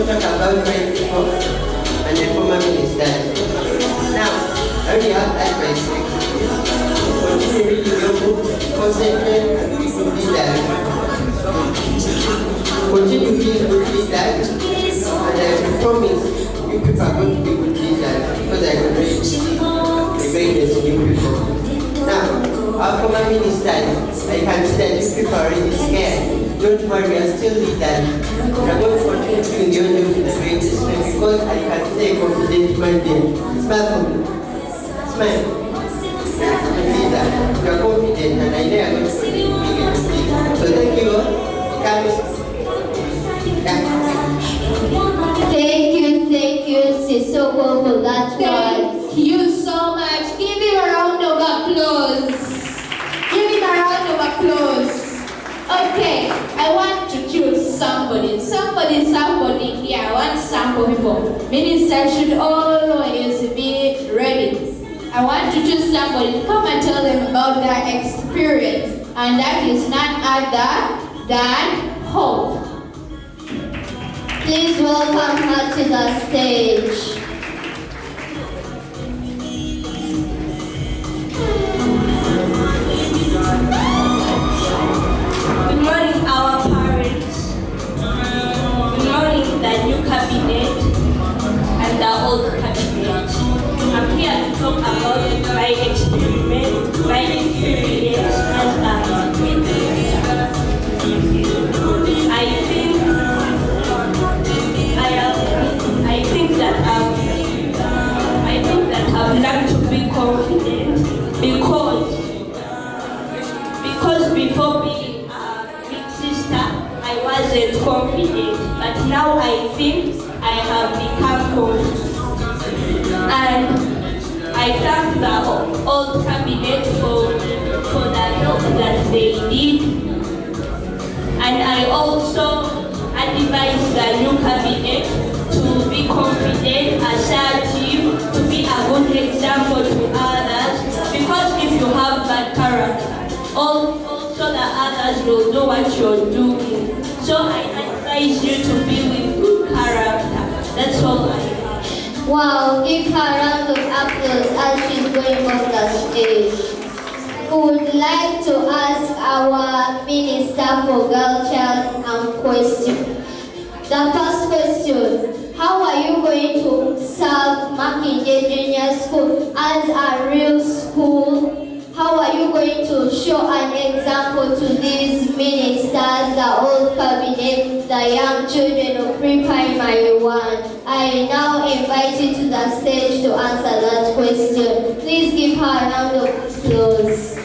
talk about right before and the former ministers. Now, I already have that by 6. Continue reading your book, concentrate and read that. Continue being good leaders, and I promise you people are going to be good leaders because I can read the greatness in you people. Now, our former ministers, I can see that you people are already scared. Don't worry, we are still leaders. We are going to continue doing the only with the greatest way because I can say confident man there. Smile for me. Smile. Leader. You are confident and I know you are going to be big and big. So thank you all for coming. Thank you, Sisoko, for that one. Thank you so much. Give him a round of applause. Give him a round of applause. Okay, I want to choose somebody. Somebody here. I want sample people. Ministers should always be ready. I want to choose somebody. Come and tell them about their experience. And that is none other than Hope. Please welcome her to the stage. Good morning, our parents. Good morning, the new cabinet and the old cabinet. I'm here to talk about my experience as a minister. I think that I've learned to be confident because before being a big sister, I wasn't confident, but now I think I have become confident. And I thank the old cabinet for the help that they did. And I also advise the new cabinet to be confident, assertive, to be a good example to others. Because if you have bad character, also the others will know what you're doing. So I advise you to be with good character. That's all I have. Wow, give her a round of applause as she's going on the stage. We would like to ask our Minister for Girl Child and question. The first question, how are you going to serve Makindye Junior School as a real school? How are you going to show an example to these ministers, the old cabinet, the young children of pre-primary 1? I now invite you to the stage to answer that question. Please give her a round of applause.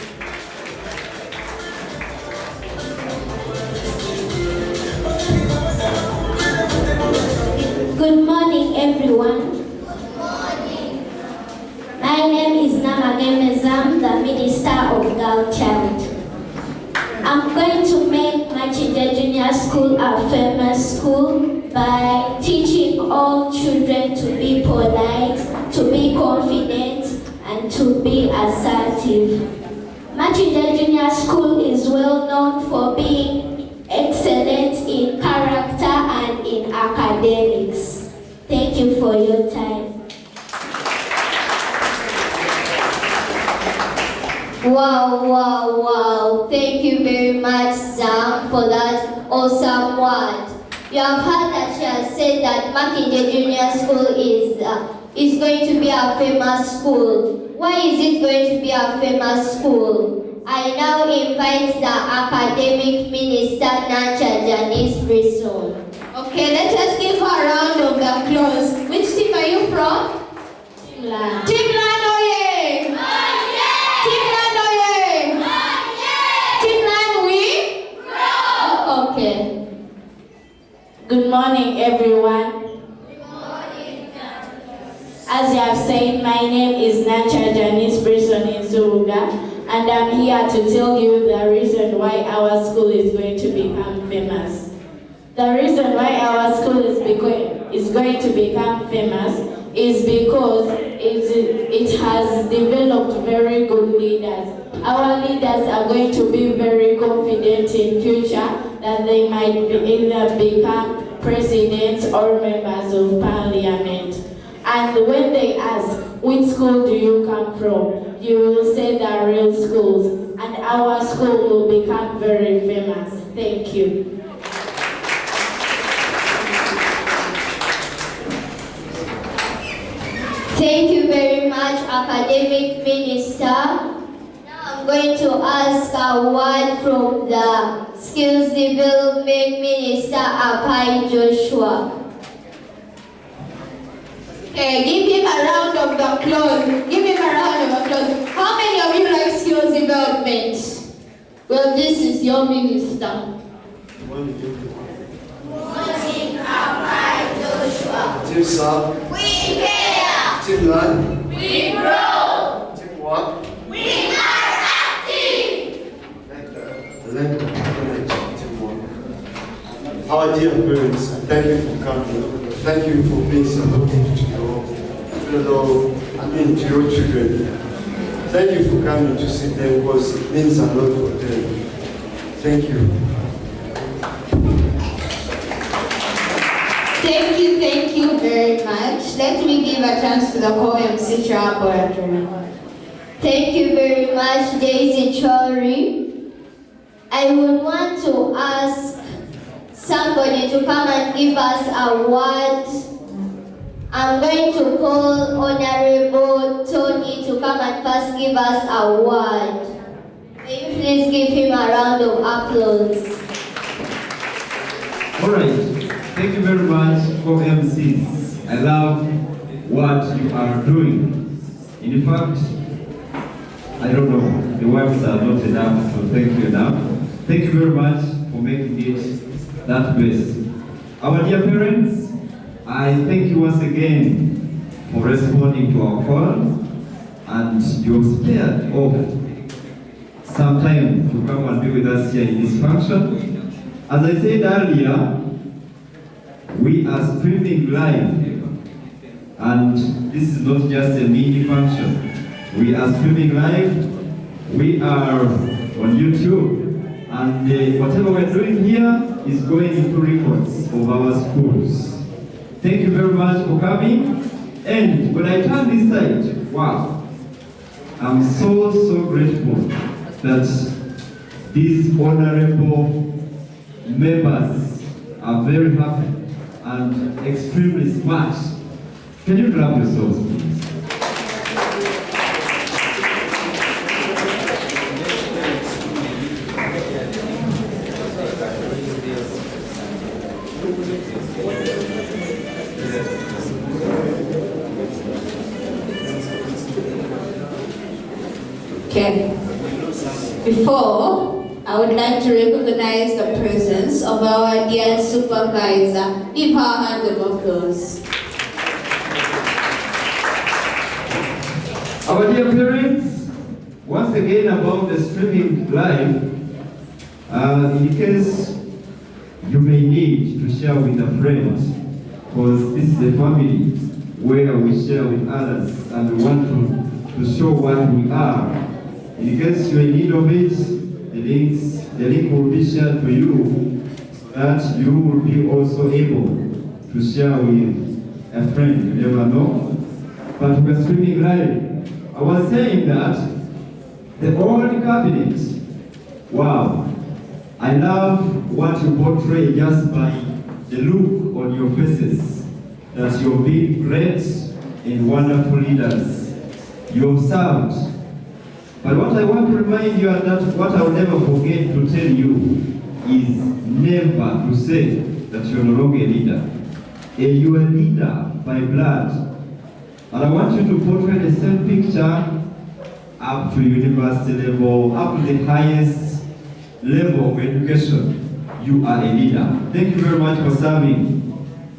Good morning, everyone. Good morning. My name is Namagemezam, the Minister of Girl Child. I'm going to make Makindye Junior School a famous school by teaching all children to be polite, to be confident, and to be assertive. Makindye Junior School is well known for being excellent in character and in academics. Thank you for your time. Wow. Thank you very much, Zam, for that awesome word. You have heard that she has said that Makindye Junior School is going to be a famous school. Why is it going to be a famous school? I now invite the academic minister, Nacha Janice Brisson. Okay, let us give her a round of applause. Which team are you from? Team Land. Team Land, oye! Team Land, oye! Team Land, we? Okay. Good morning, everyone. As you have said, my name is Nacha Janice Brisson in Suruga, and I'm here to tell you the reason why our school is going to become famous. The reason why our school is going to become famous is because it has developed very good leaders. Our leaders are going to be very confident in future that they might either become presidents or members of parliament. And when they ask, which school do you come from? You will say the real schools, and our school will become very famous. Thank you. Thank you very much, Academic Minister. Now I'm going to ask a word from the Skills Development Minister, Apai Joshua. Okay, give him a round of applause. Give him a round of applause. How many of you like skills development? Well, this is your minister. To serve. We care. To learn. We grow. To work. We are active. Learn to work. Our dear parents, thank you for coming. Thank you for being supportive to your children. Thank you for coming to see them because it means a lot for them. Thank you. Thank you very much. Let me give a chance to the co-MC laboratory. Thank you very much, Daisy Chori. I would want to ask somebody to come and give us a word. I'm going to call Honorable Tony to come and first give us a word. May you please give him a round of applause. All right. Thank you very much for MCs. I love what you are doing. In fact, I don't know, the words are not enough, so thank you enough. Thank you very much for making it that best. Our dear parents, I thank you once again for responding to our call, and you spared off some time to come and be with us here in this function. As I said earlier, we are streaming live, and this is not just a mini function. We are streaming live, we are on YouTube, and whatever we're doing here is going into records of our schools. Thank you very much for coming, and when I turn this side, wow, I'm so grateful that these honorable members are very happy and extremely smart. Can you clap yourselves, please? Okay. Before, I would like to recognize the presence of our dear supervisor. Give her a hand of applause. Our dear parents, once again about the streaming live, in case you may need to share with a friend, because this is a family where we share with others and we want to show what we are. In case you're in need of it, the link will be shared to you so that you will be also able to share with a friend. You never know. But we're streaming live. I was saying that the old cabinet, wow, I love what you portray just by the look on your faces, that you've been great and wonderful leaders. You've served. But what I want to remind you, and that what I'll never forget to tell you, is never to say that you're no longer a leader. You're a leader by blood. And I want you to portray the same picture up to university level, up to the highest level of education. You are a leader. Thank you very much for serving.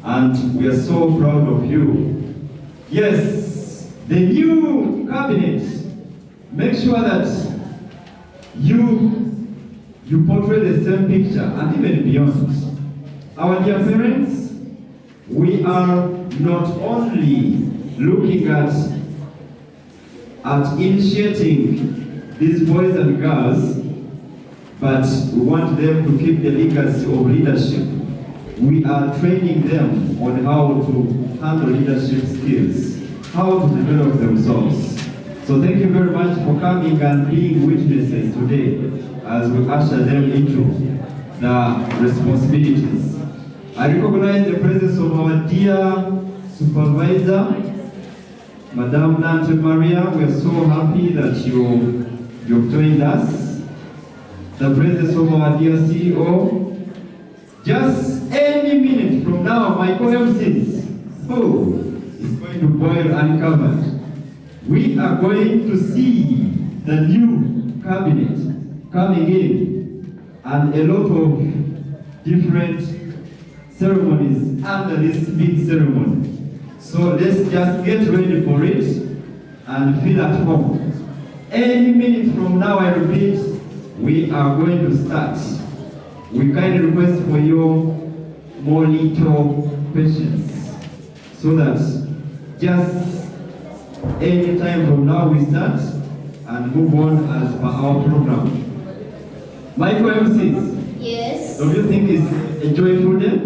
And we are so proud of you. Yes, the new cabinet, make sure that you portray the same picture and even beyond. Our dear parents, we are not only looking at initiating these boys and girls but we want them to keep the legacy of leadership. We are training them on how to handle leadership skills, how to develop themselves. So thank you very much for coming and being witnesses today as we usher them into the responsibilities. I recognize the presence of our dear supervisor, Madame Nante Maria. We are so happy that you've joined us. The presence of our dear CEO. Just any minute from now, my co-MCs, is going to boil uncovered. We are going to see the new cabinet coming in and a lot of different ceremonies under this big ceremony. So let's just get ready for it and feel at home. Any minute from now, I repeat, we are going to start. We kindly request for your more little patience so that just any time from now we start and move on as per our program. My co-MCs, Yes. don't you think it's a joyful day?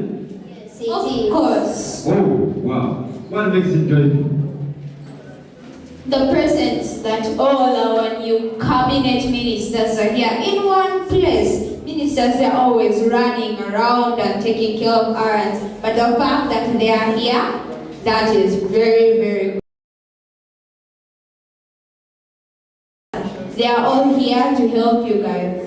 Yes, it Of is. course. Oh, wow. What makes it joyful? The presence that all our new cabinet ministers are here in one place. Ministers, they're always running around and taking care of errands. But the fact that they are here, that is very, very good. They are all here to help you guys.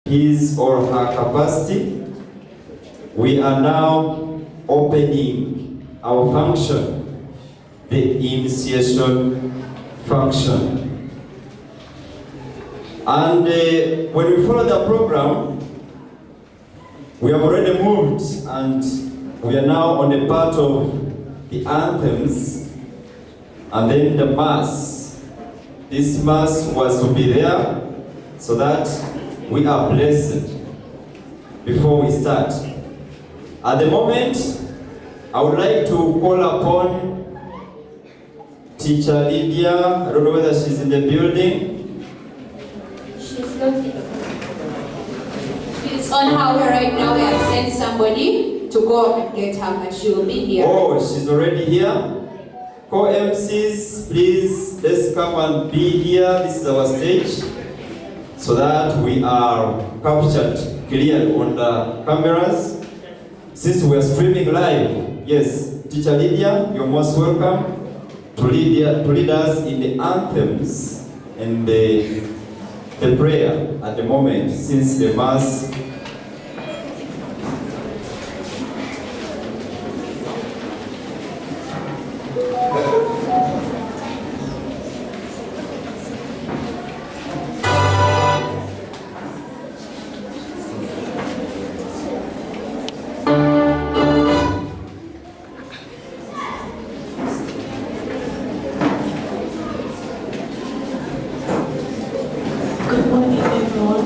his or her capacity, we are now opening our function, the initiation function. And when we follow the program, we have already moved and we are now on the part of the anthems and then the mass. This mass was to be there so that we are blessed before we start. At the moment, I would like to call upon Teacher Lydia. I don't know whether she's in the building. She's not here. She's on her way right now. We have sent somebody to go and get her, but she will be here. Oh, she's already here. Co-MCs, please, let's come and be here. This is our stage, so that we are captured clearly on the cameras. Since we are streaming live, yes, Teacher Lydia, you're most welcome to lead us in the anthems and the prayer at the moment, since the Mass. Good morning, everyone.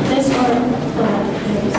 Let's all for our prayers.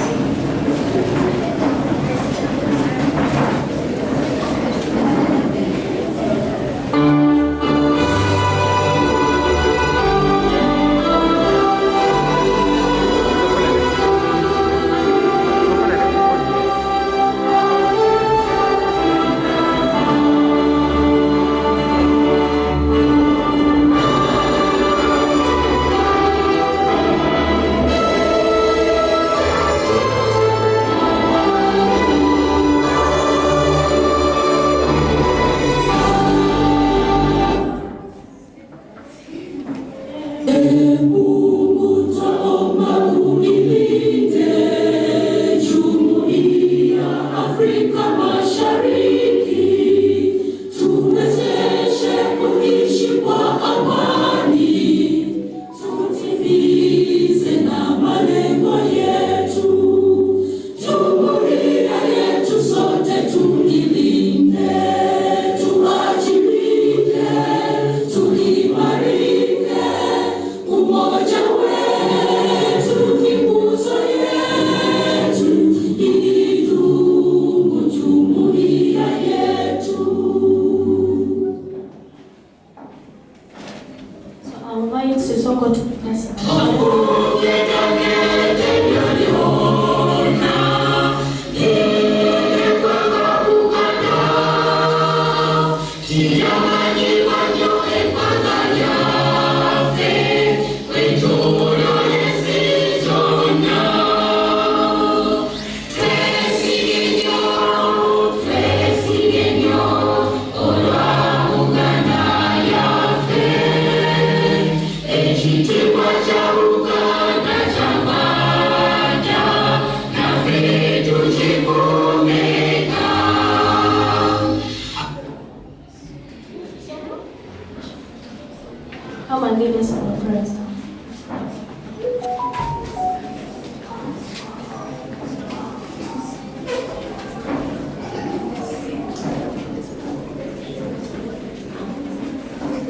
Come and lead us in our prayers now.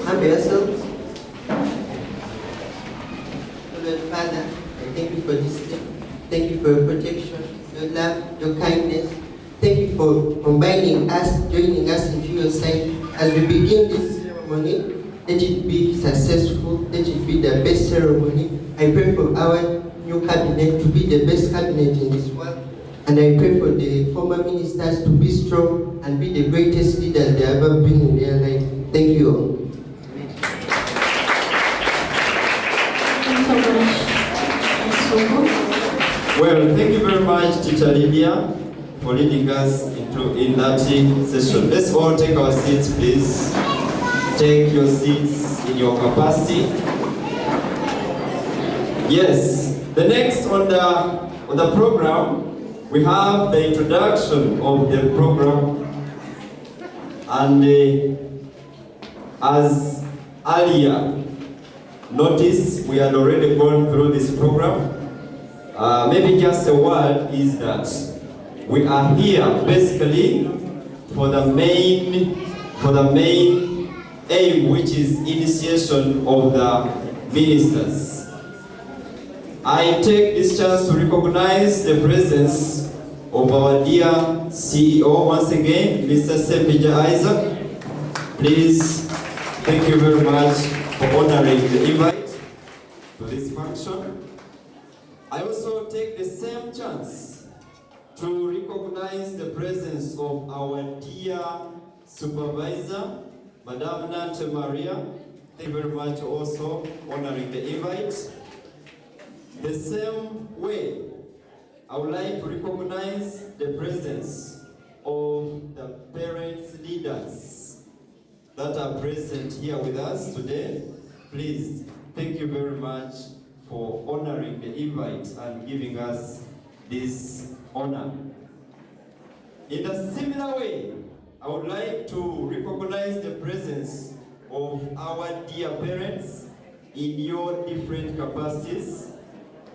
Humble yourselves. Lord Father, I thank you for this day. Thank you for your protection, your love, your kindness. Thank you for combining us, joining us into your side as we begin this ceremony. Let it be successful. Let it be the best ceremony. I pray for our new cabinet to be the best cabinet in this world. And I pray for the former ministers to be strong and be the greatest leaders they have ever been in their life. Thank you all. Well, thank you very much, Teacher Lydia, for leading us in that session. Let's all take our seats, please. Take your seats in your capacity. Yes, the next on the program, we have the introduction of the program, and as earlier noticed, we had already gone through this program. Maybe just a word is that we are here basically for the main aim, which is initiation of the ministers. I take this chance to recognize the presence of our dear CEO once again, Mr. Sempija Isaac. Please, thank you very much for honoring the invite to this function. I also take the same chance to recognize the presence of our dear supervisor, Madam Nante Maria. Thank you very much also honoring the invite. The same way, I would like to recognize the presence of the parents' leaders that are present here with us today. Please, thank you very much for honoring the invite and giving us this honor. In a similar way, I would like to recognize the presence of our dear parents in your different capacities.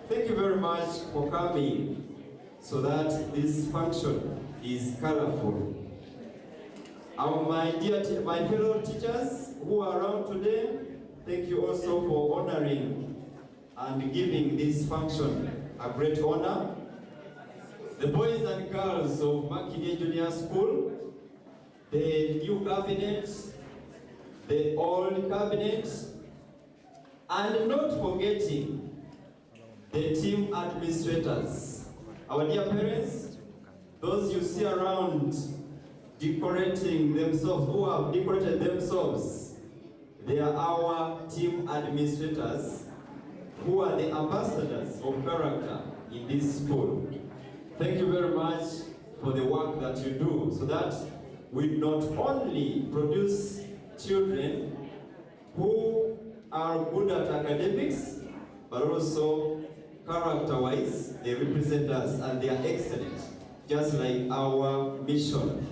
Thank you very much for coming so that this function is colorful. My fellow teachers who are around today, thank you also for honoring and giving this function a great honor. The boys and girls of Makindye Junior School, the new cabinet, the old cabinet, and not forgetting the team administrators, our dear parents, those you see around decorating themselves, who have decorated themselves, they are our team administrators who are the ambassadors of character in this school. Thank you very much for the work that you do so that we not only produce children who are good at academics, but also character-wise, they represent us and they are excellent, just like our mission.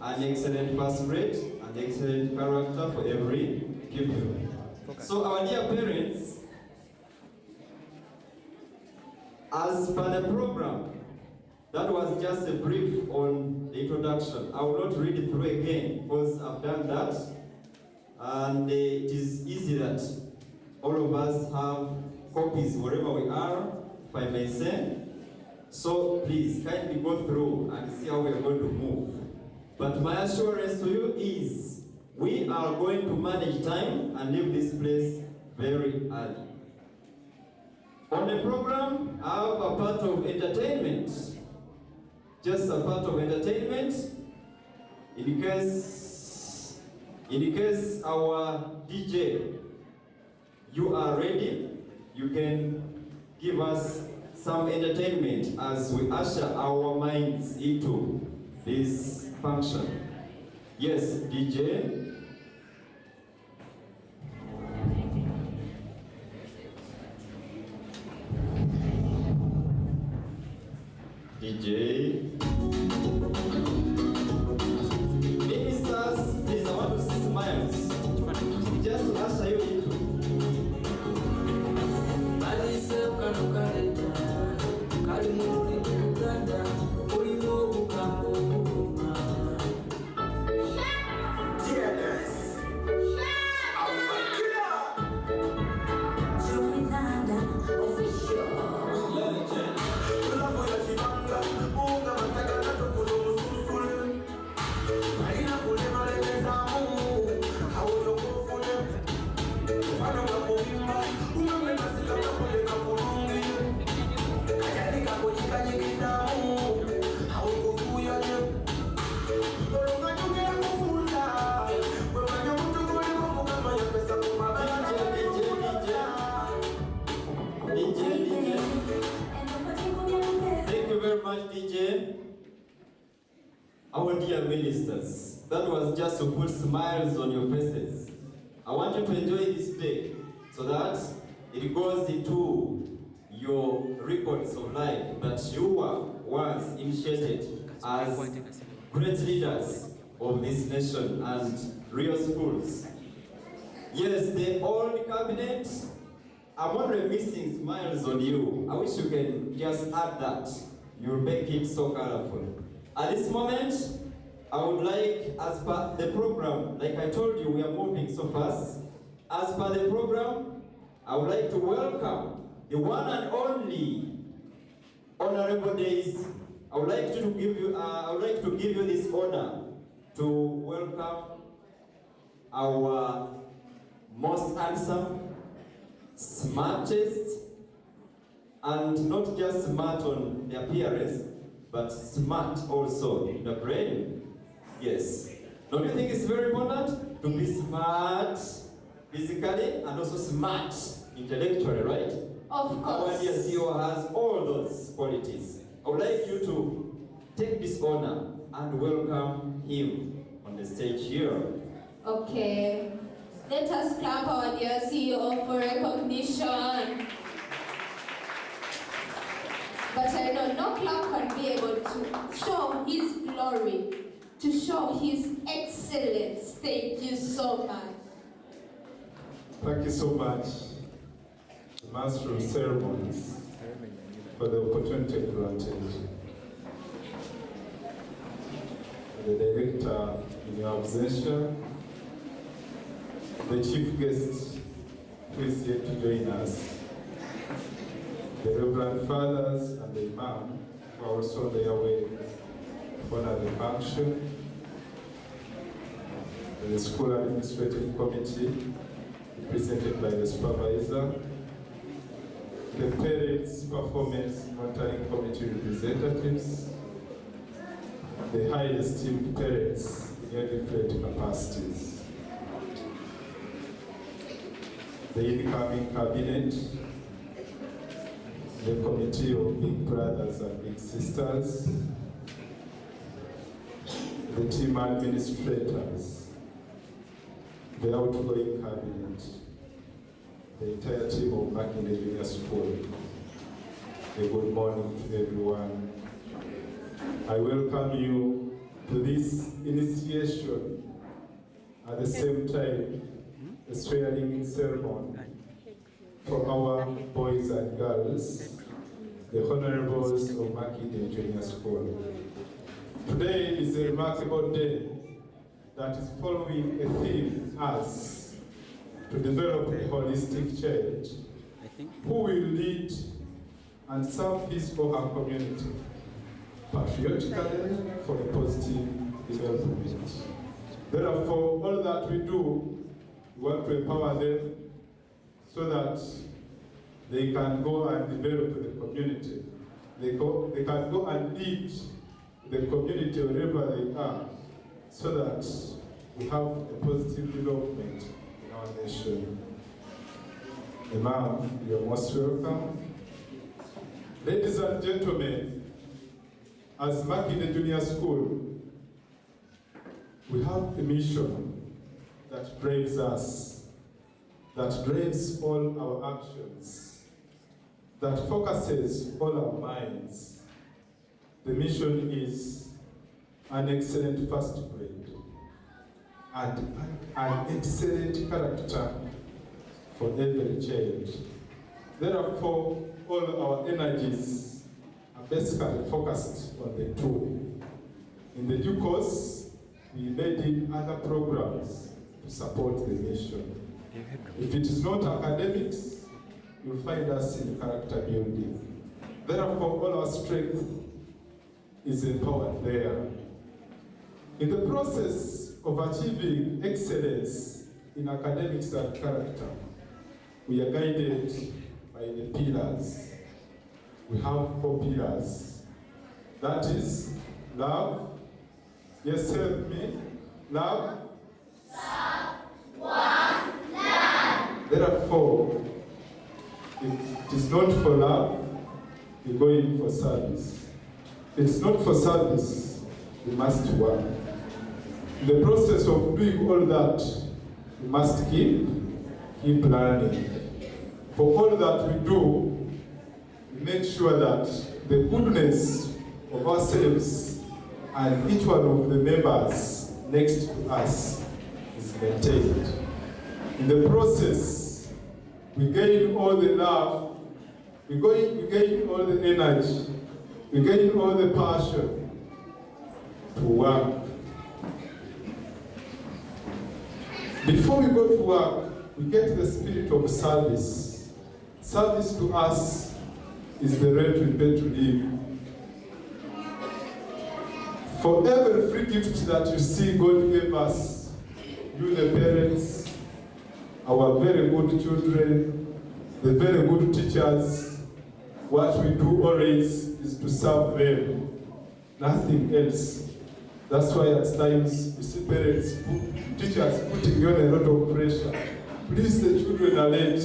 An excellent first grade, an excellent character for every pupil. So our dear parents, as per the program, that was just a brief on the introduction. I will not read it through again because I've done that. And it is easy that all of us have copies wherever we are, if I may say. So please kindly go through and see how we are going to move. But my assurance to you is we are going to manage time and leave this place very early. On the program, I have a part of entertainment. Just a part of entertainment. In case our DJ, you are ready, you can give us some entertainment as we usher our minds into this function. Yes, DJ. DJ. Ministers, please, I want to see smiles. Just to usher you into. DJ, our dear ministers, that was just to put smiles on your faces. I want you to enjoy this day so that it goes into your records of life that you were once initiated as great leaders of this nation and real schools. Yes, the old cabinet, I'm already missing smiles on you. I wish you can just add that. You'll make it so colorful. At this moment, I would like, as per the program, like I told you, we are moving so fast. As per the program, I would like to welcome the one and only Honorable Days. I would like to give you this honor to welcome our most handsome, smartest, and not just smart on the appearance, but smart also in the brain. Yes. Don't you think it's very important to be smart physically and also smart intellectually, right? Of course. Our dear CEO has all those qualities. I would like you to take this honor and welcome him on the stage here. Okay. Let us clap our dear CEO for recognition. But I know no clap can be able to show his glory, to show his excellence. Thank you so much. Thank you so much, the Master of Ceremonies, for the opportunity granted. The Director, in your absentia, the Chief Guest who is yet to join us, the Reverend Fathers and the Imam who are also on their way to honor the function, and the School Administrative Committee, represented by the Supervisor, the Parents Performance Monitoring Committee representatives, the highly esteemed parents in their different capacities, the incoming cabinet, the committee of big brothers and big sisters, the team administrators, the outgoing cabinet, the entire team of Makindye Junior School. A good morning to everyone. I welcome you to this initiation, at the same time, a swearing ceremony for our boys and girls, the honorables of Makindye Junior School. Today is a remarkable day that is following a theme as to develop a holistic church who will lead and serve his or her community patriotically for a positive development. Therefore, all that we do, we want to empower them so that they can go and develop the community. They can go and lead the community wherever they are, so that we have a positive development in our nation. Imam, you're most welcome. Ladies and gentlemen, as Makindye Junior School, we have a mission that drives us, that drives all our actions, that focuses all our minds. The mission is an excellent first grade and an excellent character for every child. Therefore, all our energies are basically focused on the two. In the due course, we made in other programs to support the mission. If it is not academics, you'll find us in character building. Therefore, all our strength is empowered there. In the process of achieving excellence in academics and character, we are guided by the pillars. We have 4 pillars. That is love. Yes, help me. Love. Therefore, if it is not for love, we go in for service. If it is not for service, we must work. In the process of doing all that, we must keep learning. For all that we do, make sure that the goodness of ourselves and each one of the members next to us is maintained. In the process, we gain all the love, we gain all the energy, we gain all the passion to work. Before we go to work, we get the spirit of service. Service to us is the rent we pay to live. For every free gift that you see God gave us, you the parents, our very good children, the very good teachers, what we do always is to serve them, nothing else. That's why at times you see parents, teachers putting on a lot of pressure. Please, the children are late.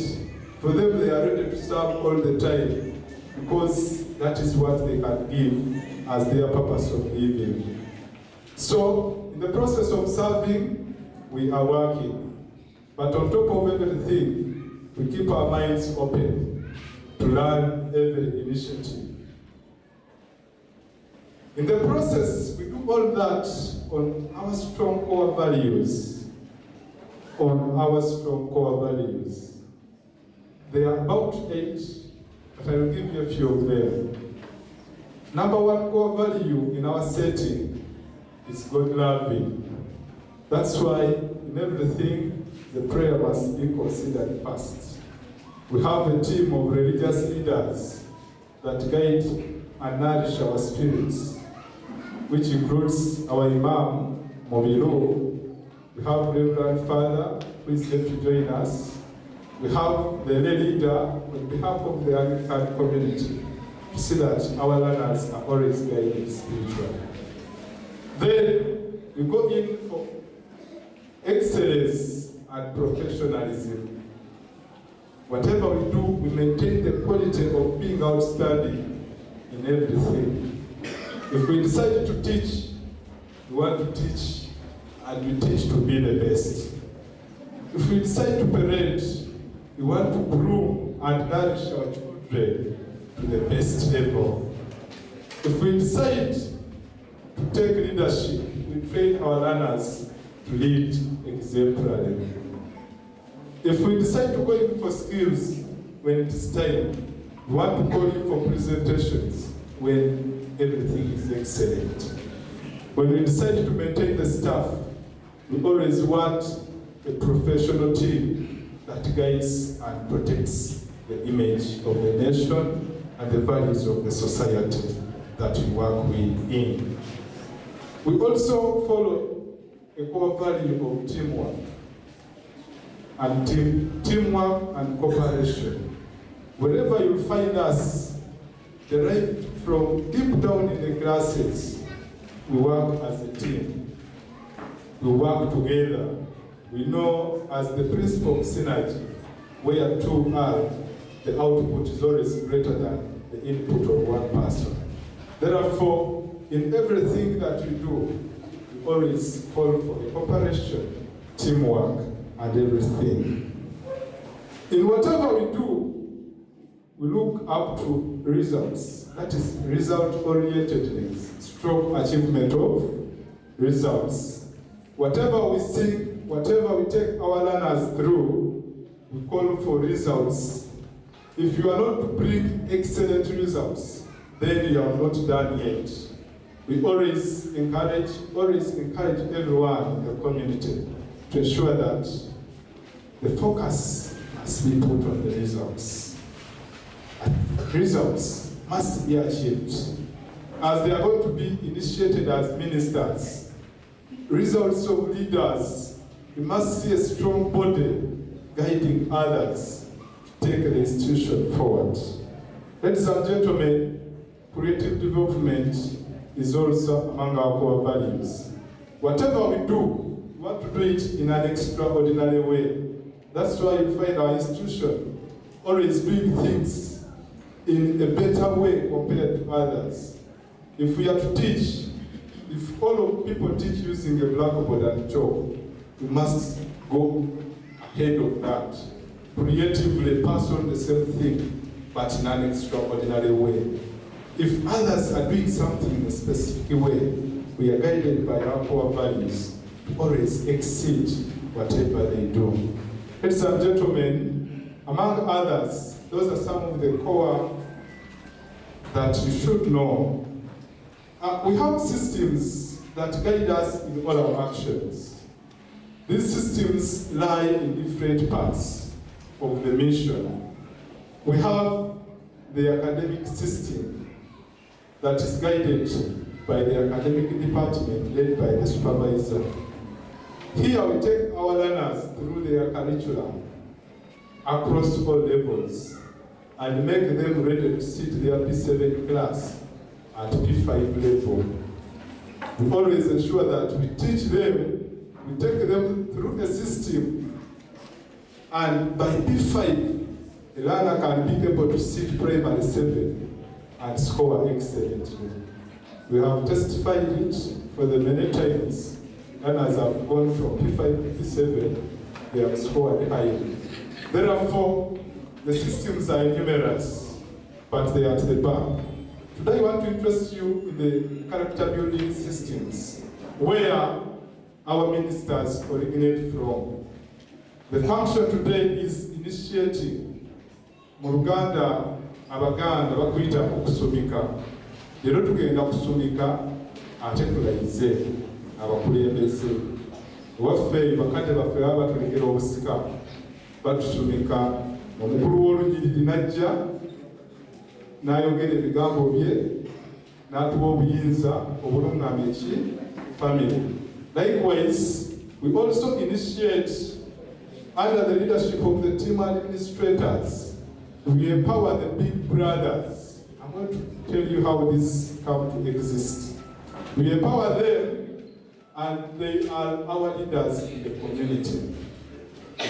For them, they are ready to serve all the time because that is what they can give as their purpose of living. So, in the process of serving, we are working. But on top of everything, we keep our minds open to learn every initiative. In the process, we do all that on our strong core values. They are about 8, but I will give you a few of them. Number 1 core value in our setting is God loving. That's why in everything, the prayer must be considered first. We have a team of religious leaders that guide and nourish our spirits, which includes our Imam, Mobilu. We have Reverend Father, who is here to join us. We have the lay leader on behalf of the Anglican community to see that our learners are always guided spiritually. Then we go in for excellence and professionalism. Whatever we do, we maintain the quality of being outstanding in everything. If we decide to teach, we want to teach, and we teach to be the best. If we decide to parent, we want to groom and nourish our children to the best level. If we decide to take leadership, we train our learners to lead exemplarily. If we decide to go in for skills when it is time, we want to call in for presentations when everything is excellent. When we decide to maintain the staff, we always want a professional team that guides and protects the image of the nation and the values of the society that we work within. We also follow a core value of teamwork and teamwork and cooperation. Wherever you find us, right from deep down in the classes, we work as a team. We work together. We know as the principle of synergy, where 2 are, the output is always greater than the input of one person. Therefore, in everything that we do, we always call for a cooperation, teamwork, and everything. In whatever we do, we look up to results. That is result-orientedness, stroke achievement of results. Whatever we sing, whatever we take our learners through, we call for results. If you are not to bring excellent results, then you have not done yet. We always encourage everyone in the community to ensure that the focus must be put on the results. And results must be achieved. As they are going to be initiated as ministers, results of leaders, we must see a strong body guiding others to take the institution forward. Ladies and gentlemen, creative development is also among our core values. Whatever we do, we want to do it in an extraordinary way. That's why you find our institution always doing things in a better way compared to others. If we are to teach, if all of people teach using a blackboard and chalk, we must go ahead of that. Creatively pass on the same thing but in an extraordinary way. If others are doing something in a specific way, we are guided by our core values to always exceed whatever they do. Ladies and gentlemen, among others, those are some of the core that you should know. We have systems that guide us in all our actions. These systems lie in different parts of the mission. We have the academic system that is guided by the academic department led by the supervisor. Here we take our learners through their curriculum across all levels and make them ready to sit their P7 class at P5 level. We always ensure that we teach them, we take them through a system, and by P5, a learner can be able to sit primary 7 and score excellently. We have testified it for the many times. Learners have gone from P5 to P7, they have scored highly. Therefore, the systems are numerous, but they are at the back. Today I want to interest you in the character building systems, where our ministers originate from. The function today is initiating. Mu Luganda, Abaganda bakwita okusumika. Lero tugenda kusumika ate tulayize abakulembeze. Waffe bakadde baffe baba batulekera obusika batusumika. Omukulu w'olunyiriri najja n'ayogera ebigambo bye n'atuwa obuyinza obulungamya eki family. Likewise, we also initiate under the leadership of the team administrators. We empower the big brothers. I'm going to tell you how this come to exist. We empower them, and they are our leaders in the community.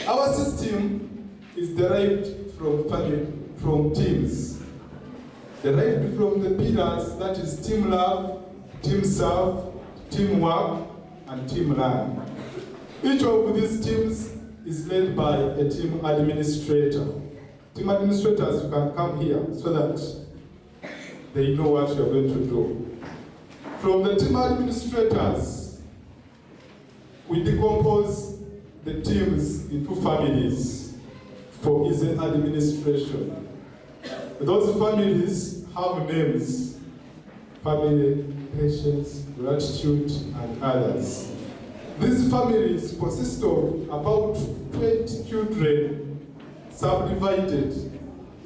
Our system is derived from teams. Derived from the pillars, that is team love, team serve, teamwork, and team learn. Each of these teams is led by a team administrator. Team administrators, you can come here so that they know what you're going to do. From the team administrators, we decompose the teams into families for easy administration. Those families have names: family, patience, gratitude, and others. These families consist of about 20 children subdivided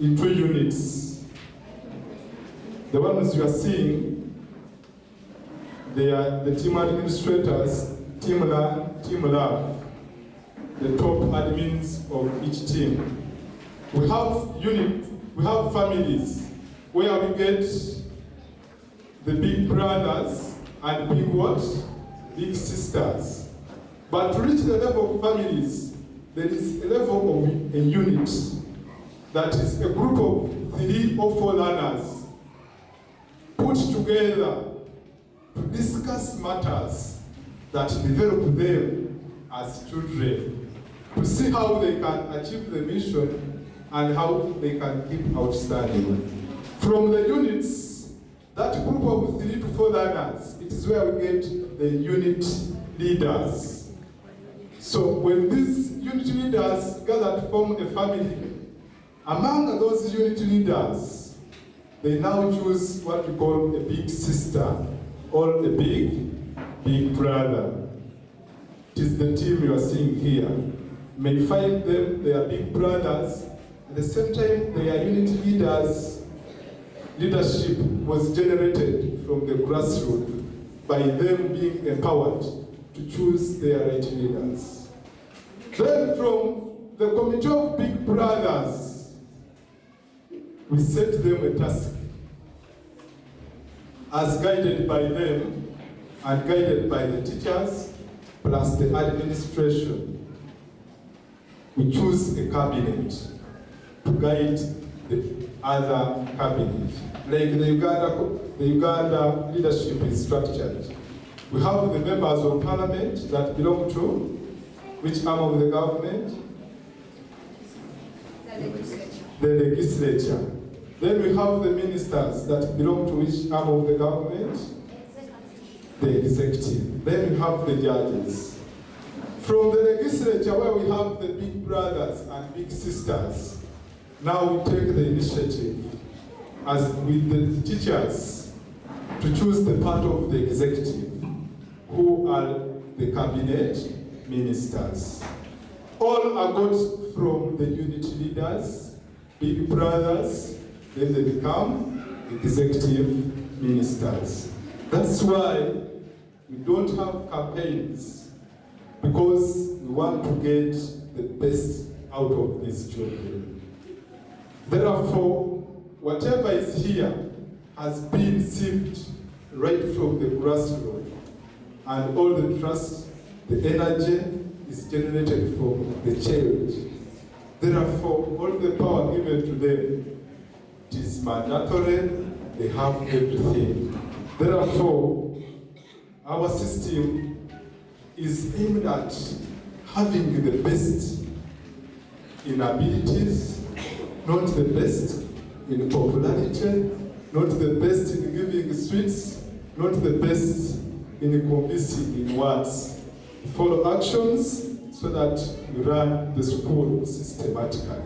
into units. The ones you are seeing, they are the team administrators, team learn, team love, the top admins of each team. We have families where we get the big brothers and big what? Big sisters. But to reach the level of families, there is a level of a unit that is a group of 3 or 4 learners put together to discuss matters that develop them as children, to see how they can achieve the mission and how they can keep outstanding. From the units, that group of 3 to 4 learners, it is where we get the unit leaders. So when these unit leaders gather to form a family, among those unit leaders, they now choose what we call a big sister or a big brother. It is the team you are seeing here. You may find them, they are big brothers. At the same time, they are unit leaders. Leadership was generated from the grassroots by them being empowered to choose their right leaders. Then from the committee of big brothers, we set them a task as guided by them and guided by the teachers plus the administration. We choose a cabinet to guide the other cabinet. Like the Uganda leadership is structured. We have the members of parliament that belong to which arm of the government? The legislature. Then we have the ministers that belong to which arm of the government? The executive. Then we have the judges. From the legislature, where we have the big brothers and big sisters, now we take the initiative, as with the teachers, to choose the part of the executive, who are the cabinet ministers. All are got from the unit leaders, big brothers, then they become executive ministers. That's why we don't have campaigns, because we want to get the best out of these children. Therefore, whatever is here has been sieved right from the grassroots, and all the trust, the energy is generated from the child. Therefore, all the power given to them, it is mandatory, they have everything. Therefore, our system is aimed at having the best in abilities, not the best in popularity, not the best in giving sweets, not the best in convincing in words. Follow actions so that we run the school systematically.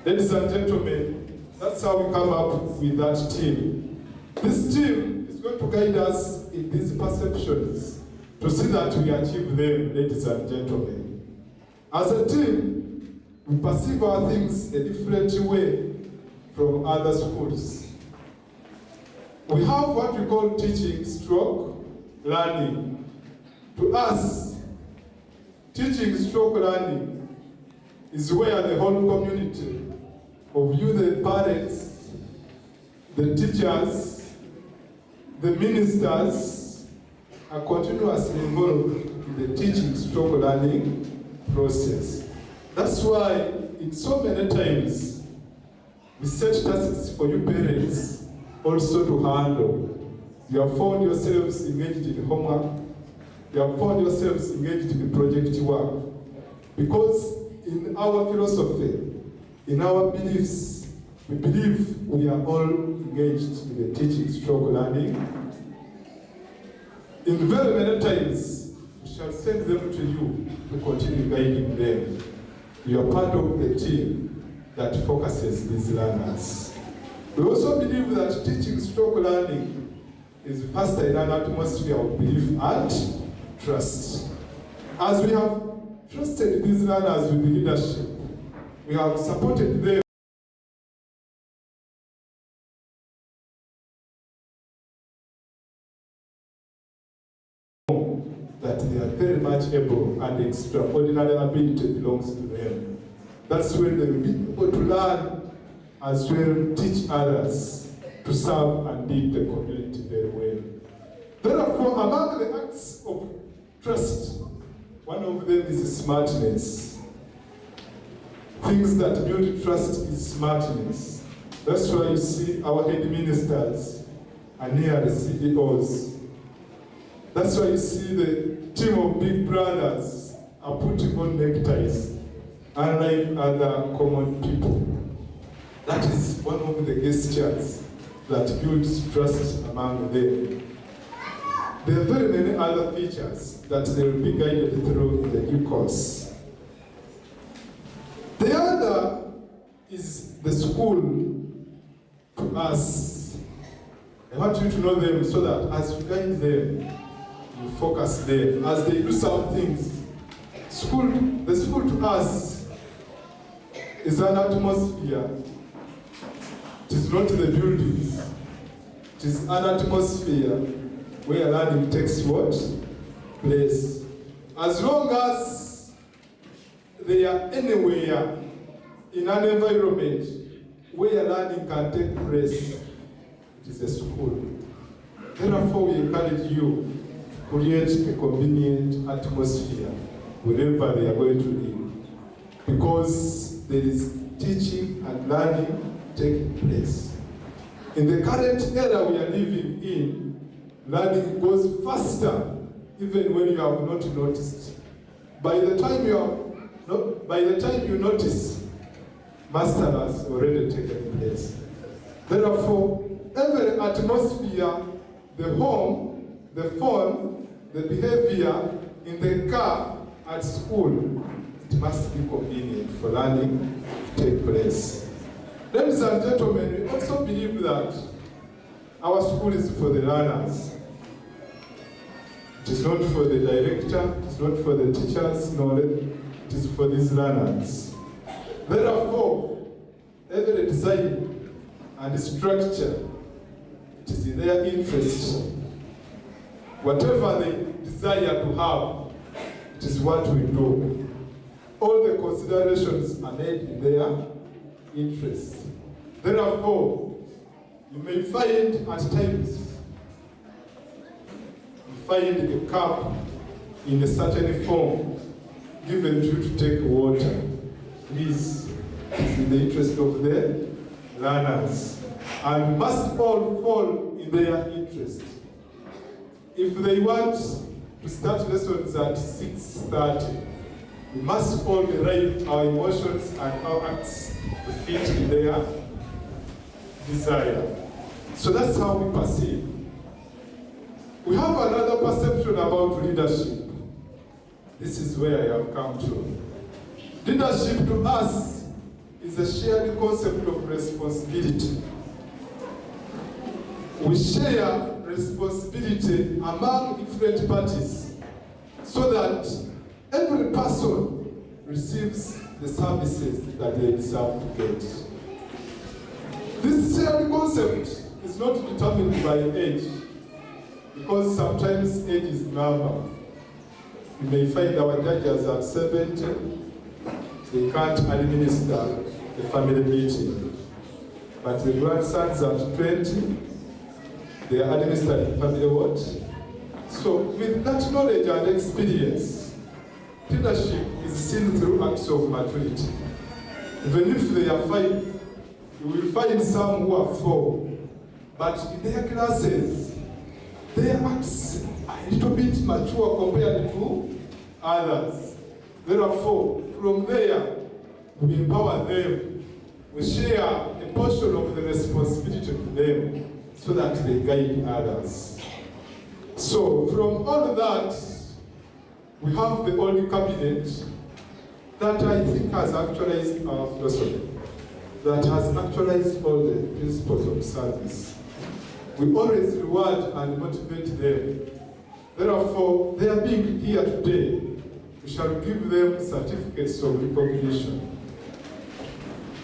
Ladies and gentlemen, that's how we come up with that team. This team is going to guide us in these perceptions to see that we achieve them, ladies and gentlemen. As a team, we perceive our things a different way from other schools. We have what we call teaching stroke learning. To us, teaching stroke learning is where the whole community of you, the parents, the teachers, the ministers, are continuously involved in the teaching stroke learning process. That's why in so many times we set tasks for you parents also to handle. You have found yourselves engaged in homework, you have found yourselves engaged in project work. Because in our philosophy, in our beliefs, we believe we are all engaged in the teaching stroke learning. In very many times, we shall send them to you to continue guiding them. You are part of the team that focuses these learners. We also believe that teaching stroke learning is faster in an atmosphere of belief and trust. As we have trusted these learners with the leadership, we have supported them that they are very much able and extraordinary ability belongs to them. That's when they will be able to learn as well, teach others to serve and lead the community very well. Therefore, among the acts of trust, one of them is smartness. Things that build trust is smartness. That's why you see our head ministers are near the CEOs. That's why you see the team of big brothers are putting on neckties, unlike other common people. That is one of the gestures that builds trust among them. There are very many other features that they will be guided through in the due course. The other is the school to us. I want you to know them so that as you guide them, you focus them. As they do some things, the school to us is an atmosphere. It is not the buildings. It is an atmosphere where learning takes what? Place. As long as they are anywhere in an environment where learning can take place, it is a school. Therefore, we encourage you to create a convenient atmosphere wherever they are going to live, because there is teaching and learning taking place. In the current era we are living in, learning goes faster even when you have not noticed. By the time you notice, master has already taken place. Therefore, every atmosphere, the home, the phone, the behavior in the car, at school, it must be convenient for learning to take place. Ladies and gentlemen, we also believe that our school is for the learners. It is not for the director, it is not for the teachers, no, it is for these learners. Therefore, every design and structure, it is in their interest. Whatever they desire to have, it is what we do. All the considerations are made in their interest. Therefore, you may find at times, you find a cup in a certain form given to you to take water. This is in the interest of the learners, and must all fall in their interest. If they want to start lessons at 6:30, we must all derive our emotions and our acts to fit in their desire. So that's how we perceive. We have another perception about leadership. This is where I have come to. Leadership to us is a shared concept of responsibility. We share responsibility among different parties so that every person receives the services that they deserve to get. This shared concept is not determined by age, because sometimes age is number. You may find our judges at 70, they can't administer a family meeting. But the grandsons at 20, they are administering family what? So with that knowledge and experience, leadership is seen through acts of maturity. Even if they are 5, you will find some who are 4, but in their classes, their acts are a little bit mature compared to others. Therefore, from there, we empower them. We share a portion of the responsibility to them so that they guide others. So, from all of that, we have the old cabinet that I think has actualized our philosophy, that has actualized all the principles of service. We always reward and motivate them. Therefore, their being here today, we shall give them certificates of recognition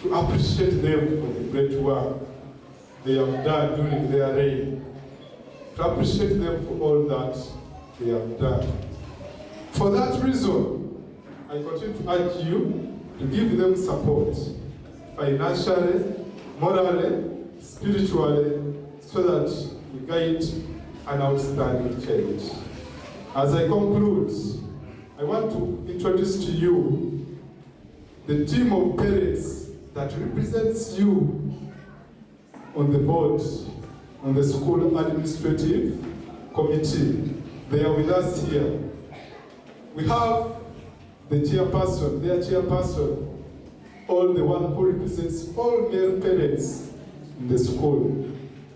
to appreciate them for the great work they have done during their reign, to appreciate them for all that they have done. For that reason, I continue to urge you to give them support, financially, morally, spiritually, so that we guide an outstanding change. As I conclude, I want to introduce to you the team of parents that represents you on the board, on the school administrative committee. They are with us here. We have the chairperson, their chairperson, all the one who represents all male parents in the school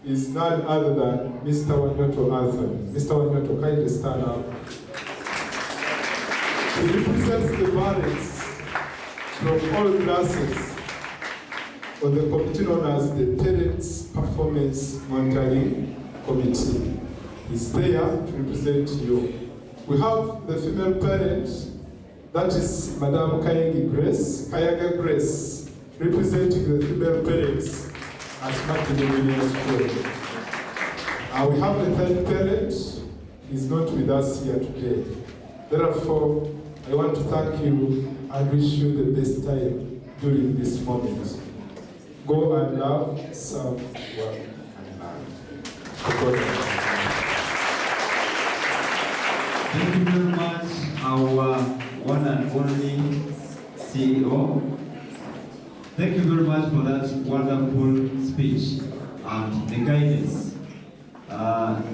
is none other than Mr. Wanyoto Azan. Mr. Wanyoto, kindly stand up. He represents the parents from all classes on the committee known as the Parents Performance Monitoring Committee. He's there to represent you. We have the female parent, that is Madam Kayaga Grace, representing the female parents at Makindye School. We have the third parent, he's not with us here today. Therefore, I want to thank you and wish you the best time during this moment. Go and love, serve, work, and learn. Thank you very much, our one and only CEO. Thank you very much for that wonderful speech and the guidance.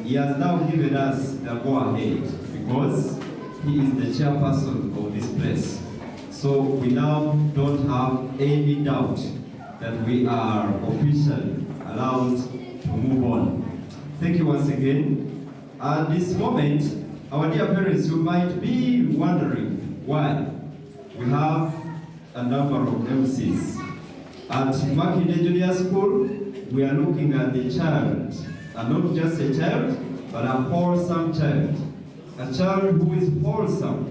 He has now given us the go-ahead because he is the chairperson of this place. So we now don't have any doubt that we are officially allowed to move on. Thank you once again. At this moment, our dear parents, you might be wondering why we have a number of MCs. At Makindye Junior School, we are looking at the child, and not just a child, but a wholesome child. A child who is wholesome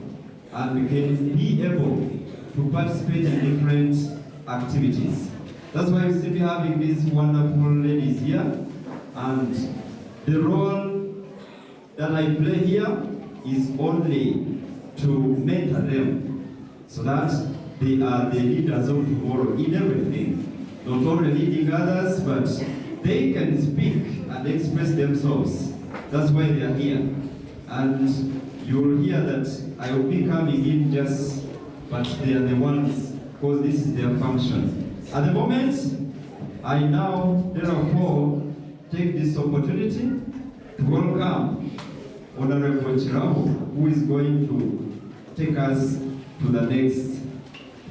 and can be able to participate in different activities. That's why you see me having these wonderful ladies here, and the role that I play here is only to mentor them so that they are the leaders of tomorrow in everything. Not only leading others, but they can speak and express themselves. That's why they are here. And you will hear that I will be coming in just, but they are the ones, because this is their function. At the moment, I now, therefore, take this opportunity to welcome Honorable Chirabo, who is going to take us to the next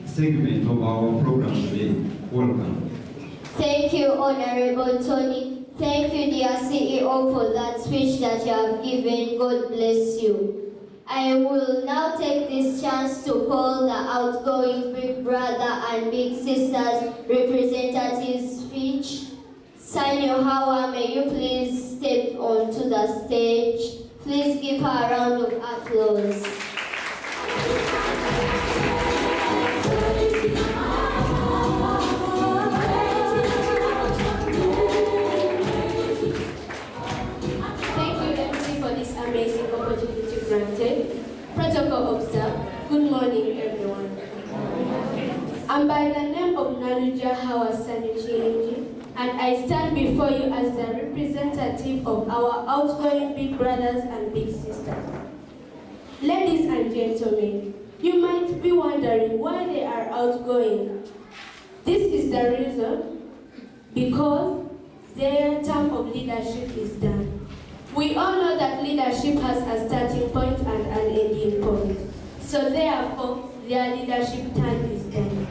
segment of our program today. Welcome. Thank you, Honorable Tony. Thank you, dear CEO, for that speech that you have given. God bless you. I will now take this chance to call the outgoing Big Brother and Big Sisters representatives speech. Sanyo Hawa, may you please step onto the stage. Please give her a round of applause. Amazing opportunity granted. Protocol observed. Good morning, everyone. I'm by the name of Naruja Hawa Sanuchi, and I stand before you as the representative of our outgoing big brothers and big sisters. Ladies and gentlemen, you might be wondering why they are outgoing. This is the reason, because their term of leadership is done. We all know that leadership has a starting point and an ending point. So therefore, their leadership time is done.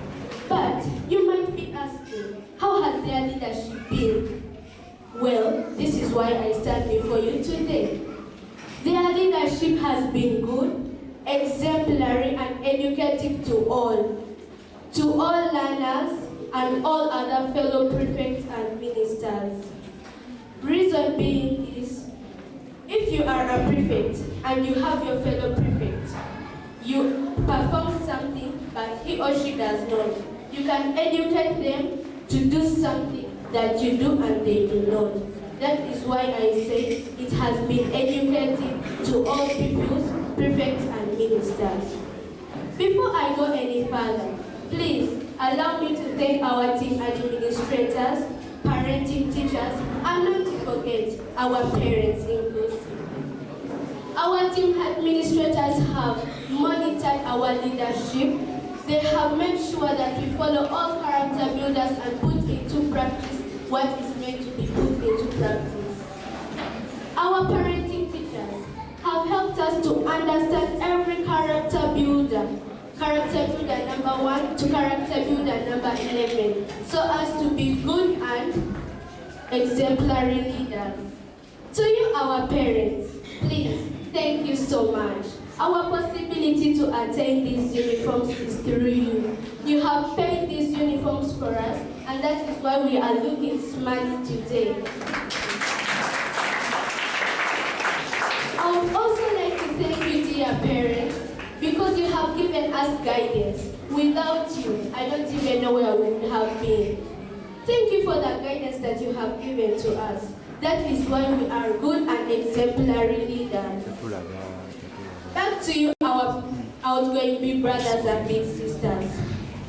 But you might be asking, how has their leadership been? Well, this is why I stand before you today. Their leadership has been good, exemplary, and educative to all learners and all other fellow prefects and ministers. Reason being is, if you are a prefect and you have your fellow prefect, you perform something but he or she does not, you can educate them to do something that you do and they do not. That is why I say it has been educating to all pupils, prefects and ministers. Before I go any further, please allow me to thank our team administrators, parenting teachers, and not to forget our parents inclusive. Our team administrators have monitored our leadership. They have made sure that we follow all character builders and put into practice what is meant to be put into practice. Our parenting teachers have helped us to understand every character builder number 1 to character builder number 11, so as to be good and exemplary leaders. To you, our parents, please, thank you so much. Our possibility to attain these uniforms is through you. You have paid these uniforms for us, and that is why we are looking smart today. I would also like to thank you, dear parents, because you have given us guidance. Without you, I don't even know where we would have been. Thank you for the guidance that you have given to us. That is why we are good and exemplary leaders. Back to you, our outgoing big brothers and big sisters.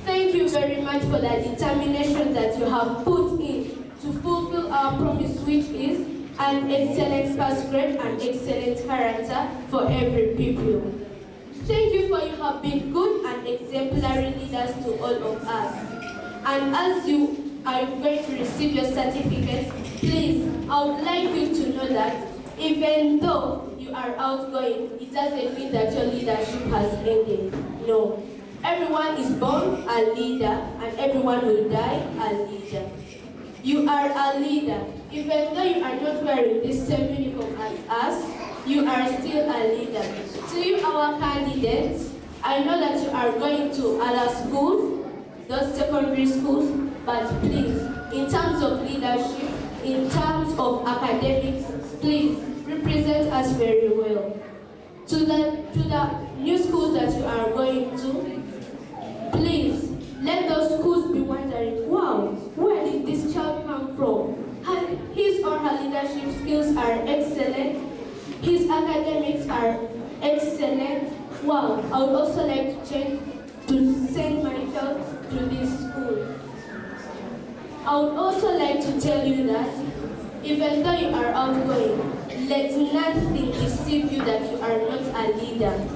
Thank you very much for the determination that you have put in to fulfill our promise, which is an excellent first grade and excellent character for every pupil. Thank you for you have been good and exemplary leaders to all of us. And as you are going to receive your certificates, please, I would like you to know that even though you are outgoing, it doesn't mean that your leadership has ended. No. Everyone is born a leader, and everyone will die a leader. You are a leader. Even though you are not wearing the same uniform as us, you are still a leader. To you, our candidates, I know that you are going to other schools, those secondary schools, but please, in terms of leadership, in terms of academics, please represent us very well. To the new schools that you are going to, please let those schools be wondering, wow, where did this child come from? His or her leadership skills are excellent. His academics are excellent. Wow, I would also like to send my child to this school. I would also like to tell you that even though you are outgoing, let nothing deceive you that you are not a leader.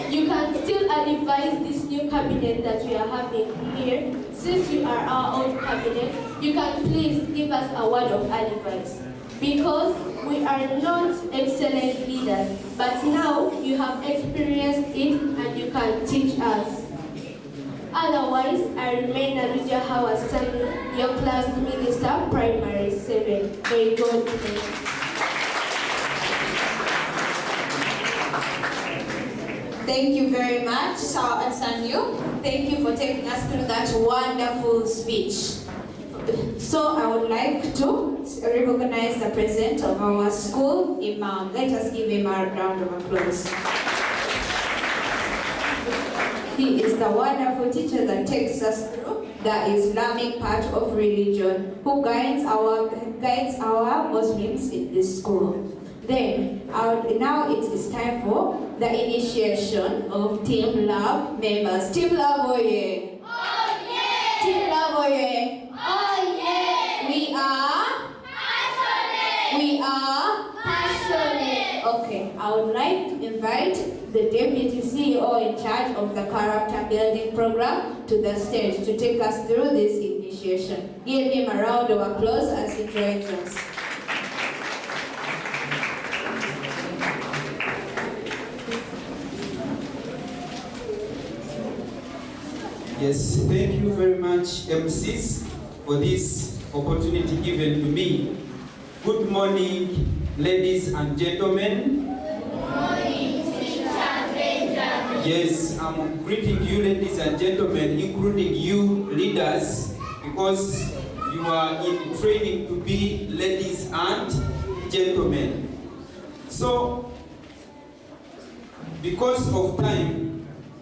You can still advise this new cabinet that we are having here. Since you are our own cabinet, you can please give us a word of advice. Because we are not excellent leaders, but now you have experienced it and you can teach us. Otherwise, I remain Naruja Hawasani, your class minister, primary 7. May God bless you. Thank you very much, Sawa Asanyu. Thank you for taking us through that wonderful speech. So I would like to recognize the president of our school, Imam. Let us give him a round of applause. He is the wonderful teacher that takes us through the Islamic part of religion, who guides our Muslims in this school. Then, now it is time for the initiation of Team Love members. Team Love, oh yeah! Oh yeah! Team Love, oh yeah! Oh yeah! We are passionate! We are passionate! Okay, I would like to invite the Deputy CEO in charge of the character building program to the stage to take us through this initiation. Give him a round of applause as he joins us. Yes, thank you very much, MCs, for this opportunity given to me. Good morning, ladies and gentlemen. Good morning, Teacher Benjamin. Yes, I'm greeting you, ladies and gentlemen, including you leaders, because you are in training to be ladies and gentlemen. So, because of time,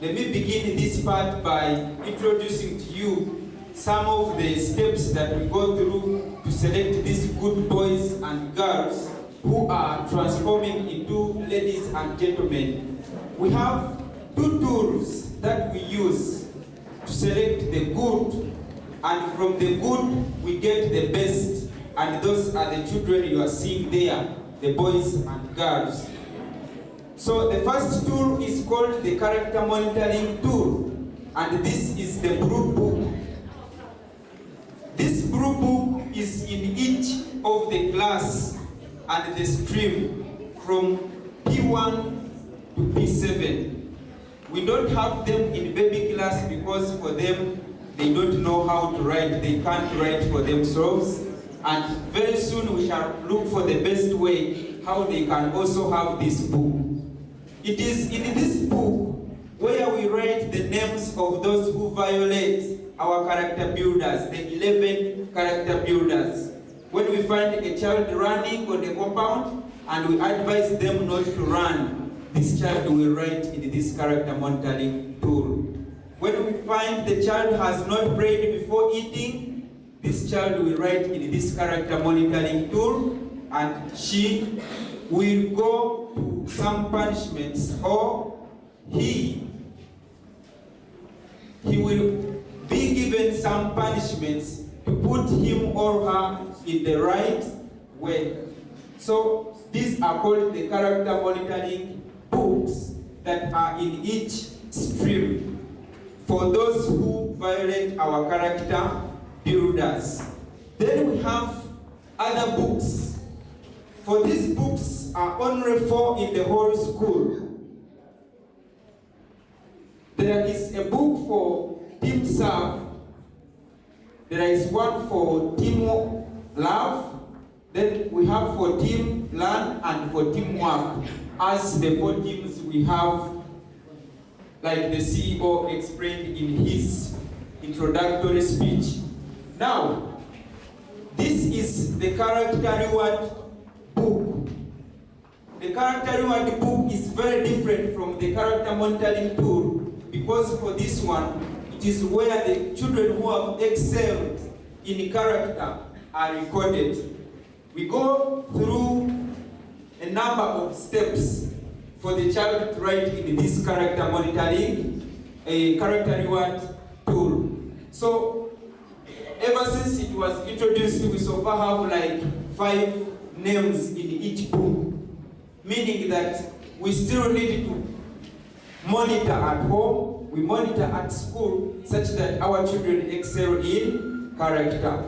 let me begin this part by introducing to you some of the steps that we go through to select these good boys and girls who are transforming into ladies and gentlemen. We have two tools that we use to select the good, and from the good we get the best, and those are the children you are seeing there, the boys and girls. So the first tool is called the character monitoring tool, and this is the blue book. This blue book is in each of the class and the stream from P1 to P7. We don't have them in baby class because for them, they don't know how to write, they can't write for themselves, and very soon we shall look for the best way how they can also have this book. It is in this book where we write the names of those who violate our character builders, the 11 character builders. When we find a child running on the compound and we advise them not to run, this child will write in this character monitoring tool. When we find the child has not prayed before eating, this child will write in this character monitoring tool, and she will go to some punishments, or he will be given some punishments to put him or her in the right way. So these are called the character monitoring books that are in each stream for those who violate our character builders. Then we have other books. For these books are only 4 in the whole school. There is a book for Team Serve. There is one for Team love. Then we have for team learn and for teamwork. As the 4 teams we have, like the CEO explained in his introductory speech. Now, this is the character reward book. The character reward book is very different from the character monitoring tool, because for this one, it is where the children who have excelled in character are recorded. We go through a number of steps for the child to write in this character monitoring, a character reward tool. So, ever since it was introduced, we so far have like 5 names in each book, meaning that we still need to monitor at home, we monitor at school, such that our children excel in character.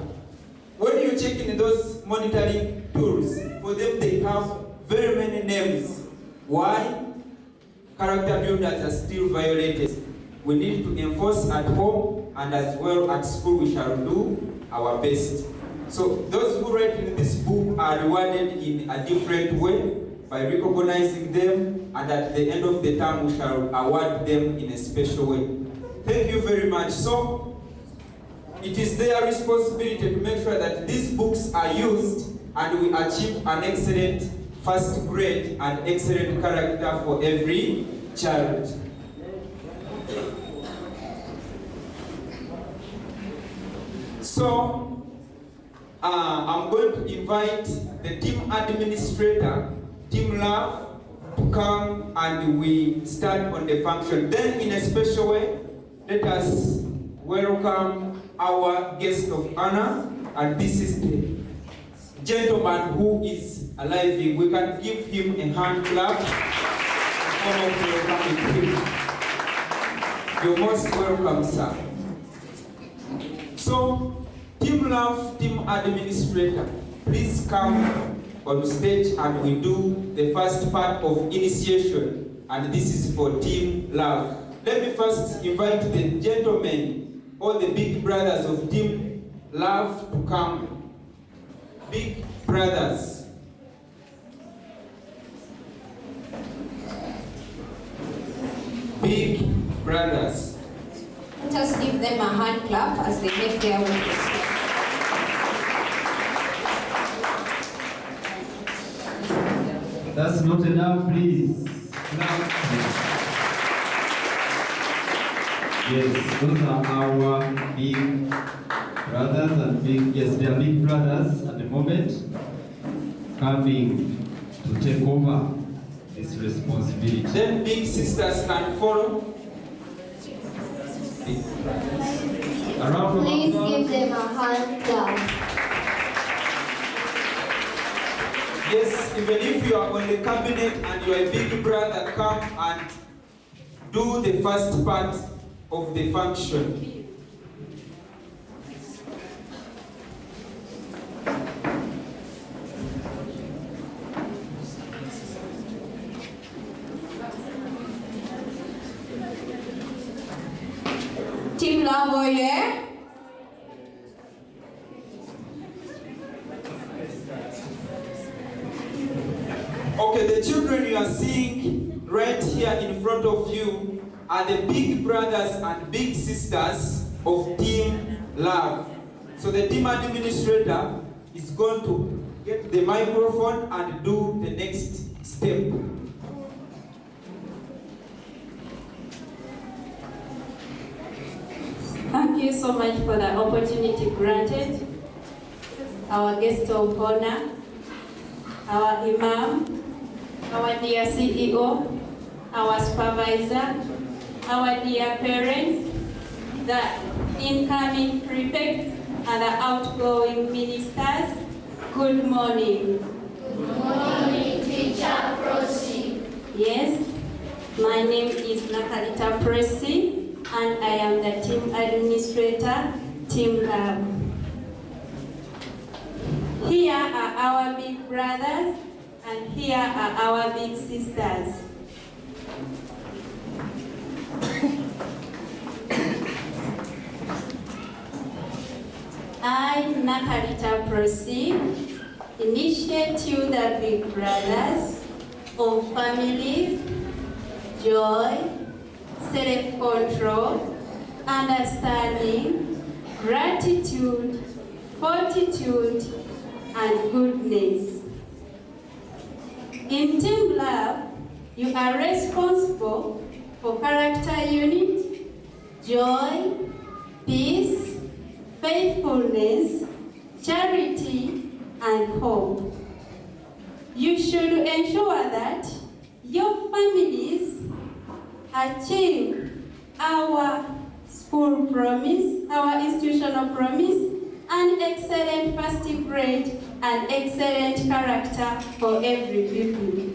When you check in those monitoring tools, for them they have very many names. Why? Character builders are still violated. We need to enforce at home, and as well at school we shall do our best. So those who write in this book are rewarded in a different way by recognizing them, and at the end of the term we shall award them in a special way. Thank you very much. So it is their responsibility to make sure that these books are used and we achieve an excellent first grade and excellent character for every child. So, I'm going to invite the team administrator, Team Love, to come and we start on the function. Then in a special way, let us welcome our guest of honor, and this is the gentleman who is alive. We can give him a hand clap. You're most welcome, sir. So, Team Love, Team Administrator, please come on stage and we do the first part of initiation, and this is for Team Love. Let me first invite the gentlemen, all the big brothers of Team Love to come. Big brothers. Big brothers. Let us give them a hand clap as they make their way to school. That's not enough, please. Clap. Yes, those are our big brothers and they are big brothers at the moment, coming to take over this responsibility. Then big sisters can follow. Please give them a hand clap. Yes, even if you are on the cabinet and you are a big brother, come and do the first part of the function. Team Love, are you here? Okay, the children you are seeing right here in front of you are the big brothers and big sisters of Team Love. So the team administrator is going to get the microphone and do the next step. Thank you so much for the opportunity granted. Our guest of honor, our Imam, our dear CEO, our supervisor, our dear parents, the incoming prefects, and the outgoing ministers. Good morning. Good morning, Teacher Prosi. Yes, my name is Nakalita Prosi, and I am the team administrator, Team Love. Here are our big brothers, and here are our big sisters. I Nakalita Prosi, initiate you the big brothers of family, joy, self-control, understanding, gratitude, fortitude, and goodness. In Team Love, you are responsible for character unit, joy, peace, faithfulness, charity, and hope. You should ensure that your families achieve our school promise, our institutional promise, and excellent first grade and excellent character for every pupil.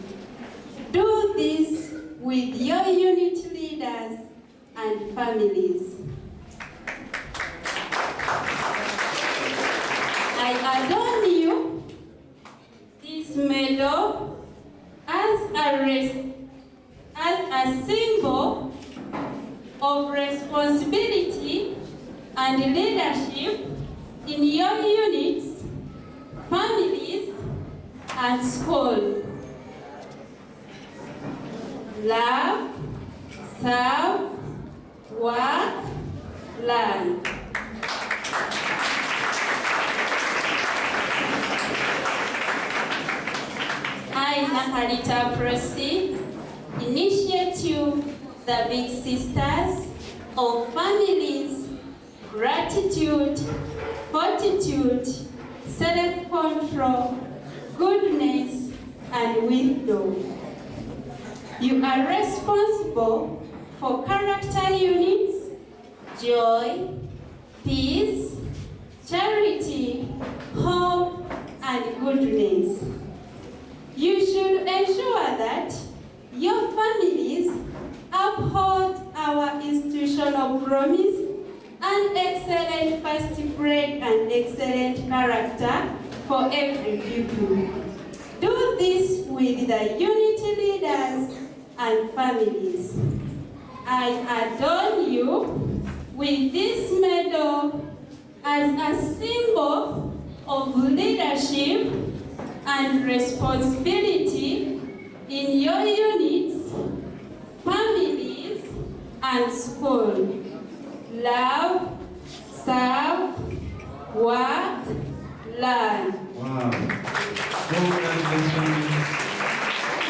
Do this with your unit leaders and families. I adorn you this medal as a symbol of responsibility and leadership in your units, families, and school. Love, serve, work, learn. I, Nakalita Prosi, initiate you, the big sisters of families, gratitude, fortitude, self-control, goodness, and wisdom. You are responsible for character units, joy, peace, charity, hope, and goodness. You should ensure that your families uphold our institutional promise and excellent first grade and excellent character for every pupil. Do this with the unity leaders and families. I adorn you with this medal as a symbol of leadership and responsibility in your units, families, and school. Love, serve, work, learn. Wow. Congratulations.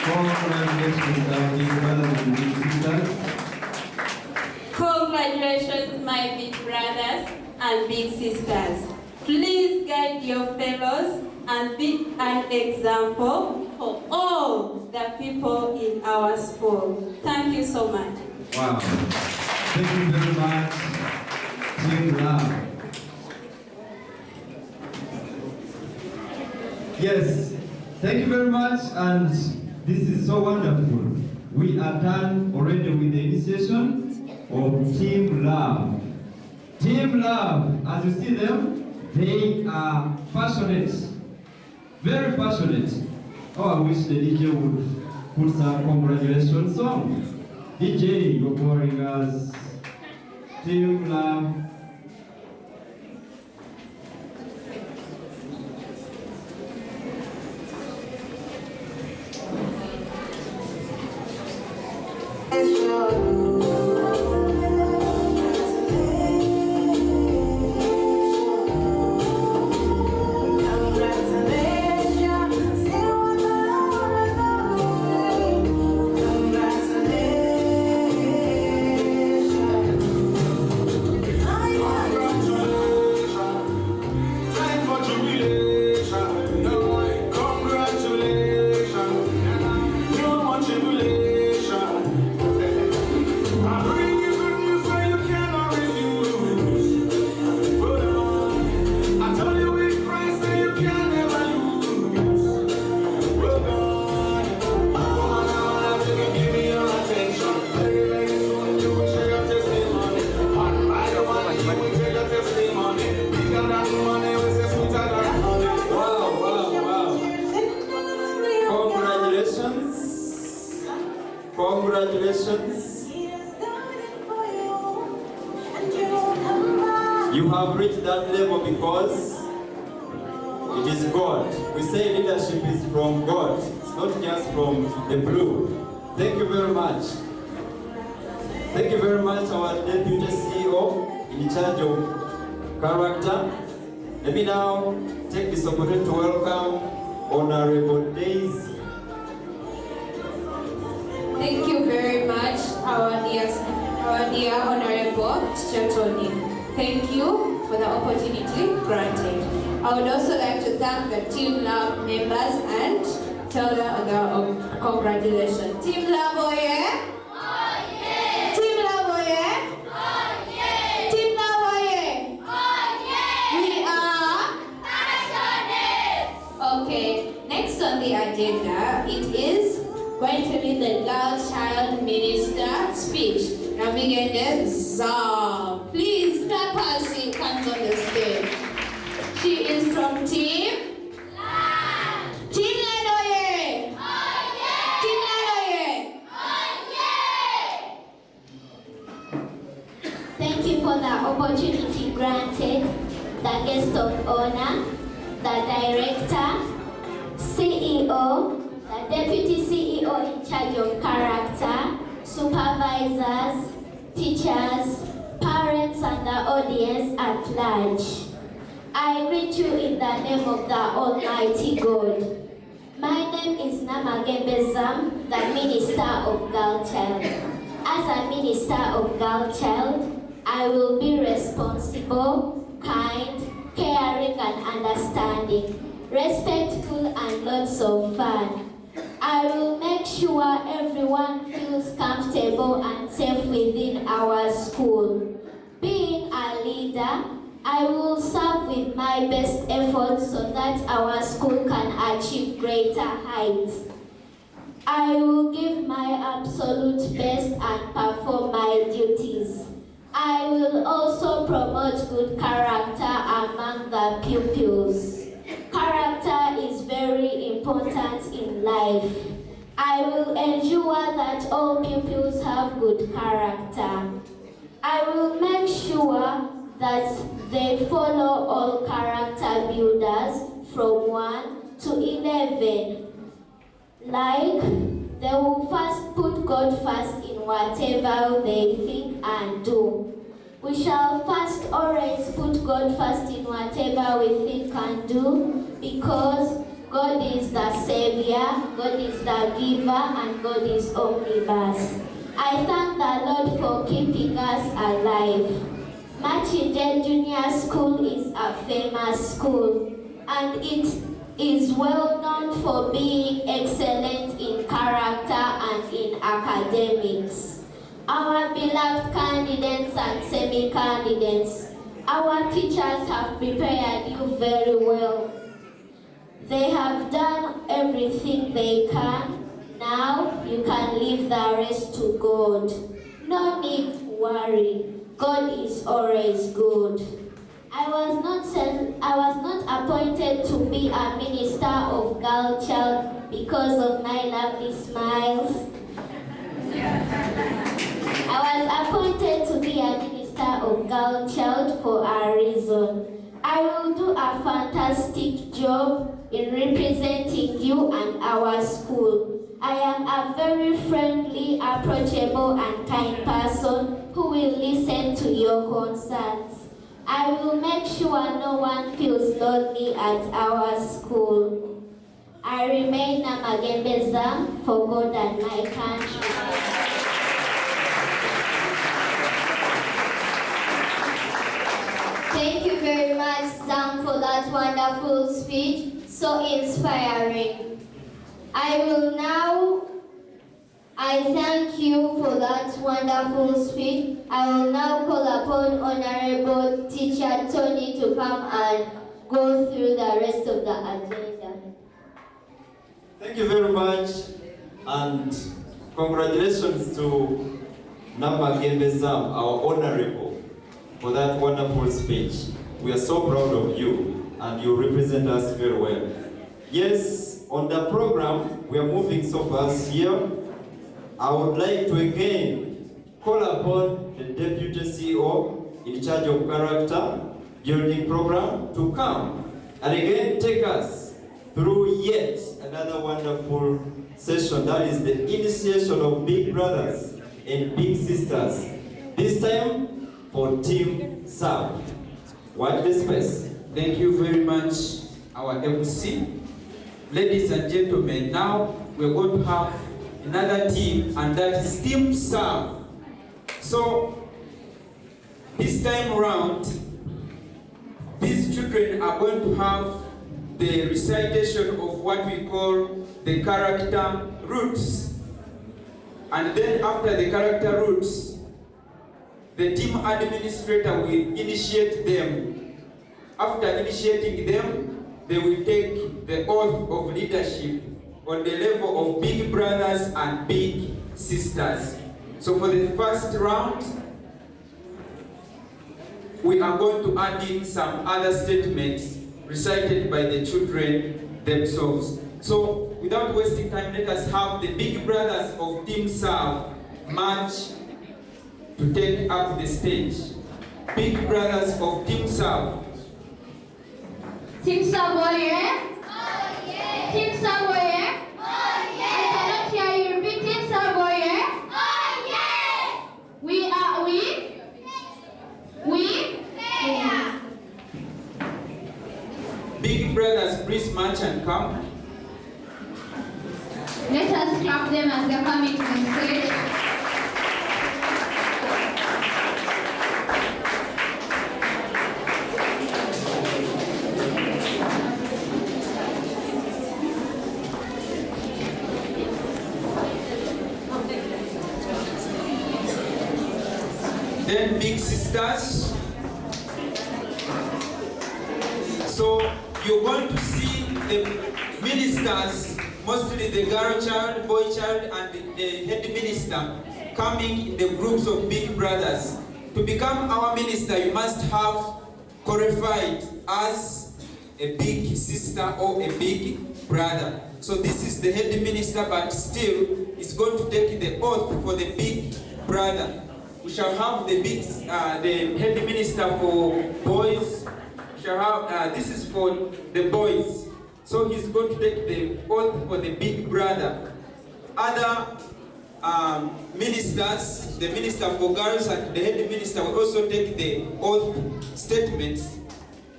Congratulations, our big brothers and big sisters. Congratulations, my big brothers and big sisters. Please guide your fellows and be an example for all the people in our school. Thank you so much. Wow. Thank you very much, Team Love. Yes, thank you very much, and this is so wonderful. We are done already with the initiation of Team Love. Team Love, as you see them, they are passionate, very passionate. Oh, I wish the DJ would put some congratulations song. DJ, you're pouring us. Team Love. Congratulations. You have reached that level because is God. We say leadership is from God. It's not just from the blue. Thank you very much. Thank you very much, our Deputy CEO in charge of character. Let me now take this opportunity to welcome Honorable Daisy. Thank you very much, our dear Honorable Teacher Tony. Thank you for the opportunity granted. I would also like to thank the Team Love members and tell them congratulations. Team Love, oh yeah? Oh yeah! Team Love, oh yeah? Oh yeah! Team Love, oh yeah? Oh yeah! We are passionate! Okay, next on the agenda, it is going to be the Girl Child Minister speech. Makindye Zam. Please clap as she comes on the stage. She is from Team Land. Team Land, oh yeah! Oh yeah! Team Land, oh yeah! Thank you for the opportunity granted, the guest of honor, the director, CEO, the deputy CEO in charge of character, supervisors, teachers, parents, and the audience at large. I greet you in the name of the Almighty God. My name is Makindye Zam, the Minister of Girl Child. As a Minister of Girl Child, I will be responsible, kind, caring, and understanding, respectful, and lots of fun. I will make sure everyone feels comfortable and safe within our school. Being a leader, I will serve with my best efforts so that our school can achieve greater heights. I will give my absolute best and perform my duties. I will also promote good character among the pupils. Character is very important in life. I will ensure that all pupils have good character. I will make sure that they follow all character builders from 1 to 11. Like, they will first put God first in whatever they think and do. We shall first always put God first in whatever we think and do, because God is the Savior, God is the Giver, and God is omnibus. I thank the Lord for keeping us alive. Makindye Junior School is a famous school, and it is well known for being excellent in character and in academics. Our beloved candidates and semi-candidates, our teachers have prepared you very well. They have done everything they can. Now you can leave the rest to God. No need to worry. God is always good. I was not appointed to be a minister of Girl Child because of my lovely smiles. I was appointed to be a minister of Girl Child for a reason. I will do a fantastic job in representing you and our school. I am a very friendly, approachable, and kind person who will listen to your concerns. I will make sure no one feels lonely at our school. I remain Makindye Zam for God and my country. Thank you very much, Zam, for that wonderful speech. So inspiring. I thank you for that wonderful speech. I will now call upon Honorable Teacher Tony to come and go through the rest of the agenda. Thank you very much, and congratulations to Makindye Zam, our honorable, for that wonderful speech. We are so proud of you, and you represent us very well. Yes, on the program, we are moving so fast here. I would like to again call upon the Deputy CEO in charge of character building program to come and again take us through yet another wonderful session, that is the initiation of big brothers and big sisters. This time for Team Serve. Watch the space. Thank you very much, our MC. Ladies and gentlemen, now we're going to have another team, and that is Team Serve. So, this time around, these children are going to have the recitation of what we call the character roots. And then after the character roots, the team administrator will initiate them. After initiating them, they will take the oath of leadership on the level of big brothers and big sisters. So for the first round, we are going to add in some other statements recited by the children themselves. So without wasting time, let us have the big brothers of Team Serve march to take up the stage. Big brothers of Team Serve. Team Serve warrior? Oh, yeah. Team Serve warrior? Oh, yeah. I cannot hear you repeat. Team Serve warrior? Oh, yeah. We? Yeah. Big brothers, please march and come. Let us clap them as they're coming to the stage. Then big sisters. So you're going to see the ministers, mostly the girl child, boy child, and the head minister coming in the groups of big brothers. To become our minister, you must have qualified as a big sister or a big brother. So this is the head minister, but still is going to take the oath for the big brother. We shall have the head minister for boys. We shall have, this is for the boys. So he's going to take the oath for the big brother. Other ministers, the minister for girls and the head minister will also take the oath statements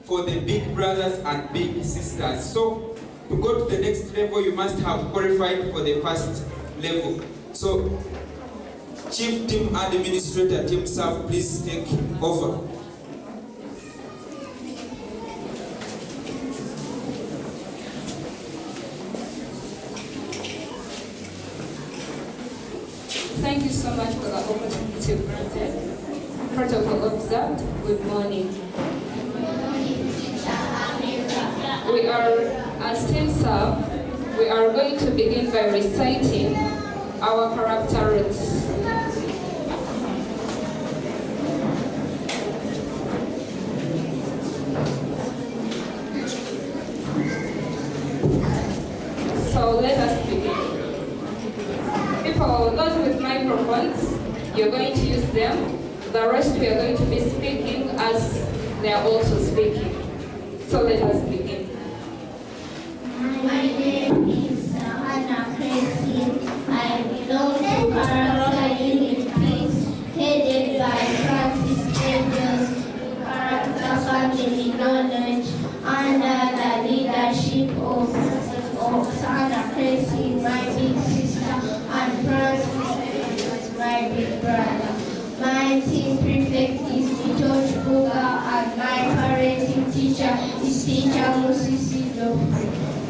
for the big brothers and big sisters. So to go to the next level, you must have qualified for the first level. So Chief Team Administrator, Team Serve, please take over. Thank you so much for the opportunity granted. Protocol observed. Good morning. We are, as Team Serve, we are going to begin by reciting our character roots. So let us begin. People, those with microphones, you're going to use them. The rest we are going to be speaking as they are also speaking. So let us begin. My name is Anna Crazy. I belong to Character Unit Peace, headed by Francis Angels, Character Family Knowledge, under the leadership of Anna Crazy, my big sister, and Francis, my big brother. My team prefect is George Buga, and my parenting teacher is Teacher Musisi Dopre.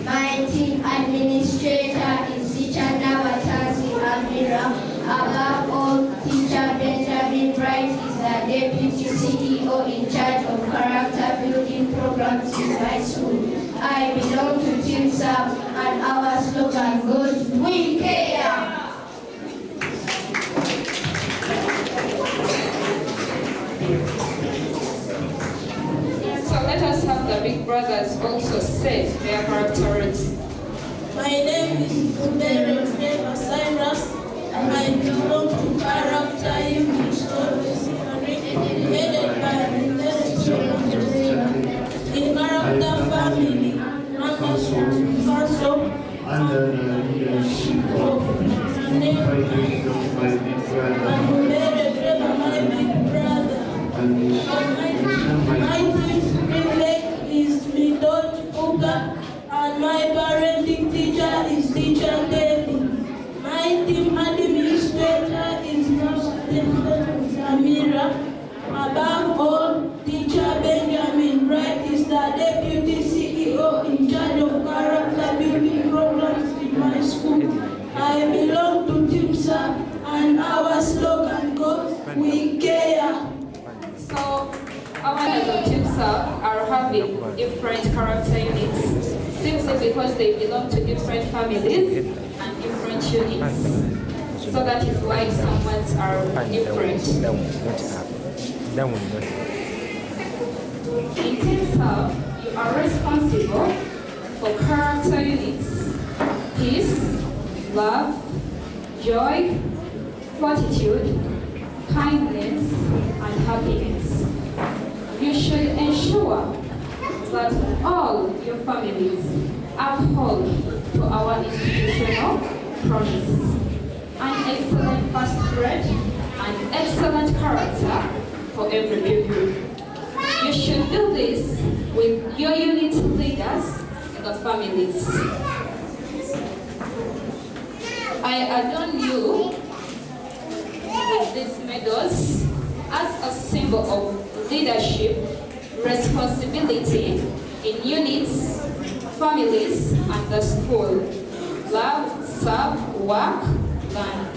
My team administrator is Teacher Nawatazi Amira. Above all, Teacher Benjamin Bright is the Deputy CEO in charge of character building programs in my school. I belong to Team Serve, and our slogan goes, "We care." So let us have the big brothers also say their character roots. My name is Ubere Cyrus. I belong to Character Unit headed by the in Character Family under the leadership of guidance of my big brother and my privilege is Midot Uga, and my parenting teacher is Teacher David. My team administrator is Samira. Above all, Teacher Benjamin Bright is the Deputy CEO in charge of character building programs in my school. I belong to TIMSA, and our slogan goes, "We care." So, our members of TIMSA are having different character units, simply because they belong to different families and different units. So that is why some ones are different. In TIMSA, you are responsible for character units: peace, love, joy, fortitude, kindness, and happiness. You should ensure that all your families uphold to our institutional promise: an excellent first grade and excellent character for every pupil. You should do this with your unit leaders and the families. I adorn you with these medals as a symbol of leadership, responsibility in units, families, and the school. Love, serve, work, learn.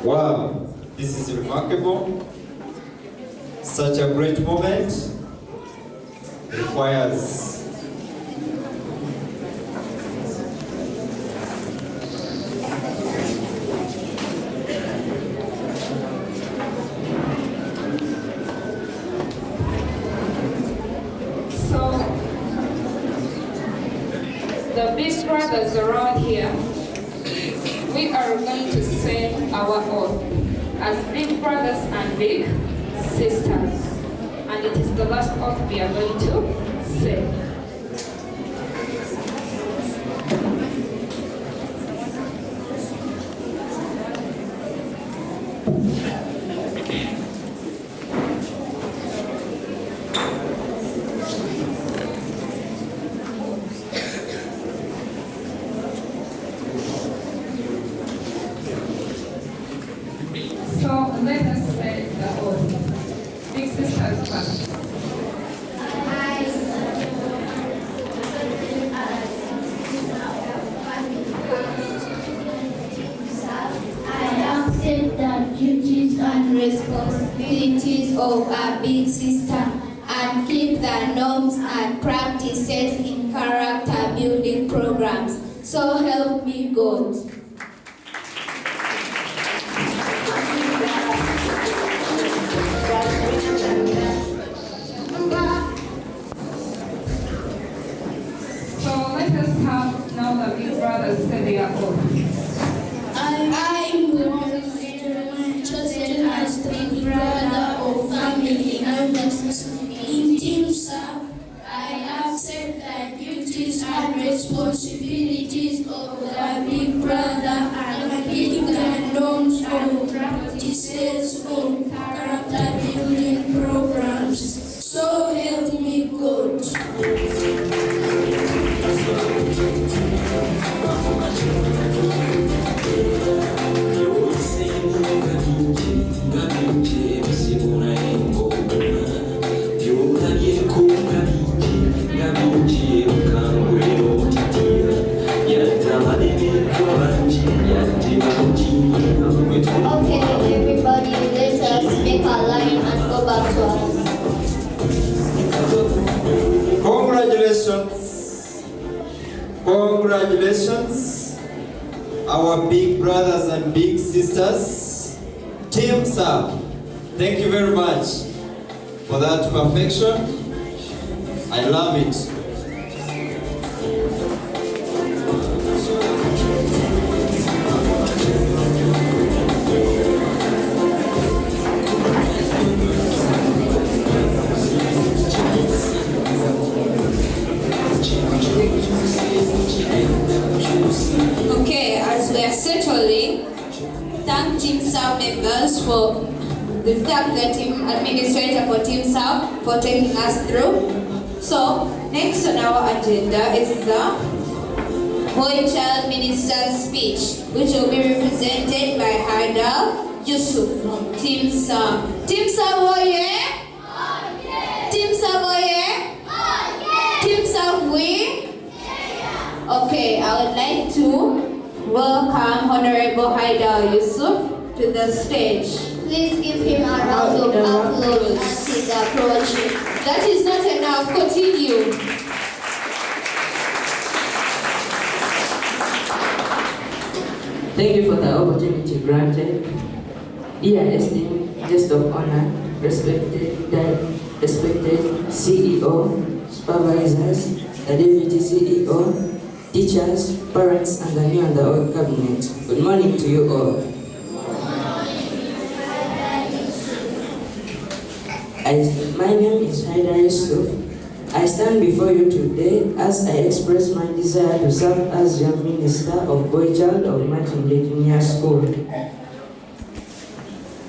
Wow, this is remarkable. Such a great moment requires the big brothers around here, we are going to say our oath as big brothers and big sisters. And it is the last oath we are going to say. So let us say the oath. Big sisters first. I accept the duties and responsibilities of a big sister and keep the norms and practices in character building programs. So help me God. So let us have now the big brothers say their oath. I am chosen as the big brother of family members. In TIMSA, I accept the duties and responsibilities of the big brother and keep the norms of practices for character building programs. So help me God. congratulations, our big brothers and big sisters. Team Sir, thank you very much for that perfection. I love it. Okay, as we are settling, thank Team South members for thank the team administrator for Team South for taking us through. So next on our agenda is the Boy Child Minister's speech, which will be represented by Haidar Yusuf from Team South. Team South, yeah? Team South, yeah? Team South, we? Okay, I would like to welcome Honorable Haidar Yusuf to the stage. Please give him a round of applause as he's approaching. That is not enough. Continue. Thank you for the opportunity granted. Dear esteemed guest of honor, respected CEO, supervisors, the deputy CEO, teachers, parents, and the new and the old cabinet. Good morning to you all. My name is Haidar Yusuf. I stand before you today as I express my desire to serve as your Minister of Boy Child of Makindye Junior School.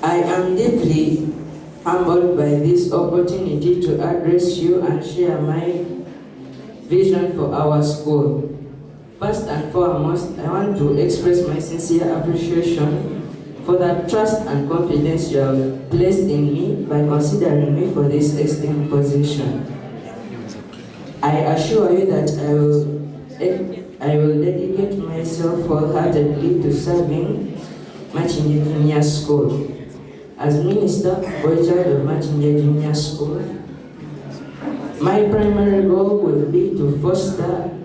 I am deeply humbled by this opportunity to address you and share my vision for our school. First and foremost, I want to express my sincere appreciation for the trust and confidence you have placed in me by considering me for this esteemed position. I assure you that I will dedicate myself wholeheartedly to serving Makindye Junior School. As Minister of Boy Child of Makindye Junior School, my primary goal will be to foster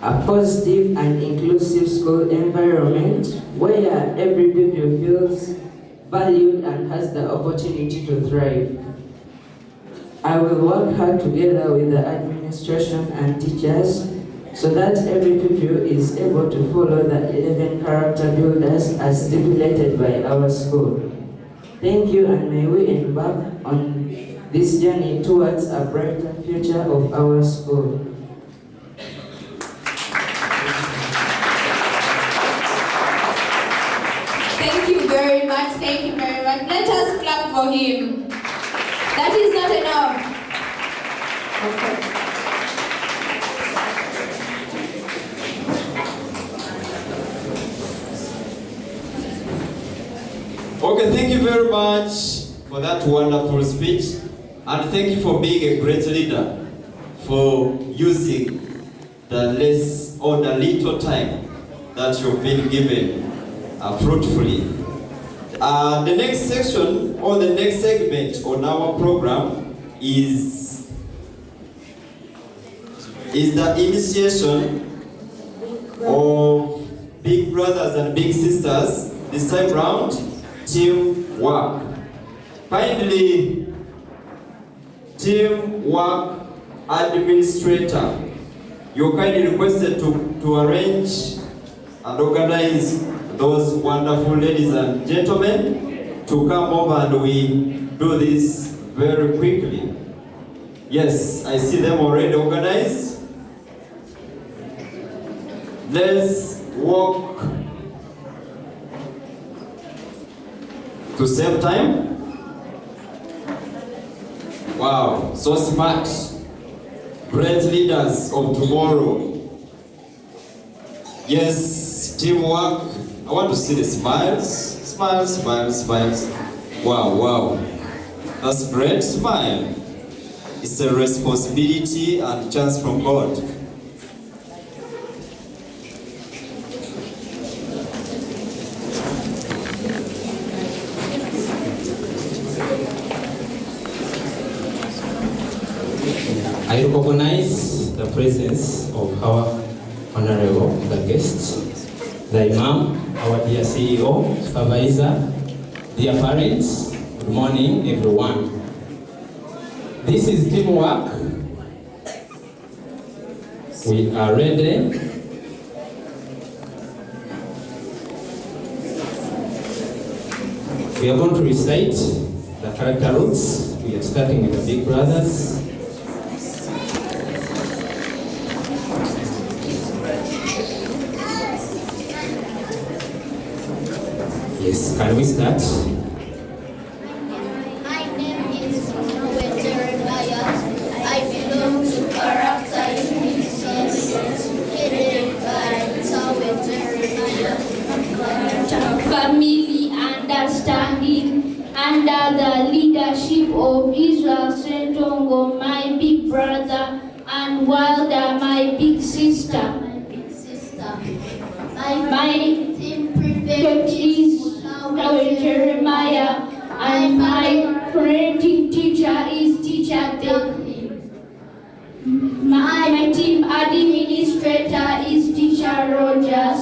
a positive and inclusive school environment where every pupil feels valued and has the opportunity to thrive. I will work hard together with the administration and teachers so that every pupil is able to follow the 11 character builders as stipulated by our school. Thank you, and may we embark on this journey towards a brighter future of our school. Thank you very much. Thank you very much. Let us clap for him. That is not enough. Okay, thank you very much for that wonderful speech, and thank you for being a great leader, for using the less or the little time that you've been given fruitfully. The next section or the next segment on our program is the initiation of big brothers and big sisters, this time round, teamwork. Kindly, teamwork administrator, you're kindly requested to arrange and organize those wonderful ladies and gentlemen to come over, and we do this very quickly. Yes, I see them already organized. Let's walk to save time. Wow, so smart. Great leaders of tomorrow. Yes, teamwork. I want to see the smiles. Smiles, smiles, smiles. Wow, wow. That's great. Smile. It's a responsibility and chance from God. I recognize the presence of our honorable the guests, the Imam, our dear CEO, supervisor, dear parents, good morning everyone. This is teamwork. We are ready. We are going to recite the character roots. We are starting with the big brothers. Yes, can we start? My name is Jeremiah. I belong to character unit services headed by Jeremiah. Family understanding under the leadership of Israel Sentongo, my big brother, and Wilder, my big sister. My team prefect is Jeremiah, and my parenting teacher is Teacher David. My team administrator is Teacher Rogers.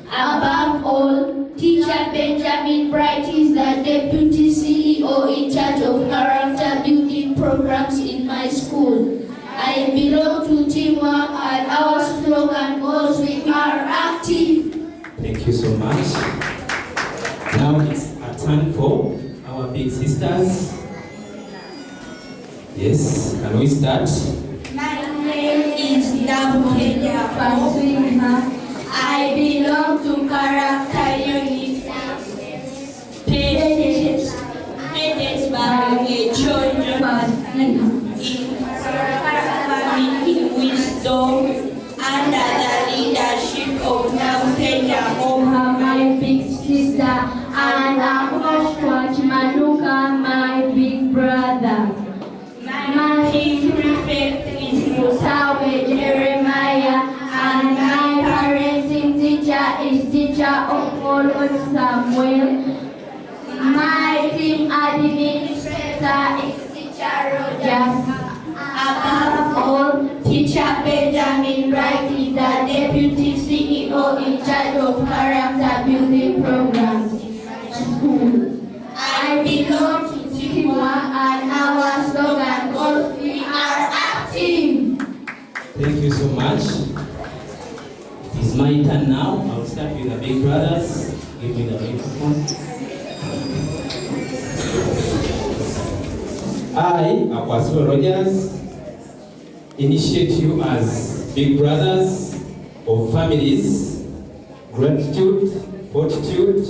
Above all, Teacher Benjamin Bright is the Deputy CEO in charge of character building programs in my school. I belong to teamwork, and our slogan goes, we are active. Thank you so much. Now it's a turn for our big sisters. Yes, can we start? My name is Makindye. I belong to character unit. Headed by a children in wisdom under the leadership of Makindye, My big sister, and Akwashwat Manuka, my big brother. My team prefect is Musawe Jeremiah, and my parenting teacher is Teacher Okolo Samuel. My team administrator is Teacher Rogers. Above all, Teacher Benjamin Bright is the Deputy CEO in charge of character building programs in my school. I belong to teamwork, and our slogan goes, we are active. Thank you so much. It's my turn now. I'll start with the big brothers. Give me the microphone. I, Apostle Rogers, initiate you as big brothers of families, gratitude, fortitude,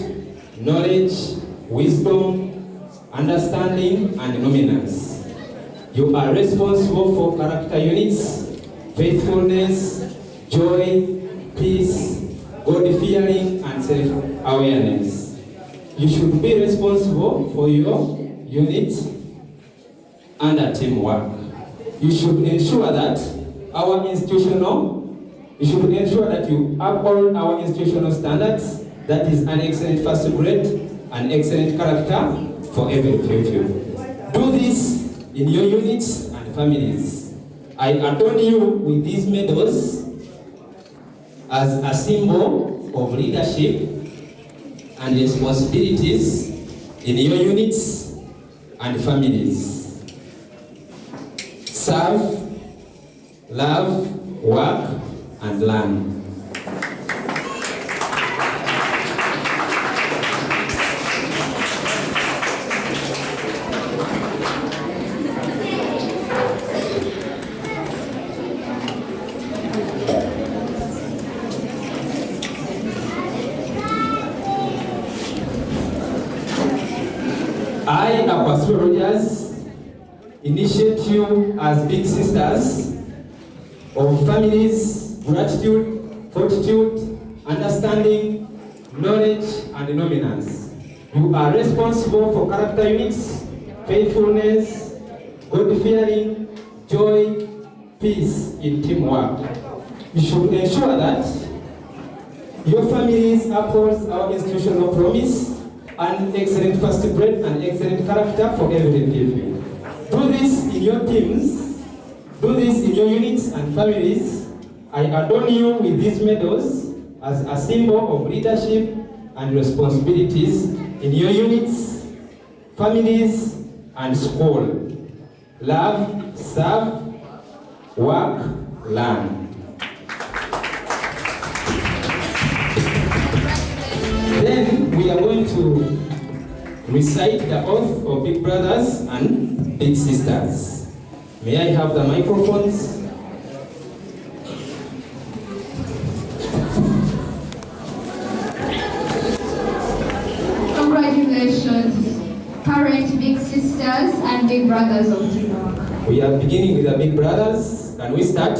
knowledge, wisdom, understanding, and nominance. You are responsible for character units, faithfulness, joy, peace, God-fearing, and self-awareness. You should be responsible for your unit under teamwork. You should ensure that you uphold our institutional standards, that is an excellent first grade and excellent character for every pupil. Do this in your units and families. I adorn you with these medals as a symbol of leadership and responsibilities in your units and families. Serve, love, work, and learn. I, Apostle Rogers, initiate you as big sisters of families, gratitude, fortitude, understanding, knowledge, and nominance. You are responsible for character units, faithfulness, God-fearing, joy, peace in teamwork. You should ensure that your families uphold our institutional promise and excellent first grade and excellent character for every pupil. Do this in your teams, do this in your units and families, I adorn you with these medals as a symbol of leadership and responsibilities in your units, families, and school. Love, serve, work, learn. Then we are going to recite the oath of big brothers and big sisters. May I have the microphones? Congratulations, current big sisters and big brothers of Teamwork. We are beginning with the big brothers. Can we start?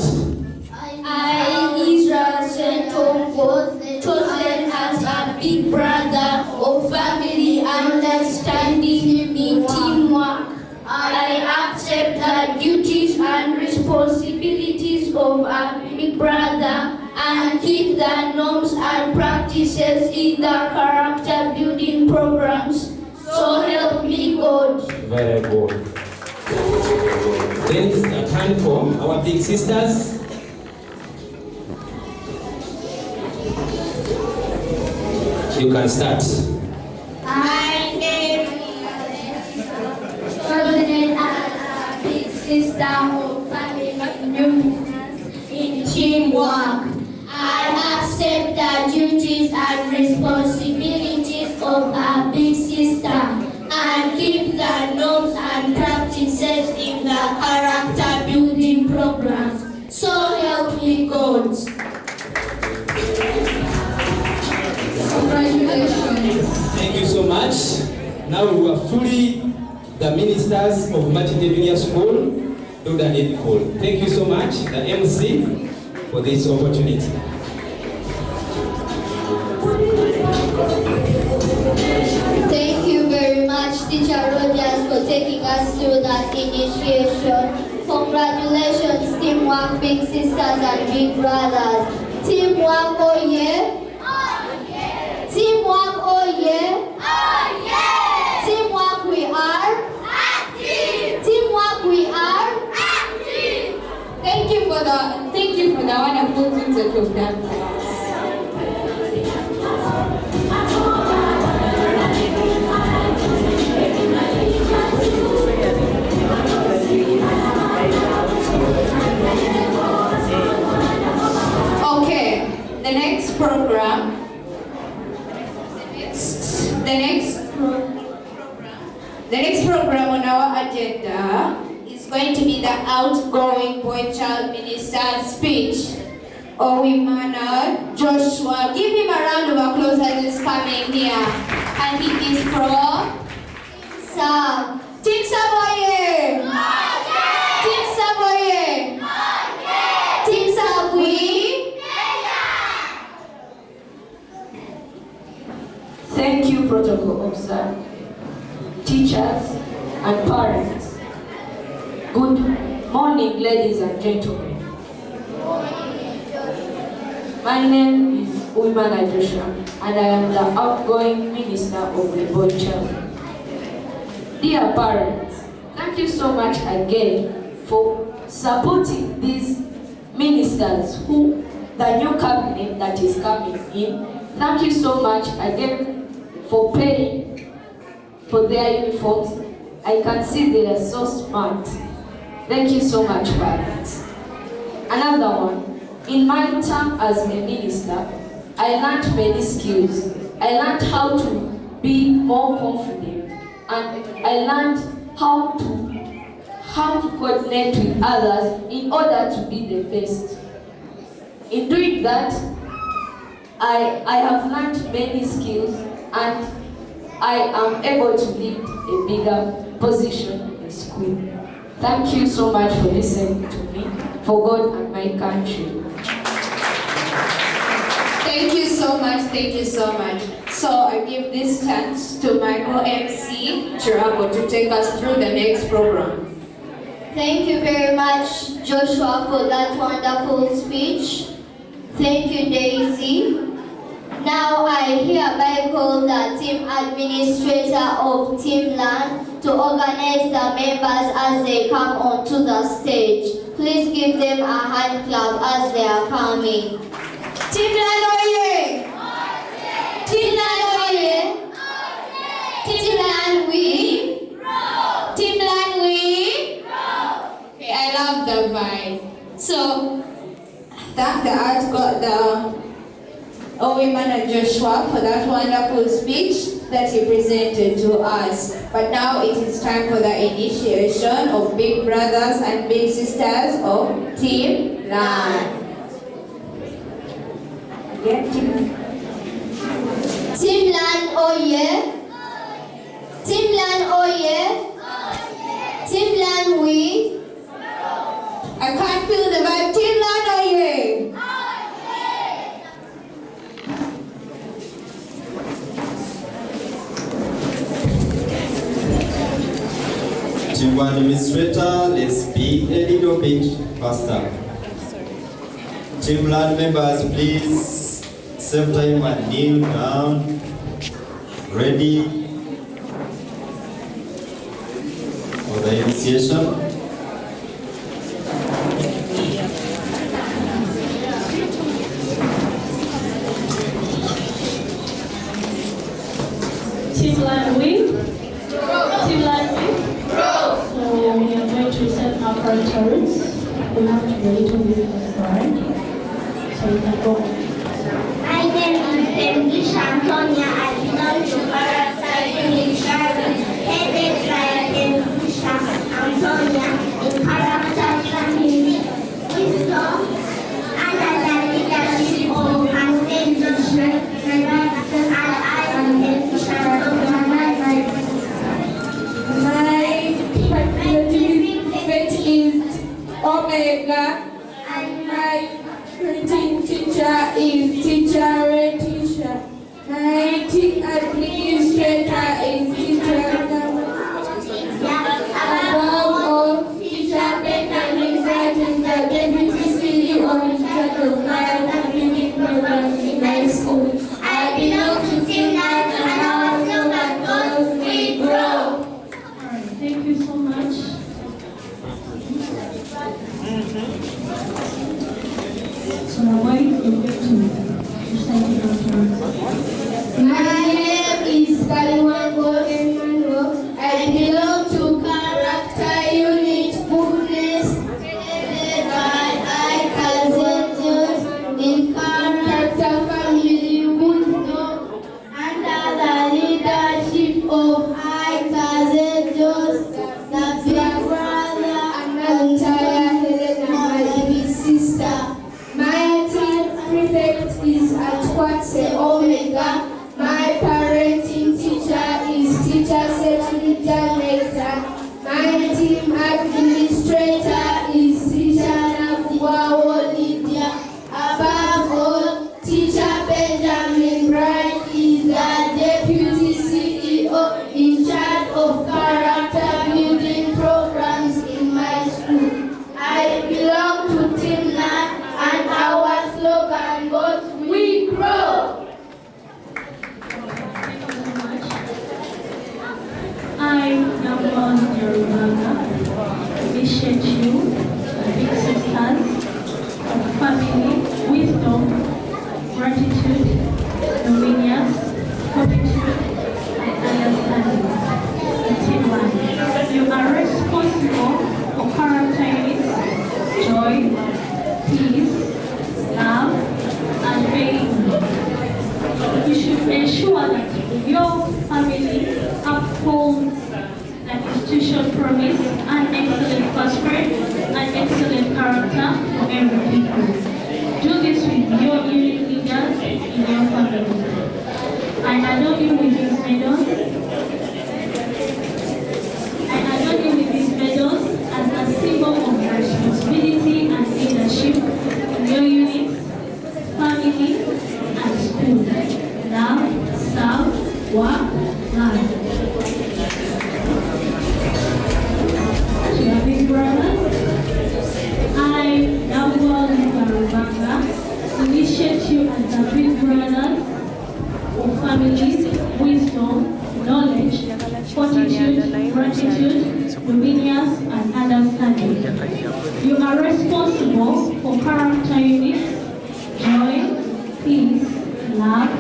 I, Israel Senton, was chosen as a big brother of family understanding in teamwork. I accept the duties and responsibilities of a big brother and keep the norms and practices in the character building programs. So help me God. Very good. Then it's the time for our big sisters. You can start. I am chosen as a big sister of family units in teamwork. I accept the duties and responsibilities of a big sister and keep the norms and practices in the character building programs. So help me God. Congratulations. Thank you so much. Now we are fully the ministers of Makindye Junior School, Dr. and Cole. Thank you so much, the MC, for this opportunity. Thank you very much, Teacher Rogers, for taking us through that initiation. Congratulations, Teamwork Big Sisters and Big Brothers. Teamwork, oh yeah? Oh yeah! Teamwork, oh yeah? Oh yeah! Teamwork, we are? Active! Teamwork, we are? Active! Thank you for the wonderful things that you've done for us. Okay, the next program. The next program on our agenda is going to be the outgoing boy child minister speech. Owimana Joshua. Give him a round of applause as he's coming here. And he is from Sam. Team Savoye. Team Savoye. Team Savoye. Thank you, Protocol Officer, teachers, and parents. Good morning, ladies and gentlemen. My name is Owimana Joshua, and I am the outgoing minister of the boy child. Dear parents, thank you so much again for supporting these ministers who, the new cabinet that is coming in. Thank you so much again for paying for their uniforms. I can see they are so smart. Thank you so much, parents. Another one, in my time as a minister, I learned many skills. I learned how to be more confident, and I learned how to coordinate with others in order to be the best. In doing that, I have learned many skills, and I am able to lead a bigger position in school. Thank you so much for listening to me, for God and my country. Thank you so much, thank you so much. So I give this chance to my co-MC, Chirago, to take us through the next program. Thank you very much, Joshua, for that wonderful speech. Thank you, Daisy. Now I hereby call the team administrator of Teamland to organize the members as they come onto the stage. Please give them a hand clap as they are coming. Teamland Oye! Teamland Oye! Teamland we! Teamland we! Okay, I love the vibe. So, thank the art got the Owen and Joshua for that wonderful speech that he presented to us. But now it is time for the initiation of big brothers and big sisters of Team Land. Teamland Oye! Teamland Oye! Teamland we! I can't feel the vibe. Teamland Oye! Team administrator, let's be a little bit faster. Team land members, please save time and kneel down. Ready for the initiation. Teamland win. Teamland win. So we are going to set our priorities. We have to be a little bit right. So you can go. My name is Antonia. I belong to Character Unit 7, headed by Antonia in Character Unit Wisdom under the leadership of Antonia Joshua. And I am the favorite is Omega, and my printing teacher is Teacher Retisha. My administrator is Teacher Above all, Teacher Benjamin is the deputy CEO in charge of my community programs in my school. I belong to Team Life, and our slogan goes, we grow. Thank you so much. So now why you get to recite your turn. My name is Kaliwango Emmanuel. I belong to Character Unit Bookness, headed by I Cousin in Character Family Wisdom under the leadership of I Cousin the big brother and entire headed by my big sister. My team prefect is Atwatse Omega. My parenting teacher is Teacher Setrita Nectar. My team administrator is Teacher Nakuwa Lydia. Above all, Teacher Benjamin Bright is the Deputy CEO in charge of character building programs in my school. I belong to Team Land, and our slogan goes, we grow. I am on your brother. Appreciate you, big sisters, family, wisdom, gratitude, dominion, fortitude, and understanding. Team Life. You are responsible for character units, joy, peace, love, and faith. You should ensure that your family upholds an institution promise and excellent prosperity and excellent character for every people. Do this with your unit leaders in your family. I adore you with these medals. I adore you with these medals as a symbol of responsibility and leadership in your unit, family, and school. Love, serve, work, life. To your big brothers, I, Nabual Rubanga, initiate you as a big brothers of families, wisdom, knowledge, fortitude, gratitude, obedience, and understanding. You are responsible for character units, joy, peace, love,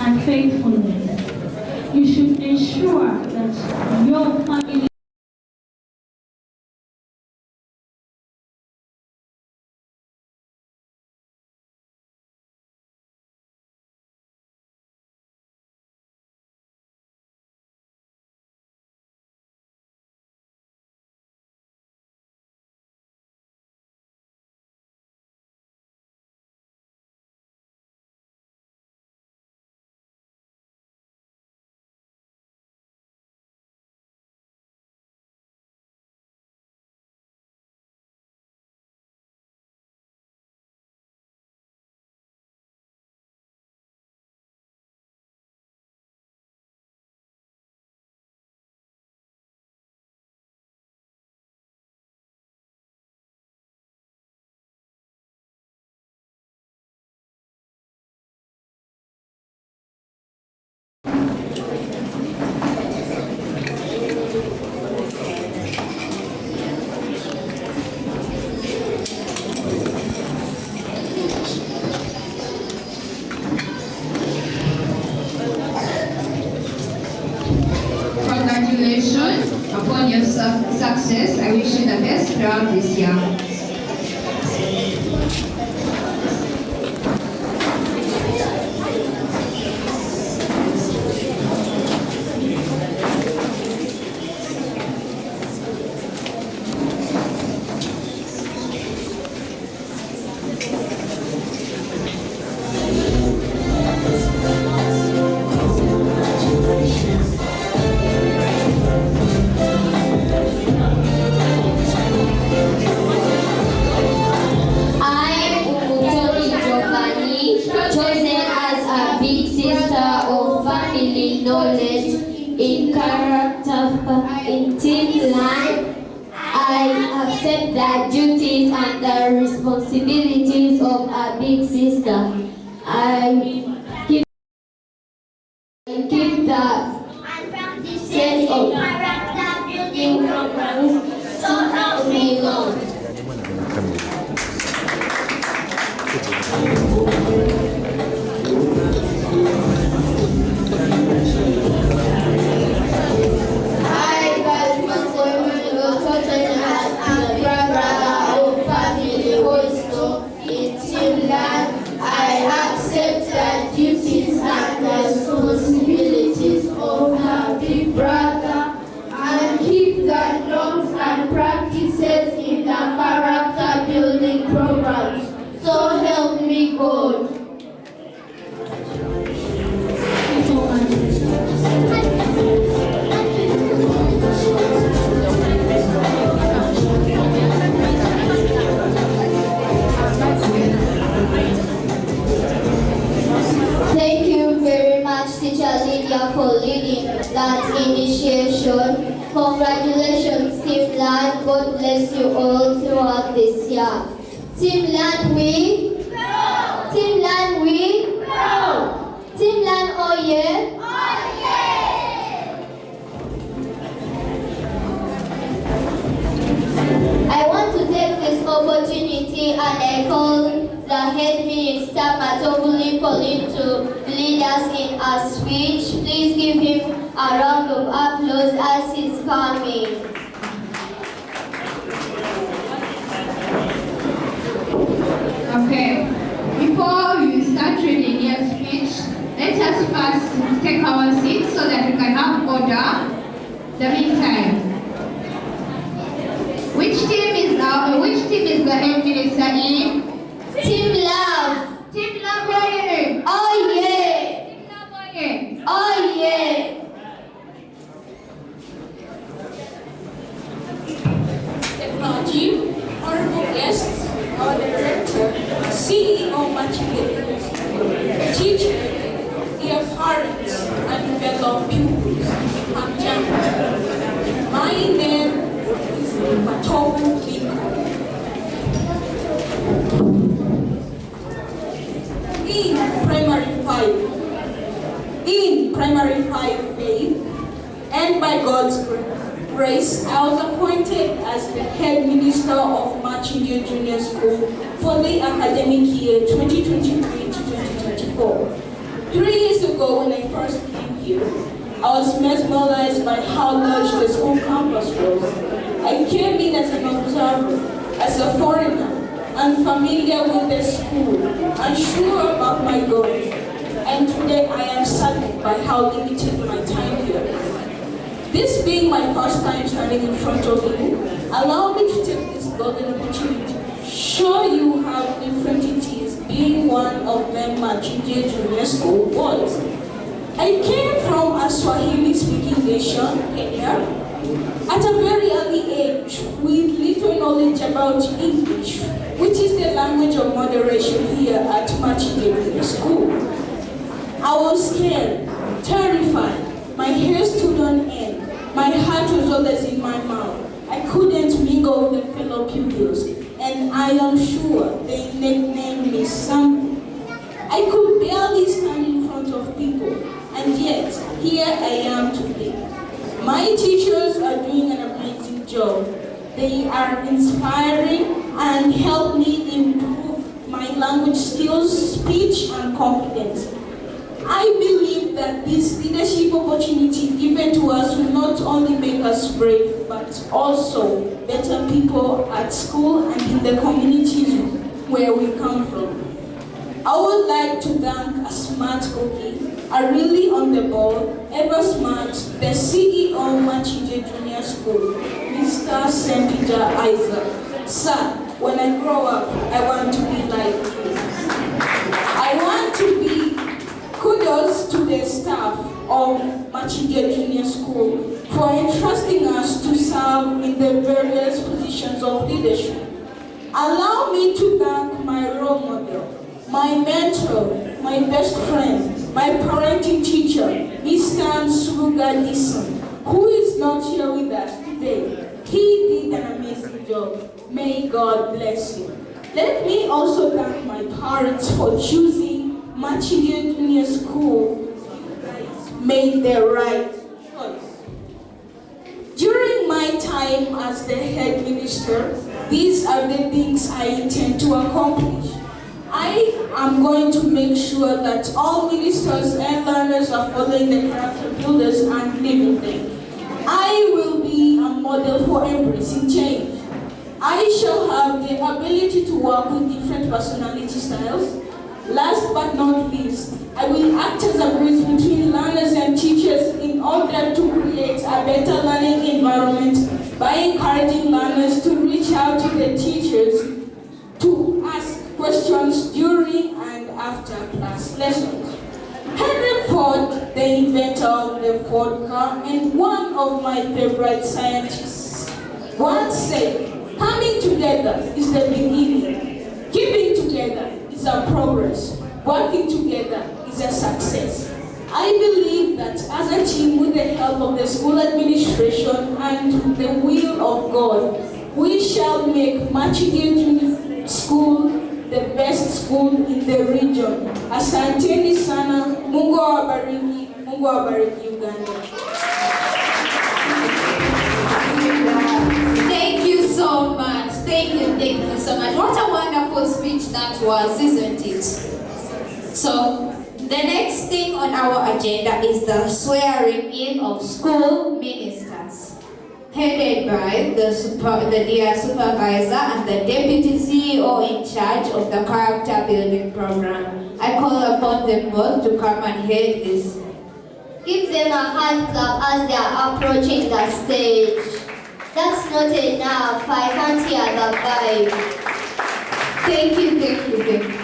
and faithfulness. You should ensure that your family Congratulations upon your success. I wish you the best throughout this year. in character in team life. I accept the duties and the responsibilities of a big sister. I keep the sense of character building programs so help me God. I accept the duties and responsibilities of a big brother and keep the norms and practices in the character building programs. So help me God. Thank you very much, Teacher Lydia, for leading that initiation. Congratulations, Team Land. God bless you all throughout this year. Team Land, we? Go! Team Land, we? Go! Team Land, oh yeah? Oh yeah! I want to take this opportunity and I call the head minister, Matobuli Colin, to lead us in a speech. Please give him a round of applause as he's coming. Okay, before we start reading your speech, let us first take our seats so that we can have order. The meantime, which team is the head minister in? Team Love. Team Love, oh yeah. Oh yeah. Team Love, oh yeah. Oh yeah. Technology, honorable guests, our director, CEO Makindye, teacher, dear parents, and fellow pupils, my name is Matobu Liko. In primary 5 faith, And by God's grace, I was appointed as the head minister of Makindye Junior School for the academic year 2023 to 2024. 3 years ago, when I first came here, I was mesmerized by how large the school campus was. I came in as an observer, as a foreigner, unfamiliar with the school, unsure about my goals. And today I am saddened by how limited my time here. This being my first time standing in front of you, allow me to take this golden opportunity to show you how different it is being one of them Makindye Junior School boys. I came from a Swahili-speaking nation, Kenya, at a very early age with little knowledge about English, which is the language of moderation here at Makindye Junior School. I was scared, terrified, my hair stood on end, my heart was always in my mouth. I couldn't mingle with the fellow pupils, and I am sure they nicknamed me something. I could barely stand in front of people, and yet here I am today. My teachers are doing an amazing job. They are inspiring and help me improve my language skills, speech, and confidence. I believe that this leadership opportunity given to us will not only make us brave, but also better people at school and in the communities where we come from. I would like to thank a smart cookie, a really on the ball, ever smart, the CEO of Makindye Junior School, Mr. Sempija Isaac. Sir, when I grow up, I want to be like you. I want to be. Kudos to the staff of Makindye Junior School for entrusting us to serve in the various positions of leadership. Allow me to thank my role model, my mentor, my best friend, my parenting teacher, Mr. Suruga Dison, who is not here with us today. He did an amazing job. May God bless you. Let me also thank my parents for choosing Makindye Junior School. Made the right choice. During my time as the head minister, these are the things I intend to accomplish. I am going to make sure that all ministers and learners are following the character builders and living them. I will be a model for embracing change. I shall have the ability to work with different personality styles. Last but not least, I will act as a bridge between learners and teachers in order to create a better learning environment by encouraging learners to reach out to the teachers to ask questions during and after class lessons. Henry Ford, the inventor of the Ford car and one of my favorite scientists, once said, "Coming together is the beginning. Keeping together is a progress. Working together is a success." I believe that as a team, with the help of the school administration and the will of God, we shall make Makindye Junior School the best school in the region. Asanteni sana. Mungu awabariki. Mungu awabariki Uganda. Thank you so much. Thank you so much. What a wonderful speech that was, isn't it? So, the next thing on our agenda is the swearing in of school ministers, headed by the dear supervisor and the deputy CEO in charge of the character building program. I call upon them both to come and head this. Give them a hand clap as they are approaching the stage. That's not enough. I can't hear the vibe. Thank you, thank you, thank you.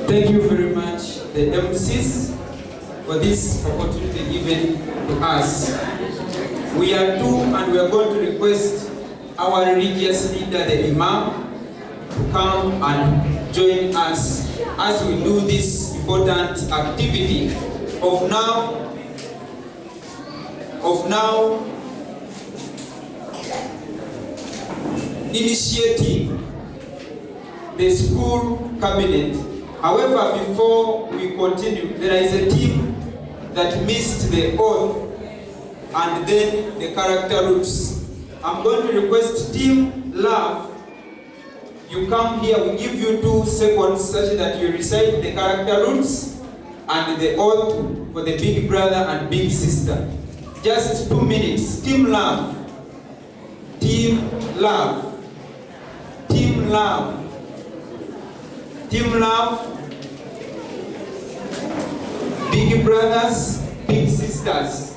Thank you very much, the MCs, for this opportunity given to us. We are two, and we are going to request our religious leader, the Imam, to come and join us as we do this important activity of now initiating the school cabinet. However, before we continue, there is a team that missed the oath and then the character roots. I'm going to request Team Love, you come here, we give you 2 seconds such that you recite the character roots and the oath for the big brother and big sister. Just 2 minutes. Team Love. Team Love. Team Love. Team Love. Big brothers, big sisters.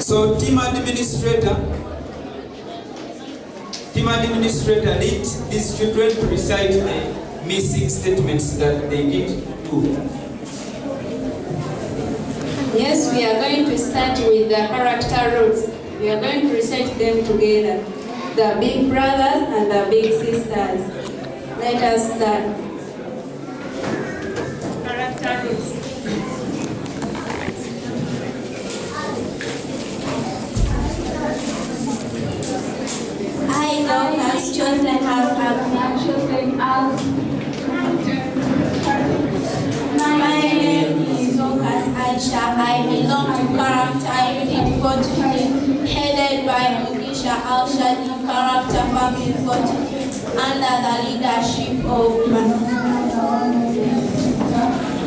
So team administrator need these children to recite the missing statements that they did do. Yes, we are going to start with the character roots. We are going to recite them together. The big brothers and the big sisters. Let us start. Character roots. I know has chosen as my name is Lucas Aisha. I belong to character unit 43, headed by Mugisha Aisha in character family 43, under the leadership of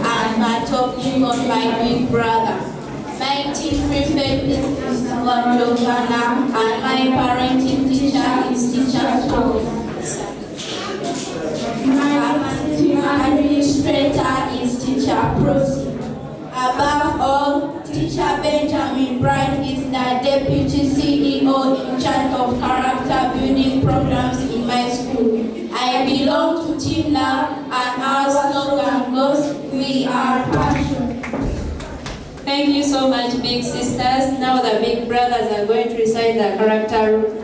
and my talking on my big brother. My team prefect is Giovanna, and my parenting teacher is Teacher Tom. My administrator is Teacher Prosi. Above all, Teacher Benjamin Bright is the Deputy CEO in charge of character building programs in my school. I belong to Team Love, and our slogan goes, "We are passion." Thank you so much, big sisters. Now the big brothers are going to recite the character root.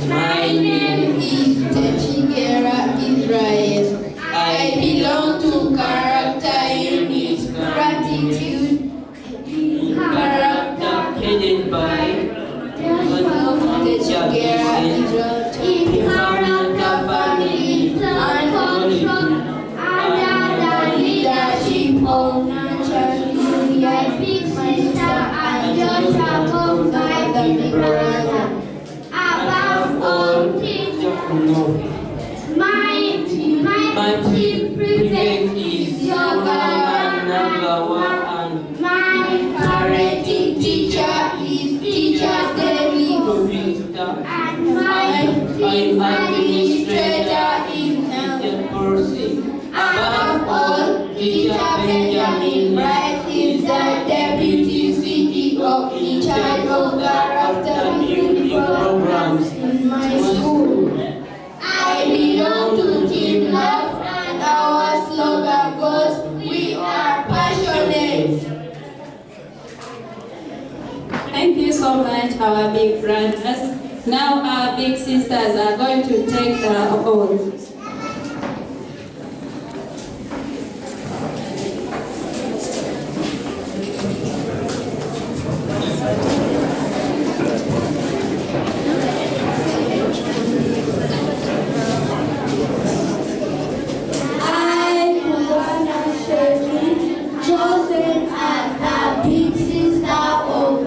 My name is Techigera Israel. I belong to character unit gratitude. Character headed by Techigera Israel. In character family and control under the leadership of Julia, big sister, and just above by the big brother. Above all things, my chief prefect is Yoga, and my parenting teacher is Teacher David, and my team administrator is Teacher Percy. Above all, Teacher Benjamin Bright is the Deputy CEO in charge of character building programs in my school. I belong to Team Love, and our slogan goes, "We are passionate." Thank you so much, our big brothers. Now our big sisters are going to take the oath. Chosen as the big sister of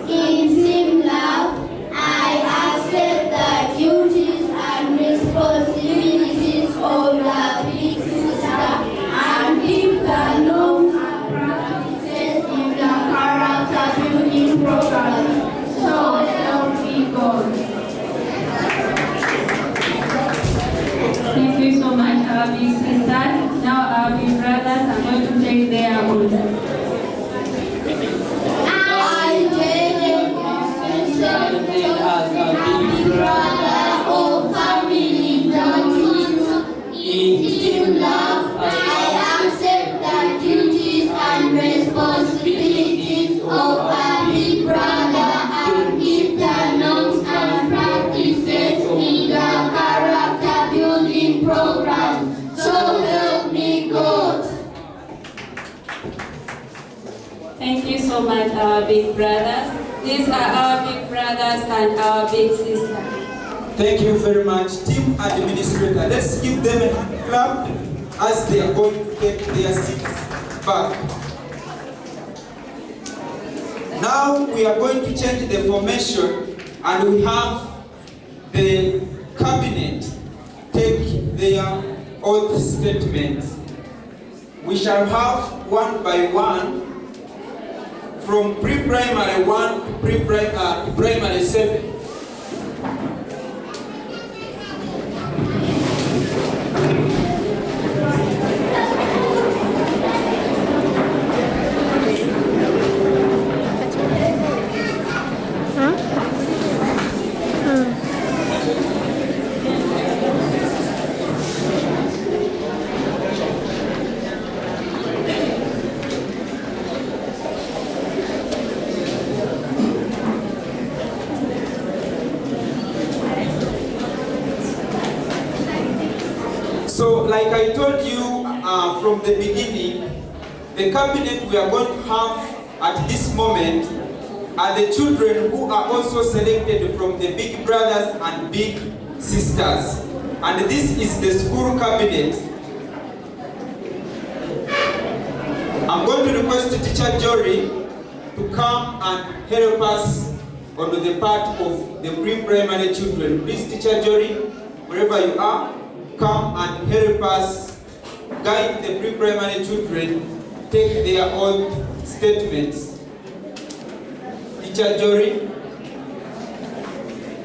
in Team Love, I accept the duties much, our big brothers. These are our big brothers and our big sisters. Thank you very much, team administrator. Let's give them a hand clap as they are going to take their seats back. Now we are going to change the formation, and we have the cabinet take their oath statements. We shall have one by one from pre-primary 1 to primary 7. So, like I told you from the beginning, the cabinet we are going to have at this moment are the children who are also selected from the big brothers and big sisters. And this is the school cabinet. I'm going to request Teacher Jory to come and help us on the part of the pre-primary children. Please, Teacher Jory, wherever you are, come and help us guide the pre-primary children take their own statements. Teacher Jory,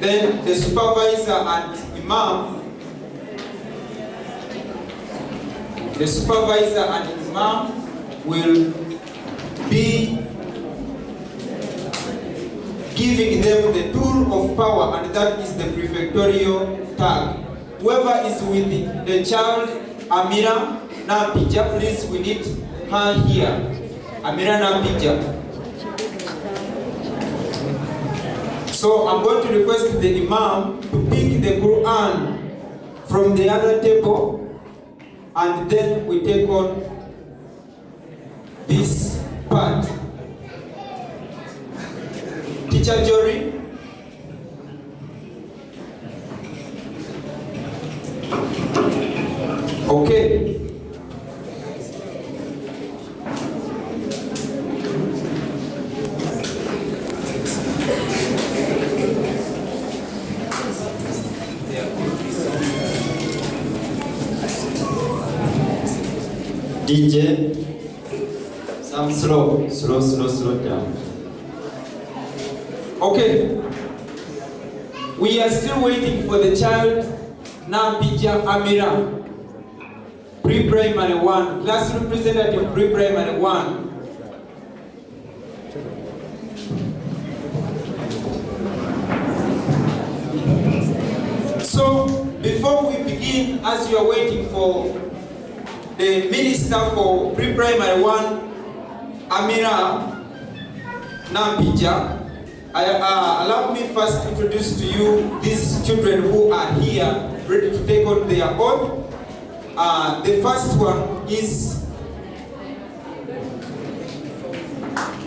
then the supervisor and imam. The supervisor and imam will be giving them the tool of power, and that is the prefectorial tag. Whoever is with the child, Amira Nampija, please, we need her here. Amira Nampija. So I'm going to request the imam to pick the Quran from the other table, and then we take on this part. Teacher Jory. Okay. DJ, some slow down. Okay. We are still waiting for the child, Nampija Amira. Pre-primary 1, class representative pre-primary 1. So, before we begin, as you are waiting for the minister for pre-primary 1, Amira Nampija, allow me first to introduce to you these children who are here, ready to take on their oath. The first one is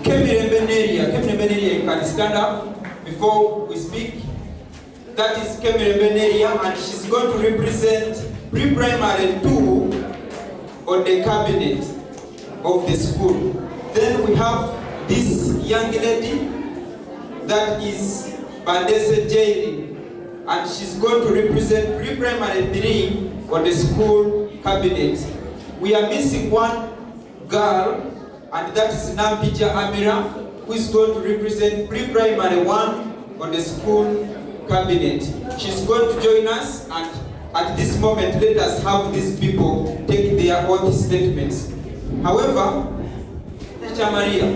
Kemire Beneria. Kemire Beneria, you can stand up before we speak. That is Kemire Beneria, and she's going to represent pre-primary 2 on the cabinet of the school. Then we have this young lady, that is Bandese Jairi, and she's going to represent pre-primary 3 on the school cabinet. We are missing one girl, and that is Nampija Amira, who is going to represent pre-primary 1 on the school cabinet. She's going to join us, and at this moment, let us have these people take their oath statements. However, Teacher Maria,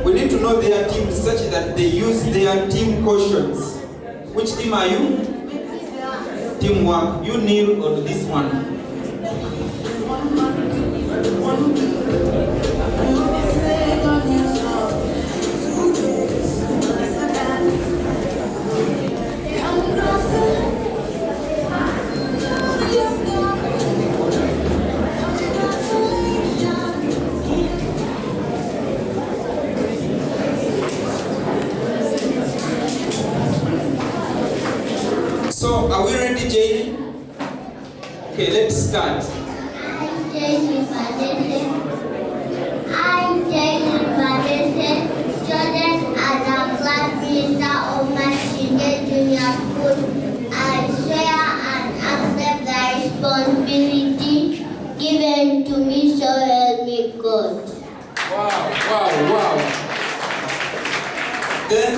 we need to know their teams such that they use their team cautions. Which team are you? Teamwork. You kneel on this one. name, Jane? Okay, let's start. I'm Jane student at the class minister of Makindye Junior School. I swear and accept the responsibility given to me, so help me God. Wow. Then,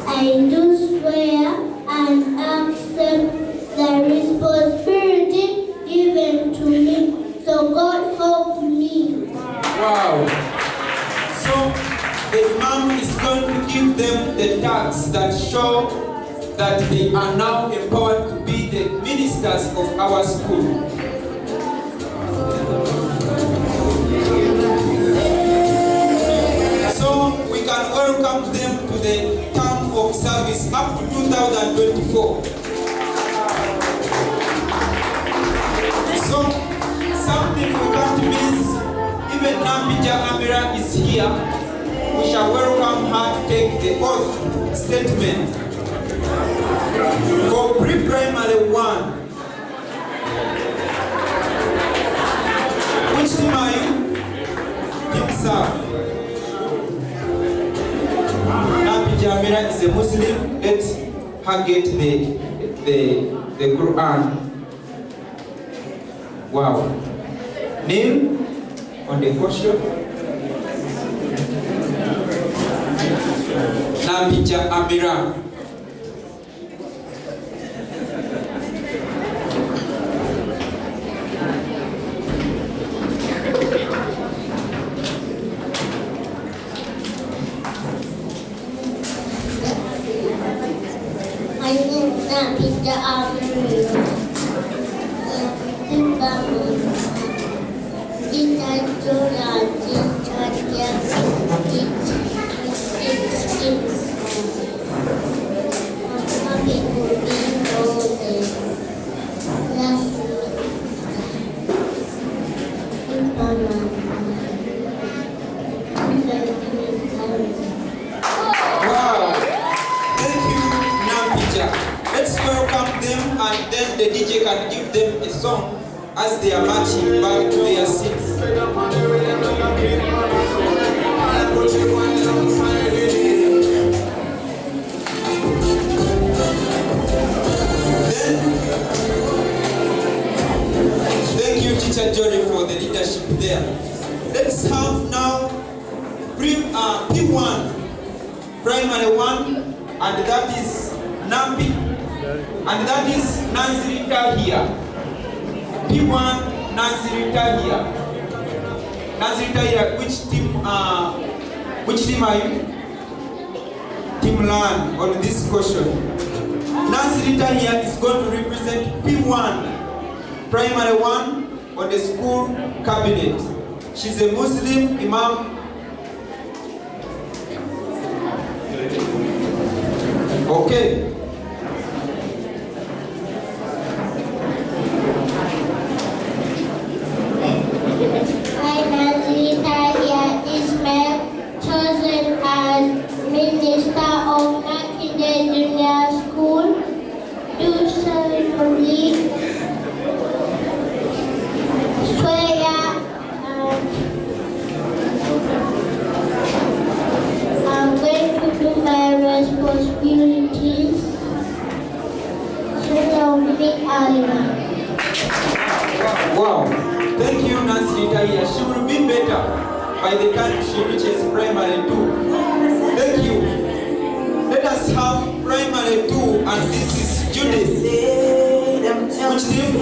I do swear and accept the responsibility given to me, so God help me. wow. So, the Imam is going to give them the tags that show that they are now empowered to be the ministers of our school. So, we can welcome them to the term of service up to 2024. So, something we can't miss, even Nambija Amira is here. We shall welcome her to take the oath statement. For pre-primary 1, which team are you? Team South. Nambija Amira is a Muslim. Let her get the Quran. Wow. Kneel on the question. Nambija Amira. My name is Makindye. Wow. Thank you, Nambija. Let's welcome them and then the DJ can give them a song as they are marching back to their seats. Thank you, Teacher Jory, for the leadership there. Let's have now P1, primary 1, and that is Nambi, and that is Nazirita here. P1, Nazirita here. Nazirita here, which team are you? Team Land on this question. Nazirita here is going to represent P1, primary 1 on the school cabinet. She's a Muslim Imam. Okay. Chosen as Minister of Makindye Junior School, do solemnly swear I'm going to do my responsibilities. So help me Allah. Wow. Thank you, Nancy Italia. She will be better by the time she reaches primary 2. Thank you. Let us have primary 2, and this is Judith. Which team?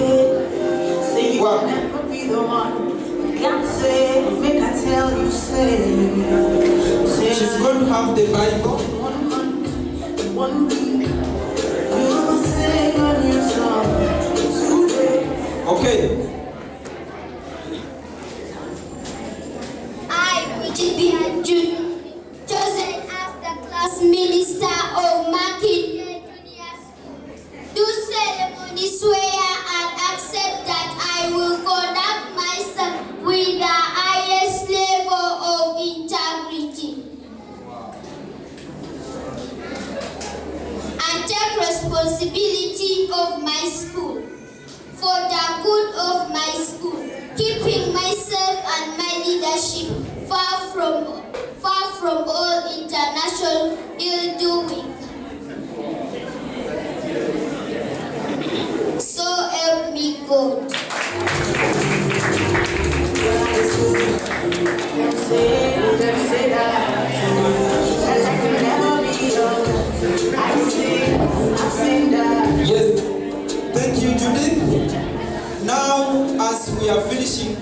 Wow. She's going to have the Bible. chosen as the class minister of Makindye Junior School, do solemnly swear and accept that I will conduct myself with the highest level of integrity and take responsibility of my school for the good of my school, keeping myself and my leadership far from all international ill-doing. So help me God. Yes, thank you, Judith. Now, as we are finishing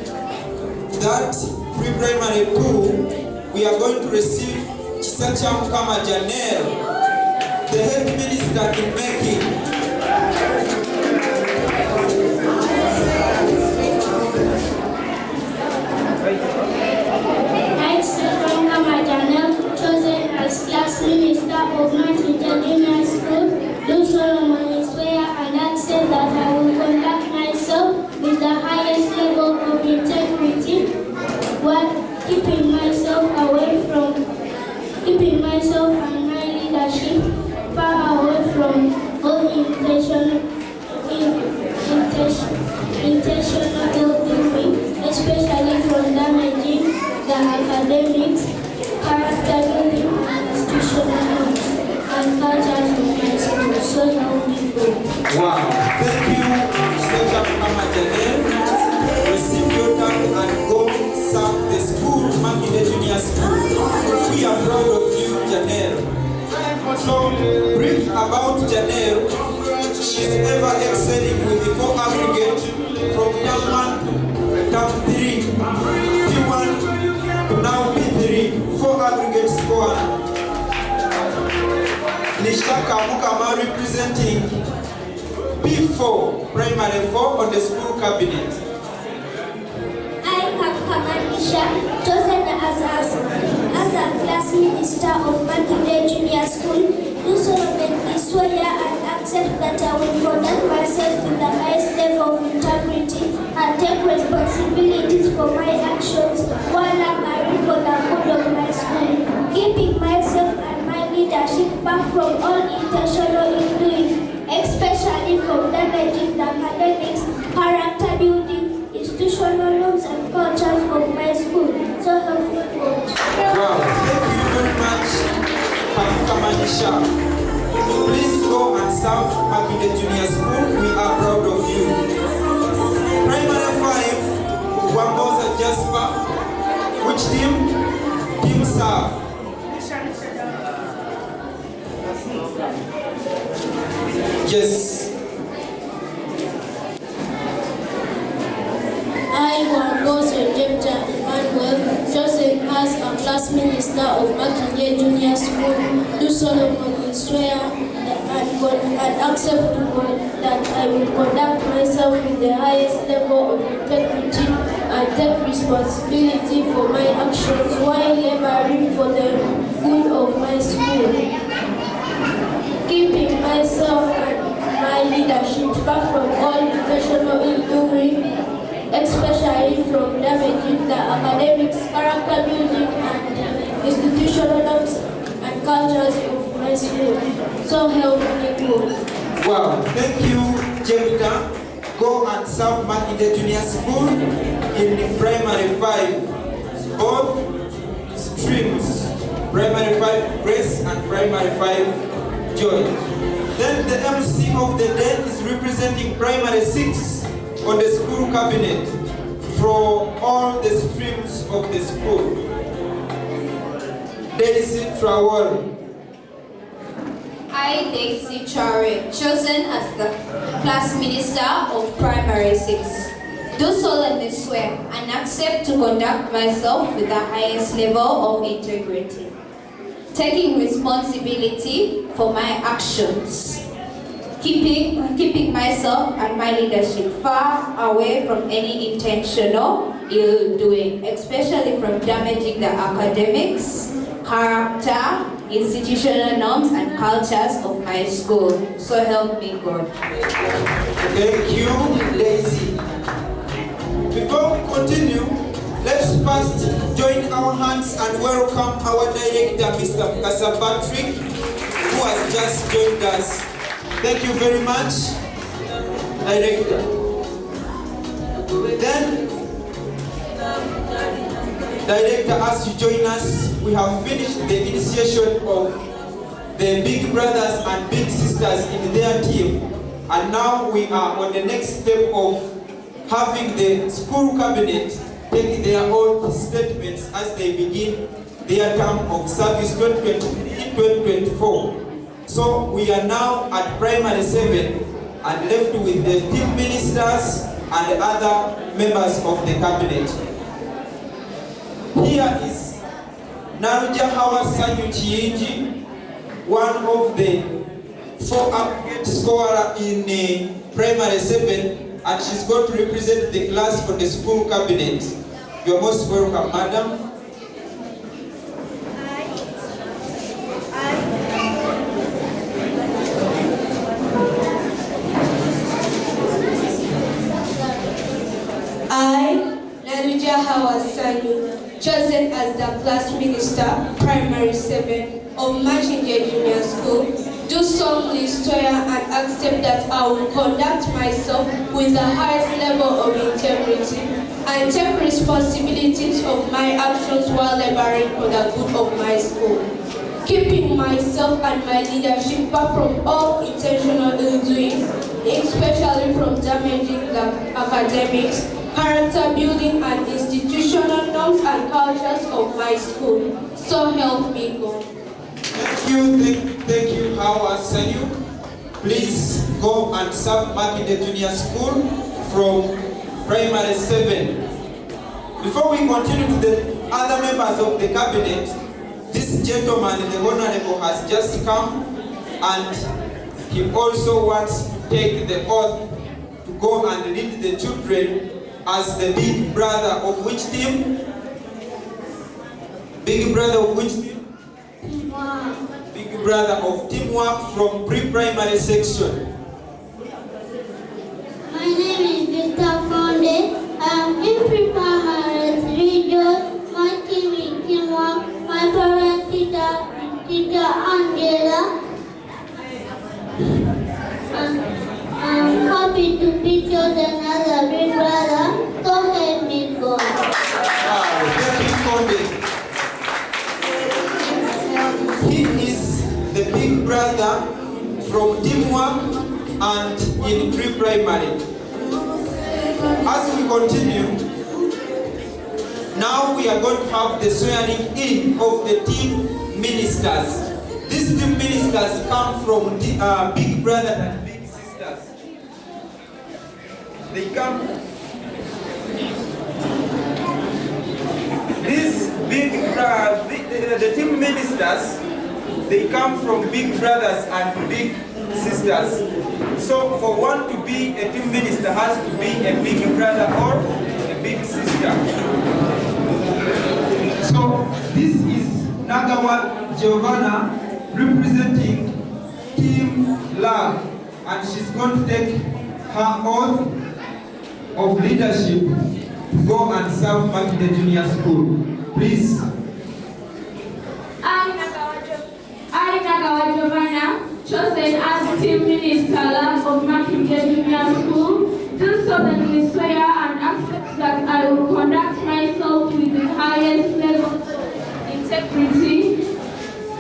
that pre-primary 2, we are going to receive Chisacha Mukama Janelle, the head minister in Making. I, Chisacha Mukama Janelle, chosen as class minister of Makindye Junior School, do solemnly swear and accept that I will conduct myself with the highest level of integrity, while keeping myself and my leadership far away from all intentional ill-doing, especially from damaging the academics, character building, and institutional norms and cultures of my school. So help me God. Wow, thank you, Chisacha Mukama Janelle. Receive your tag and go serve the school, Makindye Junior School. We are proud of you, Janelle. So, brief about Janelle. She is ever excelling with the 4 aggregate from term 1 to term 3, P1 to now P3, 4 aggregate score. Nishaka Mukama representing P4, primary 4 on the school cabinet. I have Kamanisha, chosen as a class minister of Makindye Junior School, do solemnly swear and accept that I will conduct myself with the highest level of integrity and take responsibilities for my actions while I'm for the good of my school, keeping myself and my leadership far from all intentional ill-doing, especially from damaging the academics, character building, institutional norms and cultures of my school. So help me God. Wow, thank you very much, Kamanisha. Please go and serve Makindye Junior School. We are proud of you. Primary 5, Wamboza Jasper. Which team? Team serve. Yes. I, Wamboza Jasper Emmanuel, chosen as a class minister of Makindye Junior School, do solemnly swear and accept to God that I will conduct myself with the highest level of integrity and take responsibility for my actions while laboring for the good of my school, keeping myself and my leadership far from all intentional ill-doing, especially from damaging the academics, character building, and institutional norms and cultures of my school. So help me God. Wow, thank you, Jemita. Go and serve Makindye Junior School in primary 5. Both streams, primary 5 Grace and primary 5 Joy. Then the MC of the day is representing primary 6 on the school cabinet for all the streams of the school. Daisy Traore. I, Daisy Traore, chosen as the class minister of primary 6, do solemnly swear and accept to conduct myself with the highest level of integrity, taking responsibility for my actions, keeping myself and my leadership far away from any intentional ill-doing, especially from damaging the academics, character, institutional norms, and cultures of my school. So help me God. Thank you, Daisy. Before we continue, let's first join our hands and welcome our director, Mr. Mukasa Patrick, who has just joined us. Thank you very much, Director. Then, Director, as you join us, we have finished the initiation of the big brothers and big sisters in their team. And now we are on the next step of having the school cabinet take their own statements as they begin their term of service 2023-2024. So we are now at primary 7 and left with the team ministers and other members of the cabinet. Here is Naruja Hawa Sanyu Chiinji, one of the 4 aggregate scorer in primary 7, and she's going to represent the class for the school cabinet. You're most welcome, madam. I, Naruja Hawa Sanyu, chosen as the class minister, primary 7 of Makindye Junior School, do solemnly swear and accept that I will conduct myself with the highest level of integrity and take responsibilities of my actions while laboring for the good of my school, keeping myself and my leadership far from all intentional ill-doing, especially from damaging the academics, character building, and institutional norms and cultures of my school. So help me God. Thank you, Hawa Sanyu. Please go and serve Makindye Junior School from primary 7. Before we continue to the other members of the cabinet, this gentleman, the Honorable, has just come and he also wants to take the oath to go and lead the children as the big brother of which team? Big brother of which team? Big brother of teamwork from pre-primary section. My name is Victor Conde. I am in pre-primary region. My team is teamwork. My parent teacher Angela. I'm happy to be chosen as a big brother. So help me God. He is the big brother from teamwork and in pre-primary. As we continue, now we are going to have the swearing in of the team ministers. These team ministers come from big brother and big sisters. They come. These the team ministers, they come from big brothers and big sisters. So for one to be a team minister has to be a big brother or a big sister. So this is Nagawa Giovanna representing Team Love, and she's going to take her oath of leadership to go and serve Makindye Junior School. Please. I, Nagawa Giovanna, chosen as Team Minister of Makindye Junior School, do solemnly swear and accept that I will conduct myself with the highest level of integrity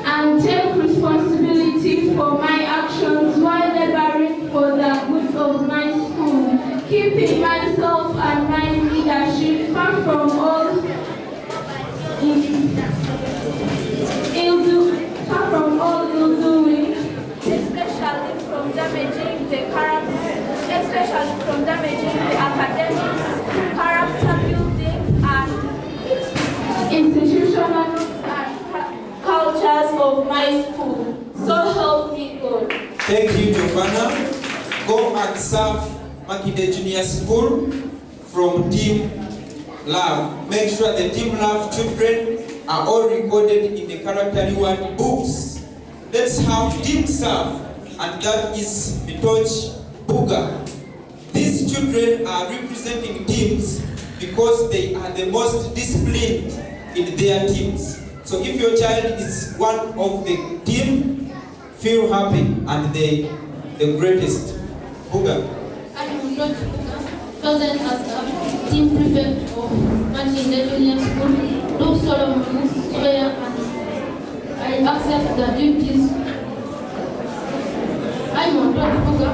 and take responsibility for my actions while laboring for the good of my school, keeping myself and my leadership far from all ill-doing, especially from damaging the academics, character building, and institutional and cultures of my school. So help me God. Thank you, Giovanna. Go and serve Makindye Junior School from Team love. Make sure the team love children are all recorded in the character reward books. Let's have team serve, and that is Mitoch Buga. These children are representing teams because they are the most disciplined in their teams. So if your child is one of the team, feel happy and the greatest. Buga. I'm Mitoch Buga, chosen as a team prefect of Makindye Junior School. Do solemnly swear and I accept the duties. I'm Mitoch Buga,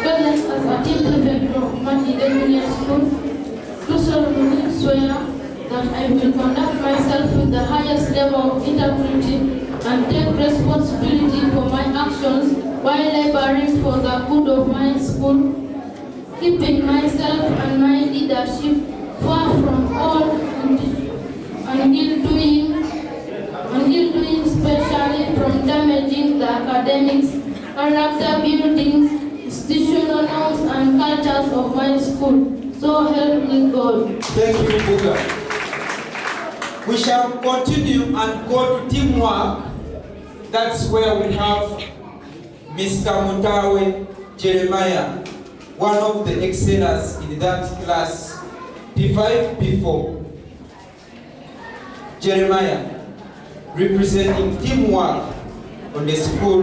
chosen as a team prefect of Makindye Junior School. Do solemnly swear that I will conduct myself with the highest level of integrity and take responsibility for my actions while laboring for the good of my school, keeping myself and my leadership far from all ill doing, especially from damaging the academics, character building, institutional norms and cultures of my school. So help me God. Thank you, Buga. We shall continue and go to teamwork. That's where we have Mr. Mutawe Jeremiah, one of the excellers in that class, P5, P4. Jeremiah, representing teamwork on the school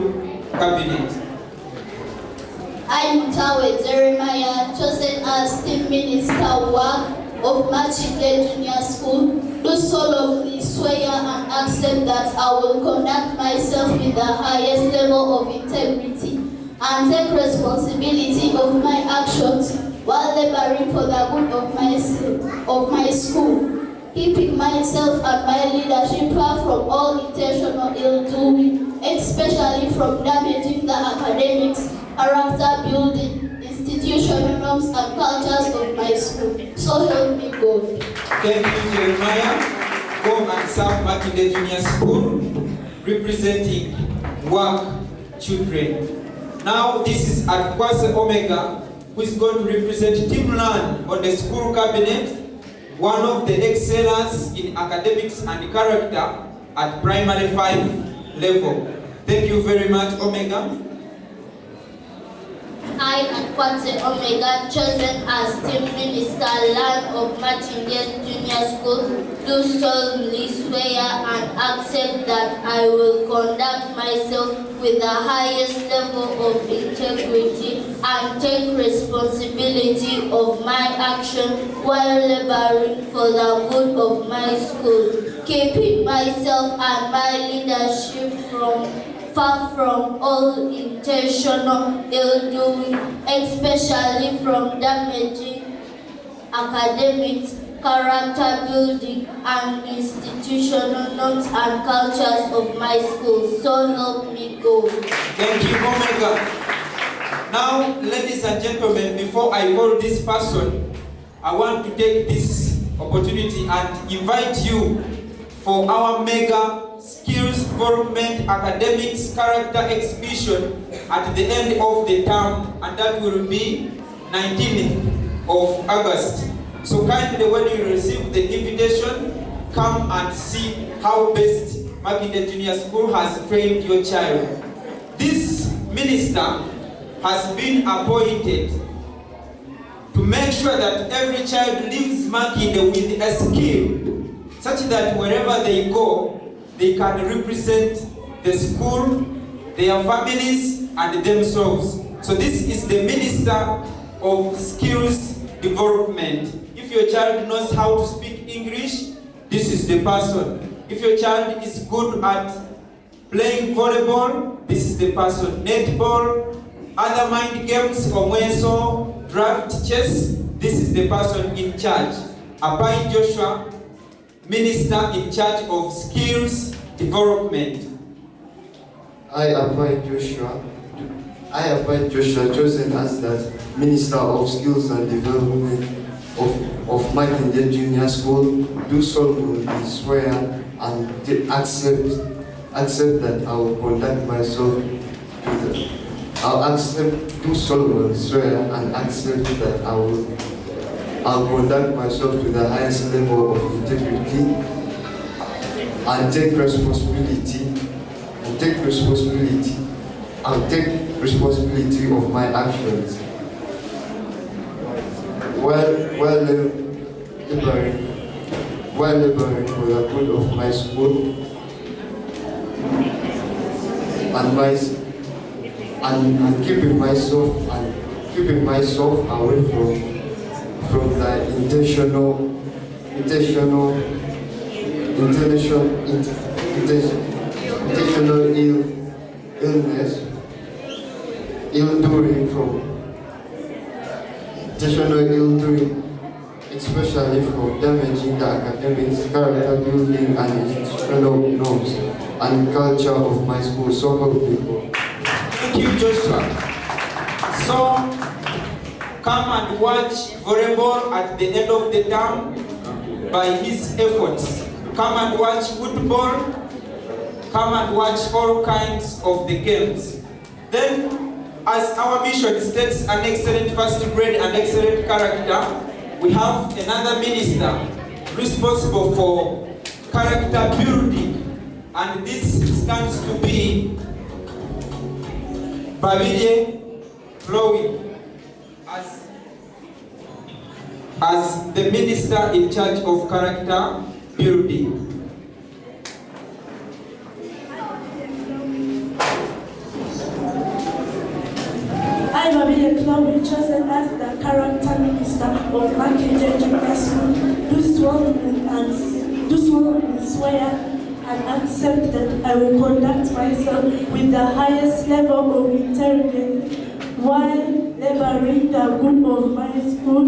cabinet. I, Mutawe Jeremiah, chosen as team minister work of Makindye Junior School, do solemnly swear and accept that I will conduct myself with the highest level of integrity and take responsibility of my actions while laboring for the good of my school, keeping myself and my leadership far from all intentional ill-doing, especially from damaging the academics, character building, institutional norms and cultures of my school. So help me God. Thank you, Jeremiah. Go and serve Makindye Junior School, representing work children. Now this is Adkwase Omega, who is going to represent Team Learn on the school cabinet, one of the excellers in academics and character at primary 5 level. Thank you very much, Omega. I, Makindye Omega, chosen as team minister Learn of Makindye Junior School, do solemnly swear and accept that I will conduct myself with the highest level of integrity and take responsibility of my action while laboring for the good of my school, keeping myself and my leadership far from all intentional ill-doing, especially from damaging academics, character building, and institutional norms and cultures of my school. So help me God. Thank you, Omega. Now, ladies and gentlemen, before I call this person, I want to take this opportunity and invite you for our mega skills development academics character exhibition at the end of the term, and that will be 19th of August. So kindly, when you receive the invitation, come and see how best Makindye Junior School has trained your child. This minister has been appointed to make sure that every child leaves Makindye with a skill, such that wherever they go, they can represent the school, their families, and themselves. So this is the Minister of Skills Development. If your child knows how to speak English, this is the person. If your child is good at playing volleyball, this is the person. Netball, other mind games, omweso, draft, chess, this is the person in charge. Apai Joshua, Minister in charge of skills development. I appoint Joshua, chosen as that Minister of Skills and Development of Makindye Junior School, do solemnly swear and accept that I will conduct myself do solemnly swear and accept that I will I'll conduct myself to the highest level of integrity and take responsibility of my actions while laboring for the good of my school and keeping myself away from the intentional ill-doing, especially from damaging the academics, character building, and institutional norms and culture of my school. So help me God. Thank you, Joshua. So, come and watch volleyball at the end of the term by his efforts. Come and watch football. Come and watch all kinds of the games. Then, as our mission states an excellent first grade and excellent character, we have another minister responsible for character building, and this stands to be Makindye Chloe as the minister in charge of character building. I, Makindye Chloe, chosen as the character minister of Makindye Junior School, do solemnly swear and accept that I will conduct myself with the highest level of integrity while laboring the good of my school.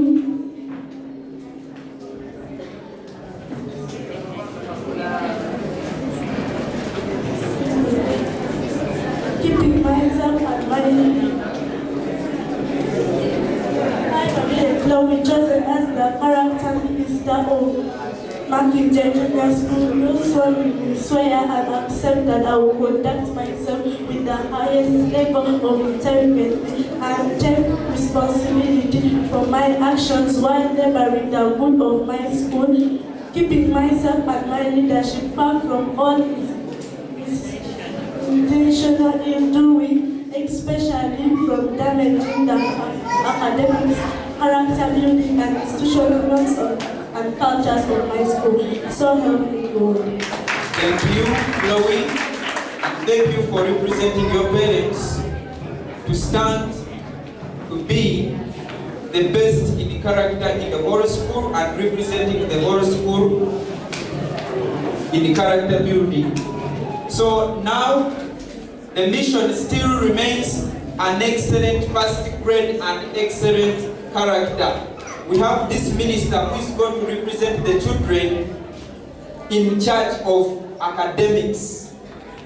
Keeping myself and my Chloe, chosen as the character minister of Makindye Junior School, do solemnly swear and accept that I will conduct myself with the highest level of integrity and take responsibility for my actions while laboring the good of my school, keeping myself and my leadership far from all intentional ill-doing, especially from damaging the academics, character building, and institutional norms and cultures of my school. So help me God. Thank you, Chloe. Thank you for representing your parents to stand to be the best in character in the whole school and representing the whole school in the character building. So now the mission still remains an excellent first grade and excellent character. We have this minister who is going to represent the children in charge of academics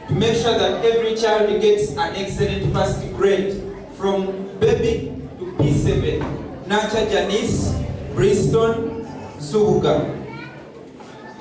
to make sure that every child gets an excellent first grade from baby to P7. Nacha Janice Briston Subuga.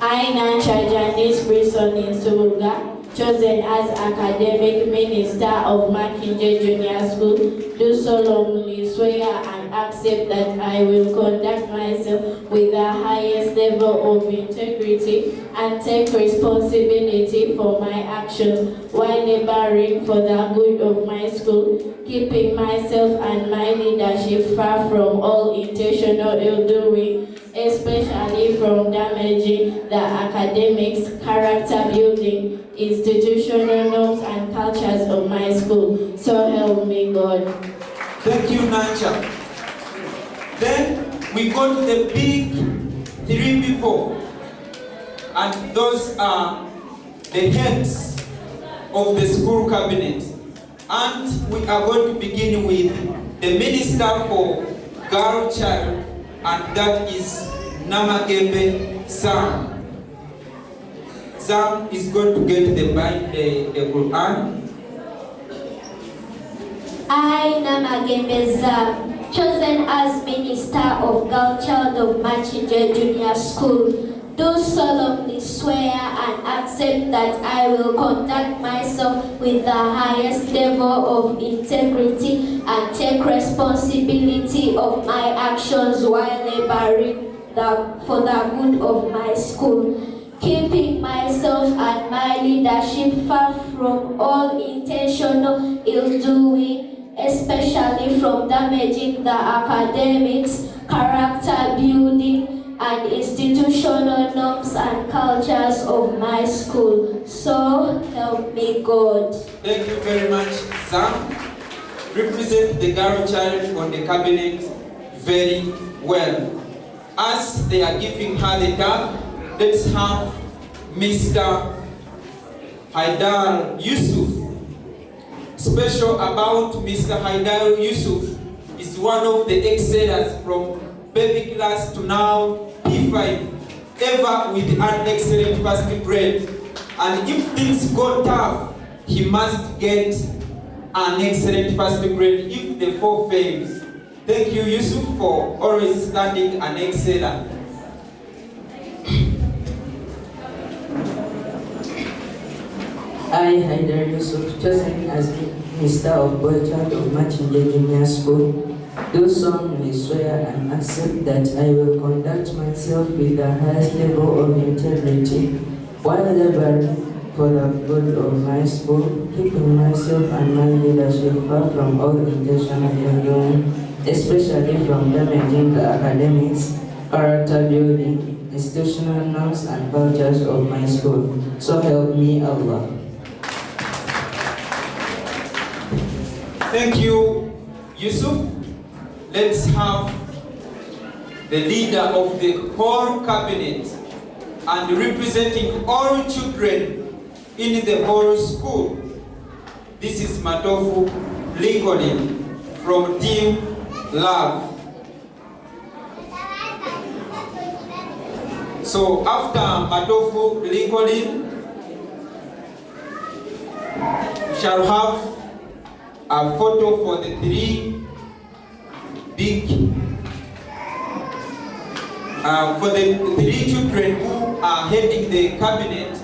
I, Nacha Janice Briston Subuga, chosen as academic minister of Makindye Junior School, do solemnly swear and accept that I will conduct myself with the highest level of integrity and take responsibility for my actions while laboring for the good of my school, keeping myself and my leadership far from all intentional ill-doing, especially from damaging the academics, character building, institutional norms and cultures of my school. So help me God. Thank you, Nacha. Then we go to the big three people, and those are the heads of the school cabinet. And we are going to begin with the Minister for Girl Child, and that is Makindye Sam. Sam is going to get the Quran. I, Makindye Sam, chosen as Minister of Girl Child of Makindye Junior School, do solemnly swear and accept that I will conduct myself with the highest level of integrity and take responsibility of my actions while laboring for the good of my school, keeping myself and my leadership far from all intentional ill-doing, especially from damaging the academics, character building, and institutional norms and cultures of my school. So help me God. Thank you very much, Sam. Represent the girl child on the cabinet very well. As they are giving her the tag, let's have Mr. Haidar Yusuf. Special about Mr. Haidar Yusuf is one of the excellers from baby class to now P5, ever with an excellent first grade. And if things go tough, he must get an excellent first grade if the 4 fails. Thank you, Yusuf, for always standing an exceller. I, Haidar Yusuf, chosen as Minister of Boy Child of Makindye Junior School, do solemnly swear and accept that I will conduct myself with the highest level of integrity while laboring for the good of my school, keeping myself and my leadership far from all intentional wrongdoing, especially from damaging the academics, character building, institutional norms and cultures of my school. So help me Allah. Thank you, Yusuf. Let's have the leader of the whole cabinet and representing all children in the whole school. This is Matofu Lincoln from Team Love. So after Matofu Lincoln, we shall have a photo for the 3 big, for the 3 children who are heading the cabinet.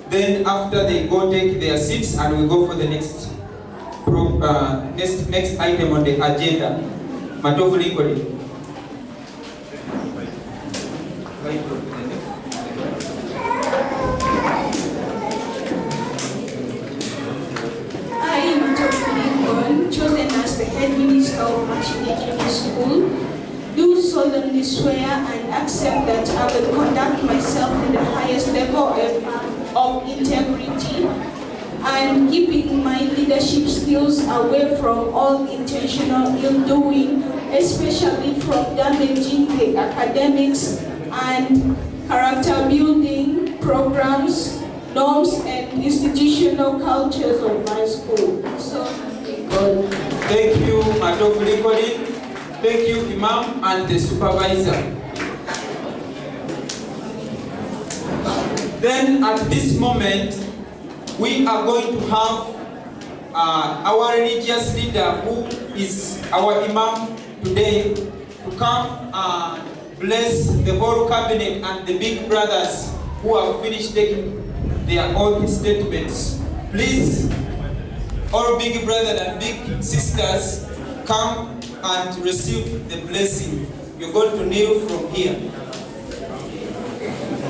Then after they go take their seats and we go for the next next item on the agenda. Matofu Lincoln. I, Makindye Lincoln, chosen as the head minister of Makindye Junior School, do solemnly swear and accept that I will conduct myself with the highest level of integrity and keeping my leadership skills away from all intentional ill-doing, especially from damaging the academics and character building programs, norms, and institutional cultures of my school. So, God. Thank you, Matofu Lincoln. Thank you, Imam and the supervisor. Then at this moment, we are going to have our religious leader, who is our Imam today, to come and bless the whole cabinet and the big brothers who have finished taking their own statements. Please, all big brothers and big sisters, come and receive the blessing. You're going to kneel from here.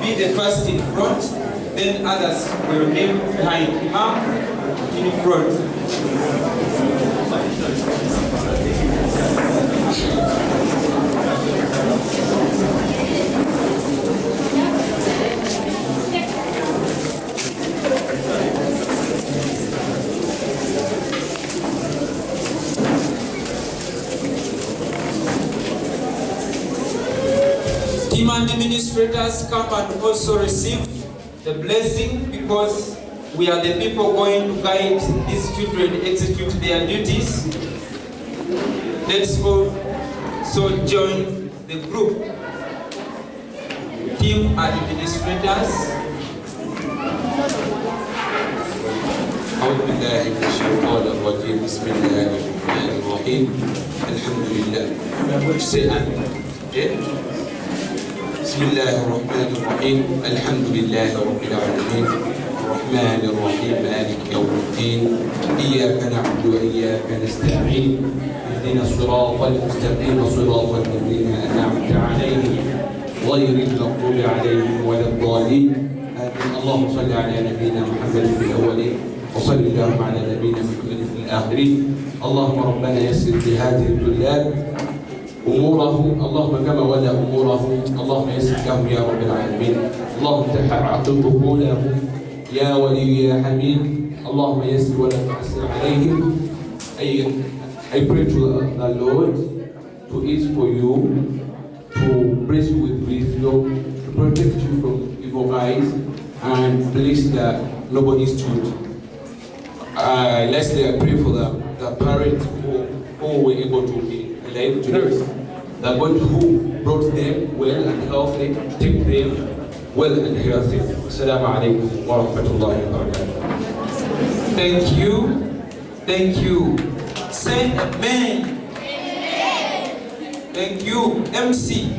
Be the first in front, then others will kneel behind. Imam in front. Team and administrators come and also receive the blessing, because we are the people going to guide these children execute their duties. Let's also join the group. Team administrators. أعوذ بالله من الشيطان الرجيم بسم الله الرحمن الرحيم الحمد لله. Say amen. Okay? بسم الله الرحمن الرحيم الحمد لله رب العالمين الرحمن الرحيم مالك يوم الدين إياك نعبد وإياك نستعين اهدنا الصراط المستقيم صراط الذين أنعمت عليهم غير المغضوب عليهم ولا الضالين آمين. اللهم صل على نبينا محمد في الأولين وصل اللهم على نبينا محمد في الآخرين. اللهم ربنا يسر لهذه الطلاب أمورهم اللهم كما ولى أمورهم اللهم يسر لهم يا رب العالمين. اللهم عقل عقولهم يا ولي يا حميد. اللهم يسر ولا تعسر عليهم. I pray to the Lord to ease for you, to bless you with wisdom, to protect you from evil eyes, and bless that nobody stood. Lastly, I pray for the parents who were able to be alive today. The God who brought them well and healthy, take them well and healthy. Assalamu alaikum wa rahmatullahi wa barakatuh. Thank you. Thank you. Say amen. Thank you. MC.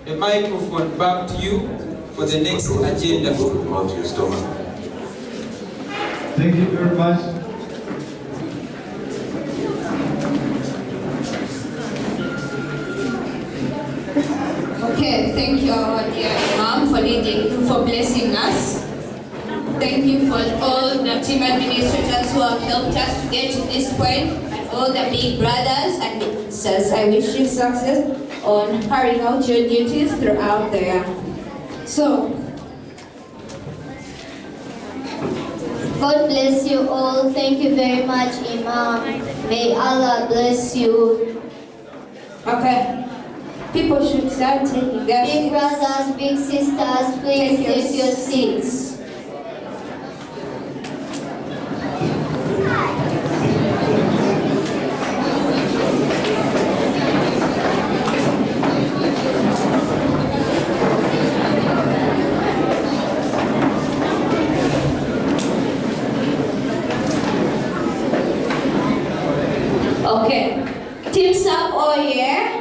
The microphone back to you for the next agenda. Thank you very much. Okay, thank you, our dear Imam, for blessing us. Thank you for all the team administrators who have helped us to get to this point, and all the big brothers and sisters. I wish you success on carrying out your duties throughout the year. So, God bless you all. Thank you very much, Imam. May Allah bless you. Okay. People should start taking their Big seats. brothers, big sisters, please take your seats. Okay. Team Sub all here.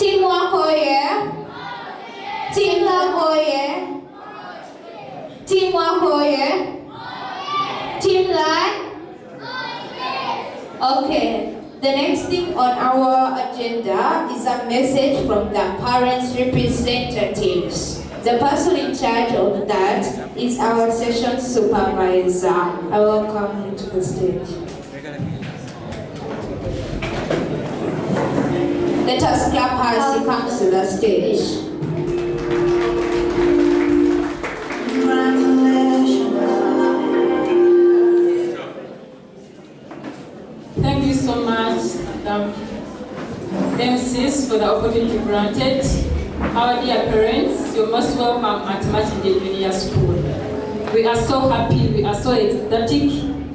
Teamwork all here. Team Love all here. Teamwork all here. Team Life. Okay. The next thing on our agenda is a message from the parents' representatives. The person in charge of that is our session supervisor. I welcome you to the stage. Let us clap as he comes to the stage. Thank you so much, MCs, for the opportunity granted. Our dear parents, you're most welcome at Makindye Junior School. We are so happy, we are so ecstatic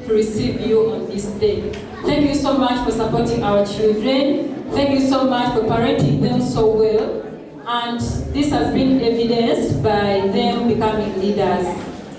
to receive you on this day. Thank you so much for supporting our children. Thank you so much for parenting them so well. And this has been evidenced by them becoming leaders.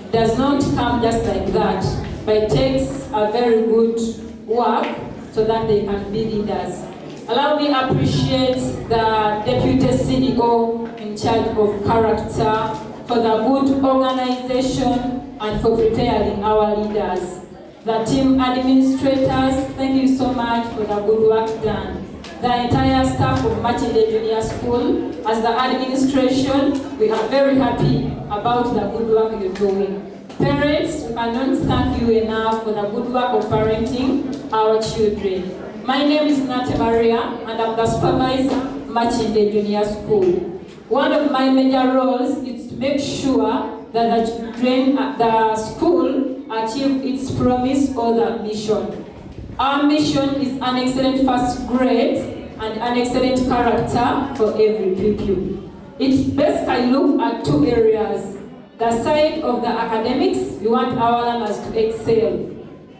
It does not come just like that, but it takes a very good work so that they can be leaders. Allow me to appreciate the Deputy CEO in charge of character for the good organization and for preparing our leaders. The team administrators, thank you so much for the good work done. The entire staff of Makindye Junior School, as the administration, we are very happy about the good work you're doing. Parents, we cannot thank you enough for the good work of parenting our children. My name is Nate Maria, and I'm the supervisor of Makindye Junior School. One of my major roles is to make sure that the children at the school achieve its promise or the mission. Our mission is an excellent first grade and an excellent character for every pupil. It basically looks at two areas. The side of the academics, we want our learners to excel.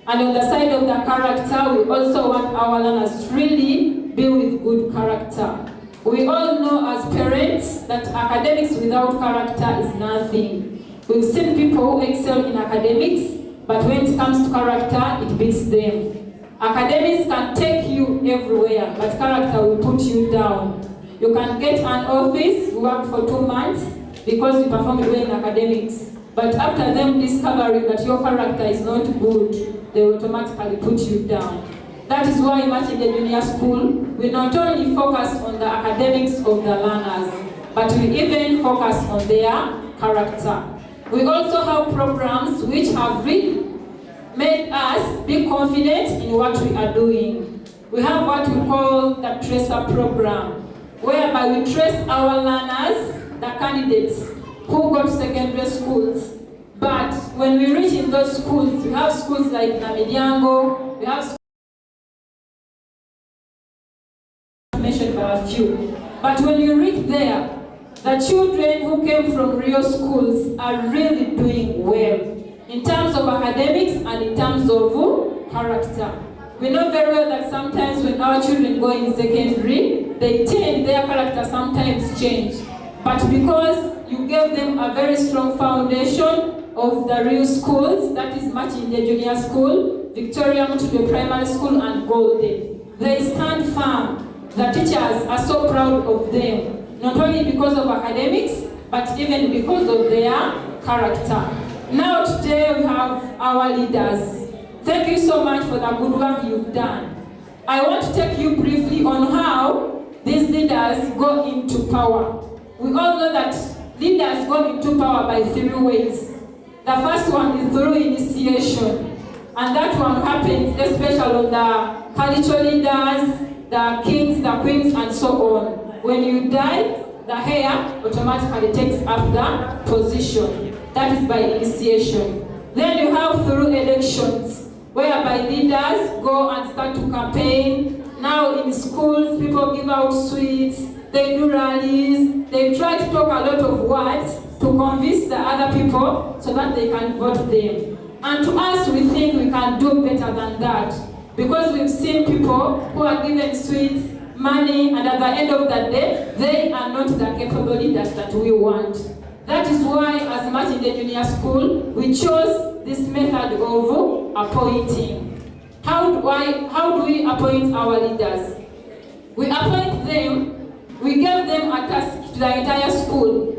And on the side of the character, we also want our learners to really be with good character. We all know as parents that academics without character is nothing. We've seen people who excel in academics, but when it comes to character, it beats them. Academics can take you everywhere, but character will put you down. You can get an office, you work for 2 months because you performed well in academics. But after them discovering that your character is not good, they automatically put you down. That is why Makindye Junior School, we not only focus on the academics of the learners, but we even focus on their character. We also have programs which have really made us be confident in what we are doing. We have what we call the Tracer program, whereby we trace our learners, the candidates who go to secondary schools. But when we reach in those schools, we have schools like Namidyango, we have schools mentioned by a few. But when you reach there, the children who came from real schools are really doing well in terms of academics and in terms of character. We know very well that sometimes when our children go in secondary, they change, their character sometimes change. But because you gave them a very strong foundation of the real schools, that is Makindye Junior School, Victoria Makindye Primary School, and Golden, they stand firm. The teachers are so proud of them, not only because of academics, but even because of their character. Now today we have our leaders. Thank you so much for the good work you've done. I want to take you briefly on how these leaders go into power. We all know that leaders go into power by 3 ways. The first one is through initiation, and that one happens especially on the cultural leaders, the kings, the queens, and so on. When you die, the heir automatically takes up the position. That is by initiation. Then you have through elections, whereby leaders go and start to campaign. Now in schools, people give out sweets, they do rallies, they try to talk a lot of words to convince the other people so that they can vote them. And to us, we think we can do better than that, because we've seen people who are given sweets, money, and at the end of the day, they are not the capable leaders that we want. That is why, as Makindye Junior School, we chose this method of appointing. How do we appoint our leaders? We appoint them, we give them a task to the entire school,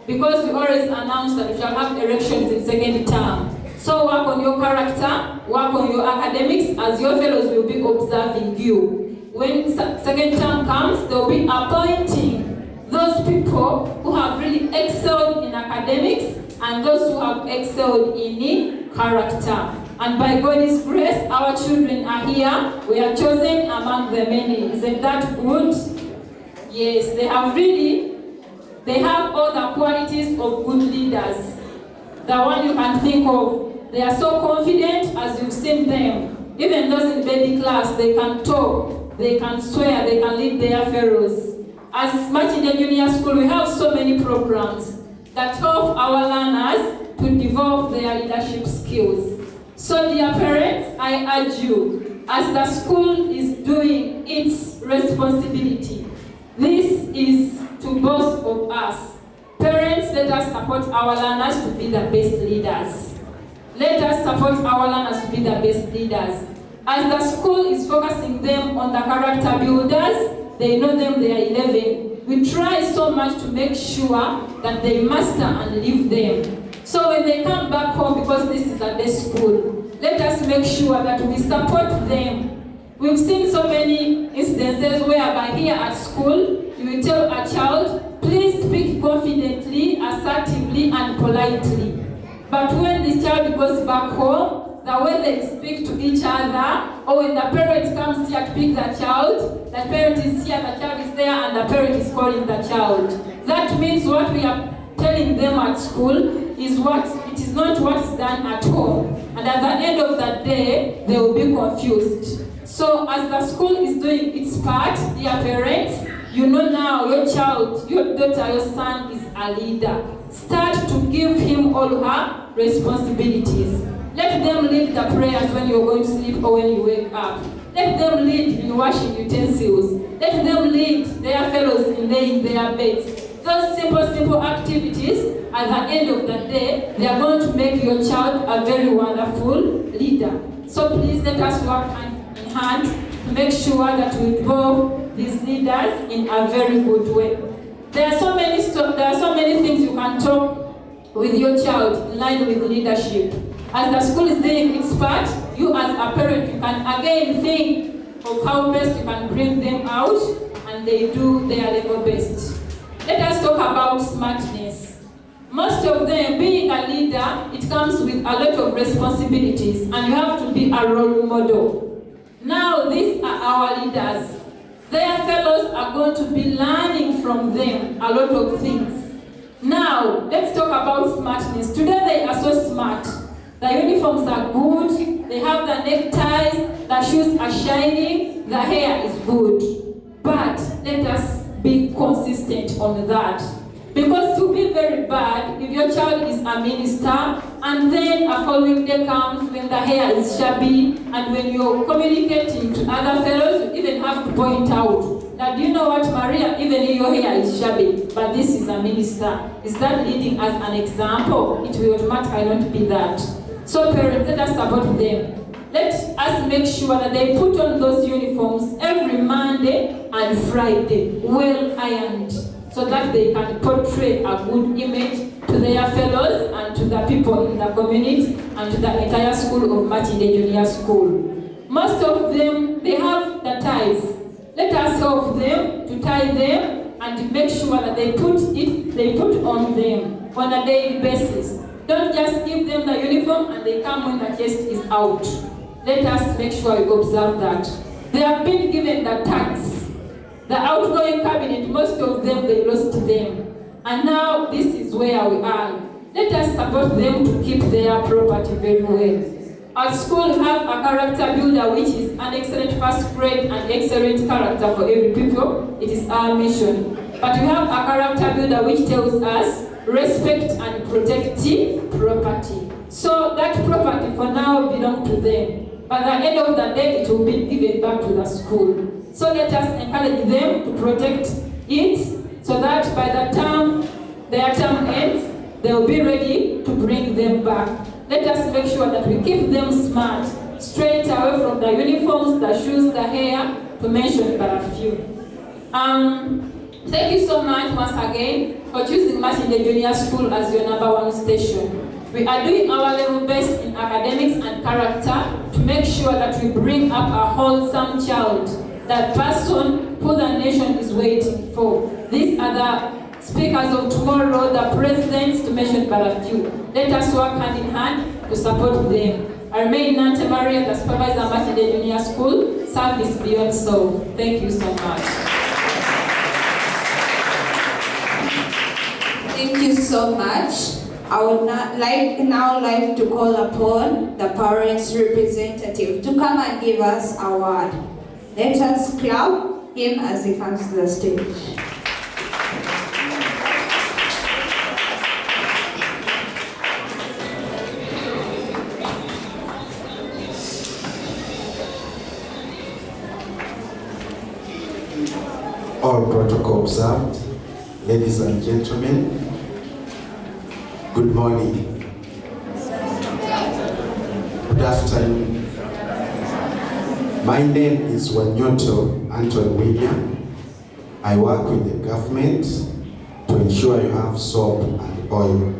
because we always announce that we shall have elections in second term. So work on your character, work on your academics, as your fellows will be observing you. When second term comes, they'll be appointing those people who have really excelled in academics and those who have excelled in character. And by God's grace, our children are here. We are chosen among the many. Isn't that good? Yes, they have all the qualities of good leaders. The one you can think of. They are so confident, as you've seen them. Even those in baby class, they can talk, they can swear, they can lead their fellows. As Makindye Junior School, we have so many programs that help our learners to develop their leadership skills. So dear parents, I urge you, as the school is doing its responsibility, this is to both of us. Parents, let us support our learners to be the best leaders. Let us support our learners to be the best leaders. As the school is focusing them on the character builders, they know them, they are 11. We try so much to make sure that they master and live them. So when they come back home, because this is a day school, let us make sure that we support them. We've seen so many instances whereby here at school, you will tell a child, please speak confidently, assertively, and politely. But when the child goes back home, the way they speak to each other, or when the parent comes here to pick the child, the parent is here, the child is there, and the parent is calling the child. That means what we are telling them at school is it is not what is done at home. And at the end of the day, they will be confused. So as the school is doing its part, dear parents, you know now your child, your daughter, your son is a leader. Start to give him all her responsibilities. Let them lead the prayers when you're going to sleep or when you wake up. Let them lead in washing utensils. Let them lead their fellows in laying their beds. Those simple activities, at the end of the day, they are going to make your child a very wonderful leader. So please let us work hand in hand to make sure that we develop these leaders in a very good way. There are so many things you can talk with your child in line with leadership. As the school is doing its part, you as a parent, you can again think of how best you can bring them out, and they do their level best. Let us talk about smartness. Most of them, being a leader, it comes with a lot of responsibilities, and you have to be a role model. Now, these are our leaders. Their fellows are going to be learning from them a lot of things. Now, let's talk about smartness. Today, they are so smart. The uniforms are good, they have the neckties, the shoes are shining, the hair is good. But let us be consistent on that. Because to be very bad, if your child is a minister, and then a following day comes when the hair is shabby, and when you're communicating to other fellows, you even have to point out that, do you know what, Maria, even your hair is shabby, but this is a minister. Is that leading as an example? It will automatically not be that. So parents, let us support them. Let us make sure that they put on those uniforms every Monday and Friday, well ironed, so that they can portray a good image to their fellows and to the people in the community and to the entire school of Makindye Junior School. Most of them, they have the ties. Let us help them to tie them and make sure that they put on them on a daily basis. Don't just give them the uniform and they come when the chest is out. Let us make sure we observe that. They have been given the tags. The outgoing cabinet, most of them, they lost them. And now this is where we are. Let us support them to keep their property very well. Our school have a character builder, which is an excellent first grade and excellent character for every people. It is our mission. But we have a character builder which tells us respect and protect property. So that property for now belongs to them. By the end of the day, it will be given back to the school. So let us encourage them to protect it, so that by the time their term ends, they will be ready to bring them back. Let us make sure that we keep them smart, straight away from the uniforms, the shoes, the hair, to mention but a few. Thank you so much once again for choosing Makindye Junior School as your #1 station. We are doing our level best in academics and character to make sure that we bring up a wholesome child, that person who the nation is waiting for. These are the speakers of tomorrow, the presidents, to mention but a few. Let us work hand in hand to support them. I remain Nante Maria, the supervisor of Makindye Junior School. Service beyond so. Thank you so much. Thank you so much. I would now like to call upon the parents' representative to come and give us a word. Let us clap him as he comes to the stage. All protocol observed. Ladies and gentlemen, good morning. Good afternoon. My name is Wanyoto Anton William. I work with the government to ensure you have soap and oil.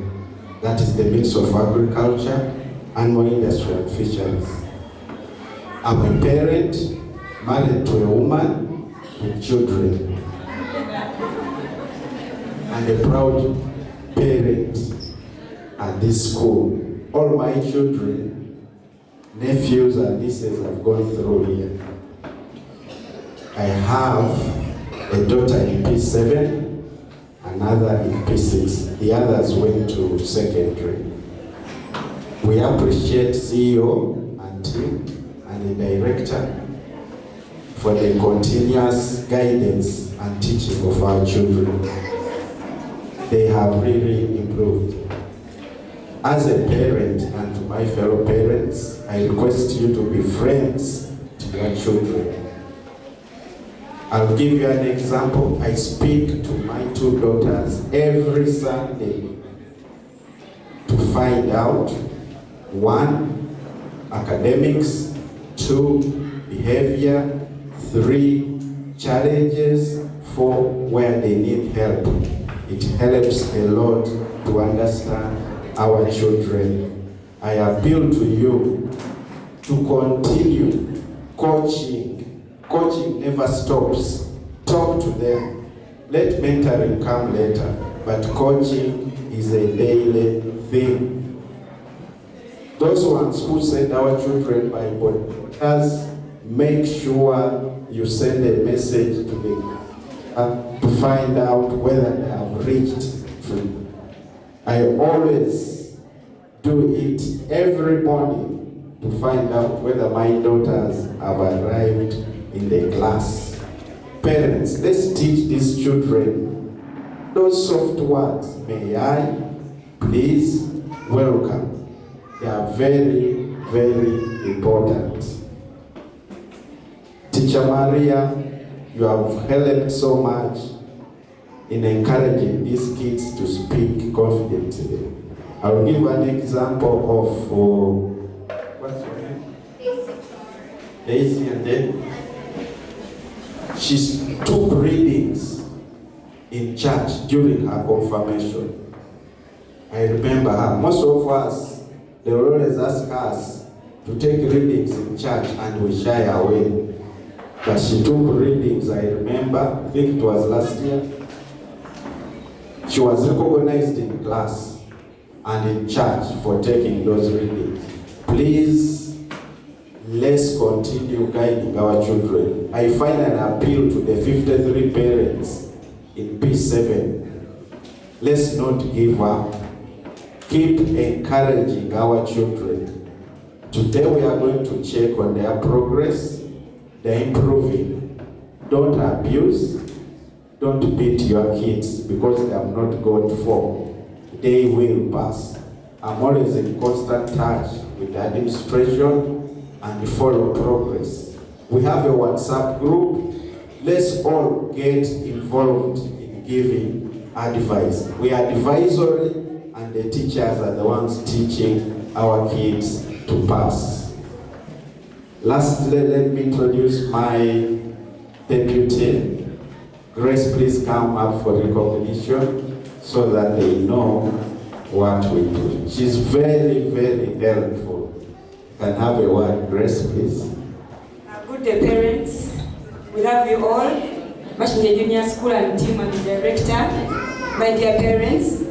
That is the mix of agriculture, animal industry and fisheries. I'm a parent, married to a woman with children, and a proud parent at this school. All my children, nephews and nieces have gone through here. I have a daughter in P7, another in P6. The others went to secondary. We appreciate CEO and team and the director for the continuous guidance and teaching of our children. They have really improved. As a parent and to my fellow parents, I request you to be friends to your children. I'll give you an example. I speak to my two daughters every Sunday to find out, 1, academics, 2, behavior, 3, challenges for where they need help. It helps a lot to understand our children. I appeal to you to continue coaching. Coaching never stops. Talk to them. Let mentoring come later, but coaching is a daily thing. Those ones who send our children by podcast, make sure you send a message to them to find out whether they have reached free. I always do it every morning to find out whether my daughters have arrived in the class. Parents, let's teach these children those soft words. May I, please, welcome. They are very, very important. Teacher Maria, you have helped so much in encouraging these kids to speak confidently. I will give an example of, what's your name? Daisy, and then she took readings in church during her confirmation. I remember her. Most of us, they will always ask us to take readings in church and we shy away. But she took readings, I remember, I think it was last year. She was recognized in class and in church for taking those readings. Please, let's continue guiding our children. I find an appeal to the 53 parents in P7. Let's not give up. Keep encouraging our children. Today we are going to check on their progress. They're improving. Don't abuse. Don't beat your kids because they have not got form. They will pass. I'm always in constant touch with the administration and follow progress. We have a WhatsApp group. Let's all get involved in giving advice. We are advisory and the teachers are the ones teaching our kids to pass. Lastly, let me introduce my deputy. Grace, please come up for recognition so that they know what we do. She's very, very helpful. Can have a word, Grace, please. Good day, parents. We love you all. Makindye Junior School and team and director. My dear parents,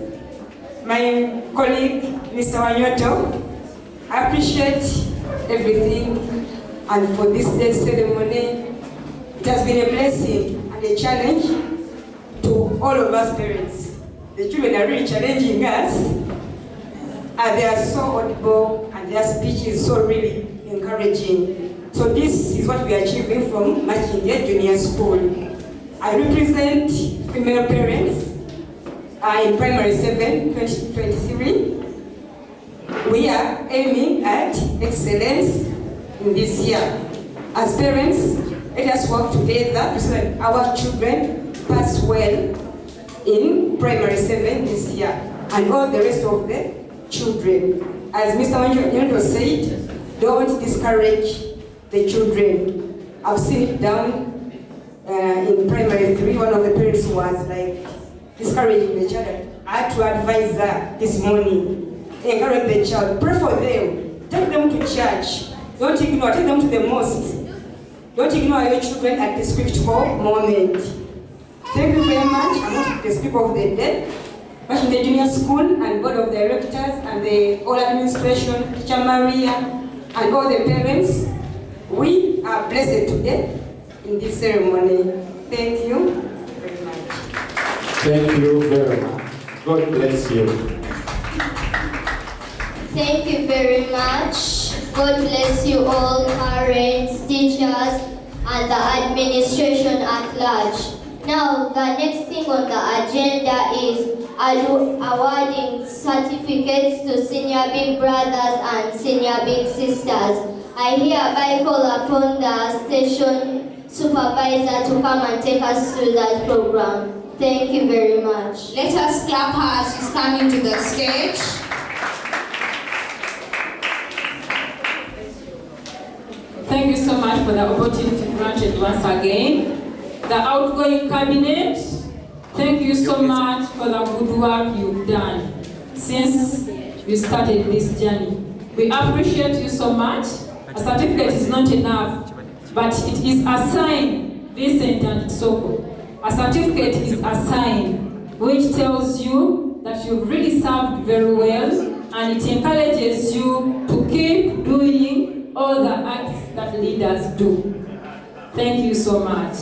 my colleague, Mr. Wanyoto, I appreciate everything. And for this day's ceremony, it has been a blessing and a challenge to all of us parents. The children are really challenging us, and they are so audible, and their speech is so really encouraging. So this is what we are achieving from Makindye Junior School. I represent female parents in Primary 7, 2023. We are aiming at excellence in this year. As parents, let us work together to so that our children pass well in Primary 7 this year, and all the rest of the children. As Mr. Wanyoto said, don't discourage the children. I've seen it down in Primary 3, one of the parents was like discouraging the child. I had to advise her this morning, encourage the child, pray for them, take them to church. Don't ignore, take them to the mosque. Don't ignore your children at the scriptural moment. Thank you very much. I'm not the speaker of the day. Makindye Junior School and Board of Directors and the whole administration, Teacher Maria, and all the parents, we are blessed today in this ceremony. Thank you very much. Thank you very much. God bless you. Thank you very much. God bless you all, parents, teachers, and the administration at large. Now, the next thing on the agenda is awarding certificates to senior big brothers and senior big sisters. I hereby call upon the station supervisor to come and take us through that program. Thank you very much. Let us clap her as she's coming to the stage. Thank you so much for the opportunity granted once again. The outgoing cabinet, thank you so much for the good work you've done since you started this journey. We appreciate you so much. A certificate is not enough, but it is a sign, Vincent and Soko. A certificate is a sign which tells you that you've really served very well, and it encourages you to keep doing all the acts that leaders do. Thank you so much.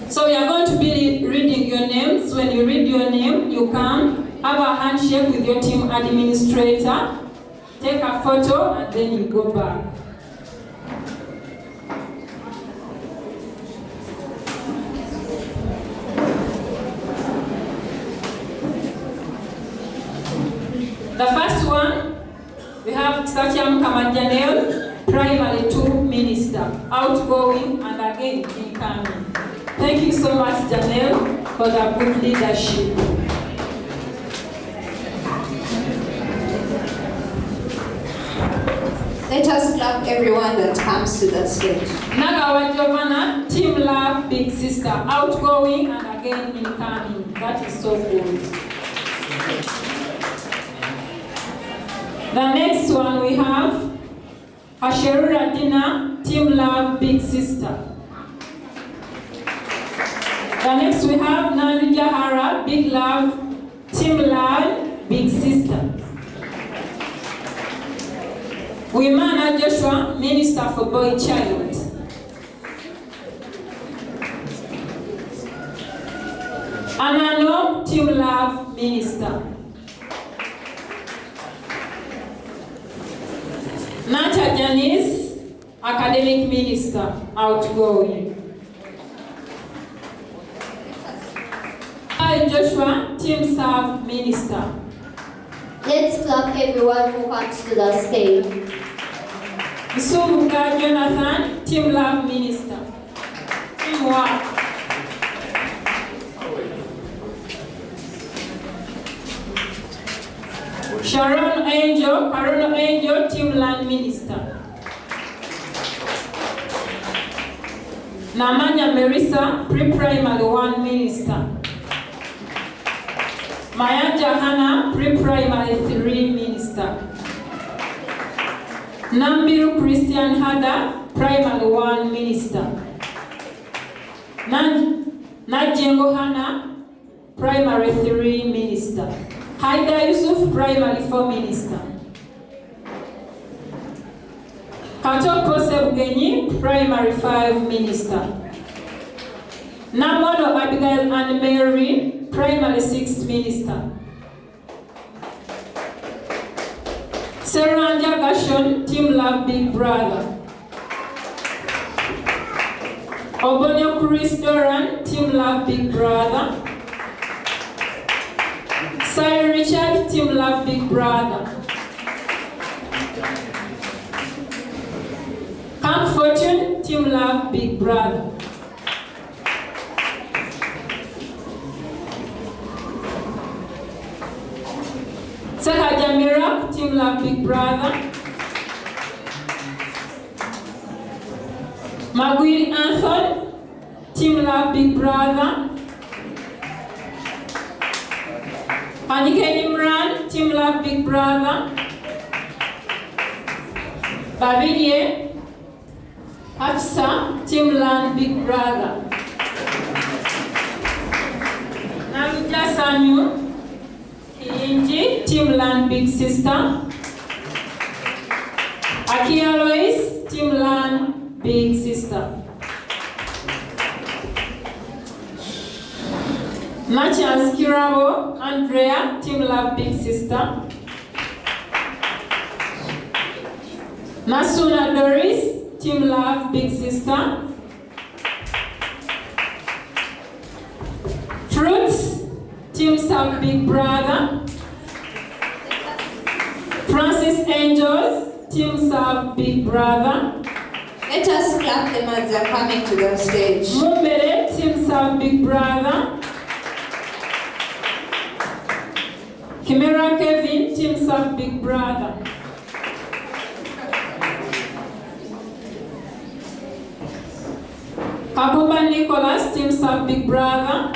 So we are going to be reading your names. When you read your name, you can have a handshake with your team administrator, take a photo, and then you go back. The first one, we have Satyam Kamanjanel, Primary 2 Minister, outgoing and again incoming. Thank you so much, Janelle, for the good leadership. Let us clap everyone that comes to the stage. Nagawa Giovanna, Team Love, Big Sister, outgoing and again incoming. That is so good. The next one we have Asherura Dina, Team Love, Big Sister. The next we have Nandi Jahara, Big Love, Team Love, Big Sister. Wimana Joshua, Minister for Boy Child. Anano, Team Love, Minister. Nacha Janice, Academic Minister, outgoing. Hi Joshua, Team Serve, Minister. Let's clap everyone who comes to the stage. Isubuga Jonathan, Team Love, Minister. Teamwork. Sharon Angel, Team Land Minister. Namanya Marisa, Pre-Primary 1 Minister. Mayanja Hannah, Pre-Primary 3 Minister. Nambiru Christian Hada, Primary 1 Minister. Najengo Hannah, Primary 3 Minister. Haida Yusuf, Primary 4 Minister. Katoko Sebugenyi, Primary 5 Minister. Namono Abigail and Mary, Primary 6 Minister. Seranja Gashon, Team Love, Big Brother. Obonyo Chris Doran, Team Love, Big Brother. Sir Richard, Team Love, Big Brother. Camp Fortune, Team Love, Big Brother. Saka Jamira, Team Love, Big Brother. Magui Anthony, Team Love, Big Brother. Panike Imran, Team Love, Big Brother. Babidie Hafsa, Team Love, Big Brother. Namja Sanyu Inji, Team Land, Big Sister. Akia Lois, Team Land, Big Sister. Nachas Kirabo, Andrea, Team Love, Big Sister. Nasuna Doris, Team Love, Big Sister. Fruits, Team Serve, Big Brother. Francis Angels, Team Serve, Big Brother. Let us clap them as they're coming to the stage. Mumbere, Team Serve, Big Brother. Kimera Kevin, Team Serve, Big Brother. Kakumba Nicholas, Team Serve Big Brother.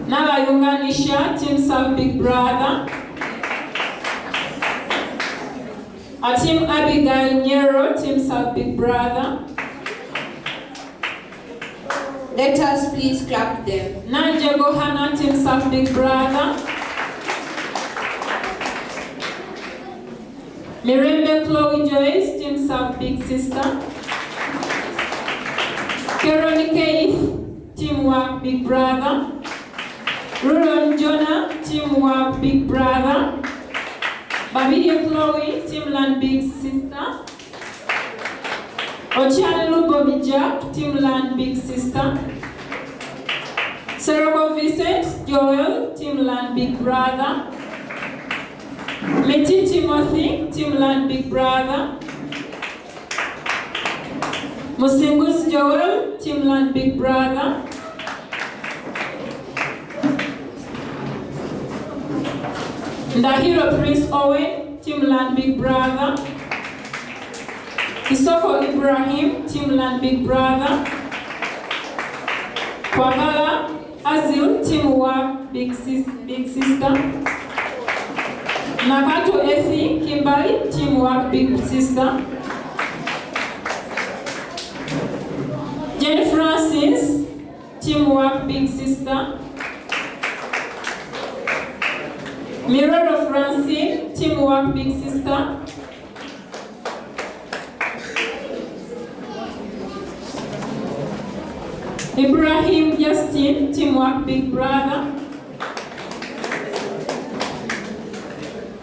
Nabayunga Nisha, Team Serve Big Brother. Team Abigail Nyero, Team Serve Big Brother. Let us please clap them. Nanja Gohana, Team Serve Big Brother. Mirembe Chloe Joyce, Team Serve Big Sister. Carol Keith, Team Work Big Brother. Ruron Jonah, Team Work Big Brother. Babidia Chloe, Team Land Big Sister. Ochialu Bobby Jack, Team Land Big Sister. Seroko Vincent Joel, Team Land Big Brother. Meti Timothy, Team Land Big Brother. Musingus Joel, Team Land Big Brother. Ndahiro Prince Owen, Team Land Big Brother. Isoko Ibrahim, Team Land Big Brother. Kwagala Azil, Team Work Big Sister. Nakato Effie Kimberly, Team Work Big Sister. Jenny Francis, Team Work Big Sister. Mirror Francine, Team Work Big Sister. Ibrahim Justin, Team Work Big Brother.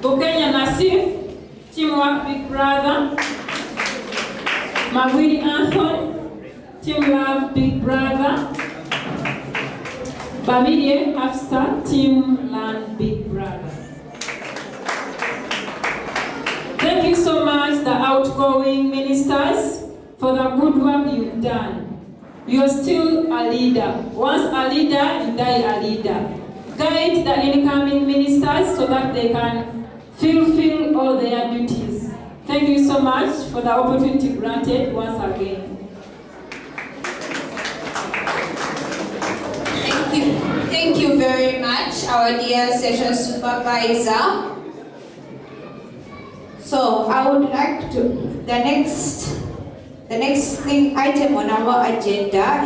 Bukenya Nasif, Team Work Big Brother. Magwidi Anthony, Team Love Big Brother. Bamidie Hafsa, Team Land Big Brother. Thank you so much, the outgoing ministers, for the good work you've done. You're still a leader. Once a leader, you die a leader. Guide the incoming ministers so that they can fulfill all their duties. Thank you so much for the opportunity granted once again. Thank you very much, our dear session supervisor. So I would like to, the next item on our agenda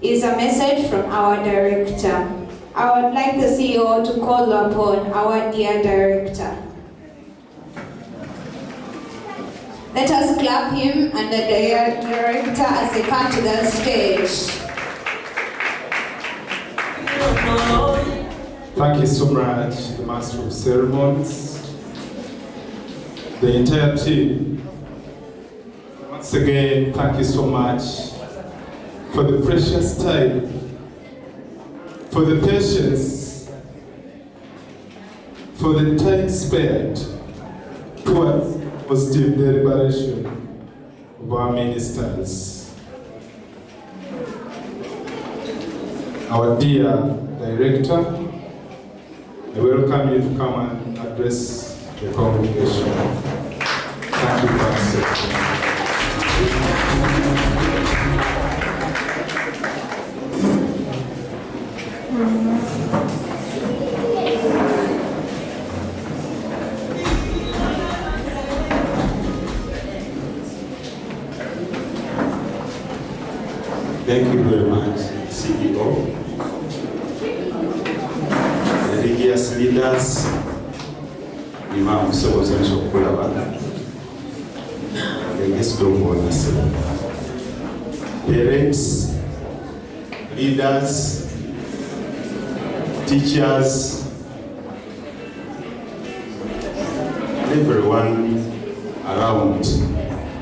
is a message from our director. I would like the CEO to call upon our dear director. Let us clap him and the director as they come to the stage. Thank you so much, the Master of Ceremonies, the entire team. Once again, thank you so much for the precious time, for the patience, for the time spent towards positive deliberation of our ministers. Our dear director, I welcome you to come and address the congregation. Thank you, Pastor. Thank you very much, CEO. Religious leaders, Imam Sobozen Shokulaba, the guest of honors, parents, leaders, teachers, and everyone around.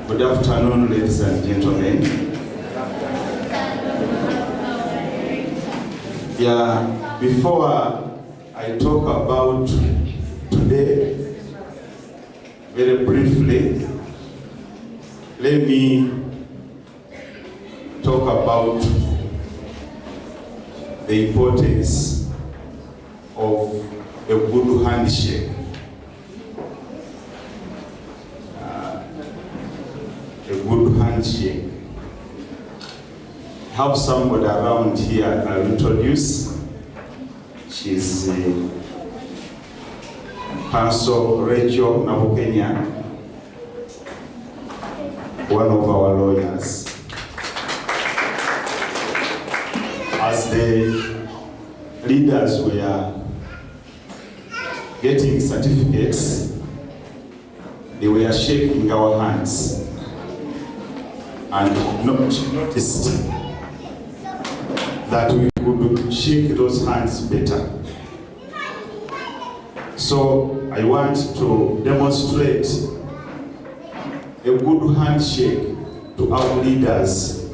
Good afternoon, ladies and gentlemen. Yeah, before I talk about today, very briefly, let me talk about the importance of a good handshake. A handshake. I have somebody around here I'll introduce. She's Counsel Rachel Nabukenya, one of our lawyers. As the leaders were getting certificates, they were shaking our hands. And she noticed that we could shake those hands better. So I want to demonstrate a good handshake to our leaders.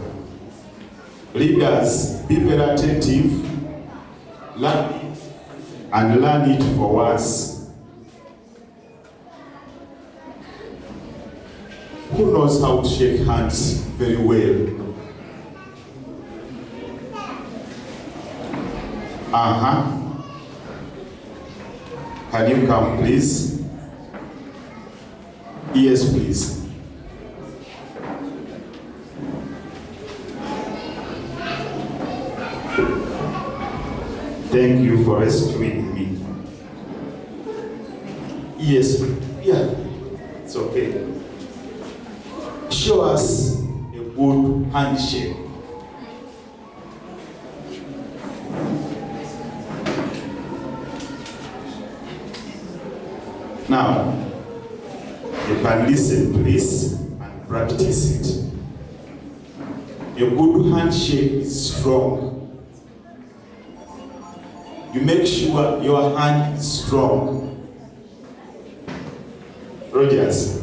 Leaders, be very attentive, learn it, and learn it for once. Who knows how to shake hands very well? Can you come, please? Yes, please. Thank you for rescuing me. Yes, yeah, it's okay. Show us a good handshake. Now, you can listen to this and practice it. A good handshake is strong. You make sure your hand is strong. Rogers,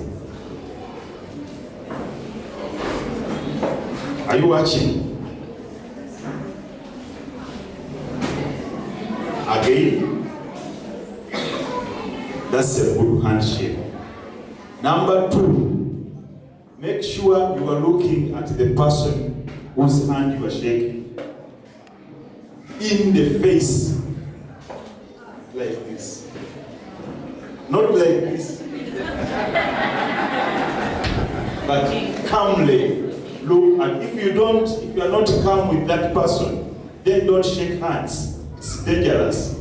are you watching? Again, that's a good handshake. Number 2, make sure you are looking at the person whose hand you are shaking in the face, like this. Not like this, but calmly look. And if you are not calm with that person, then don't shake hands. It's dangerous.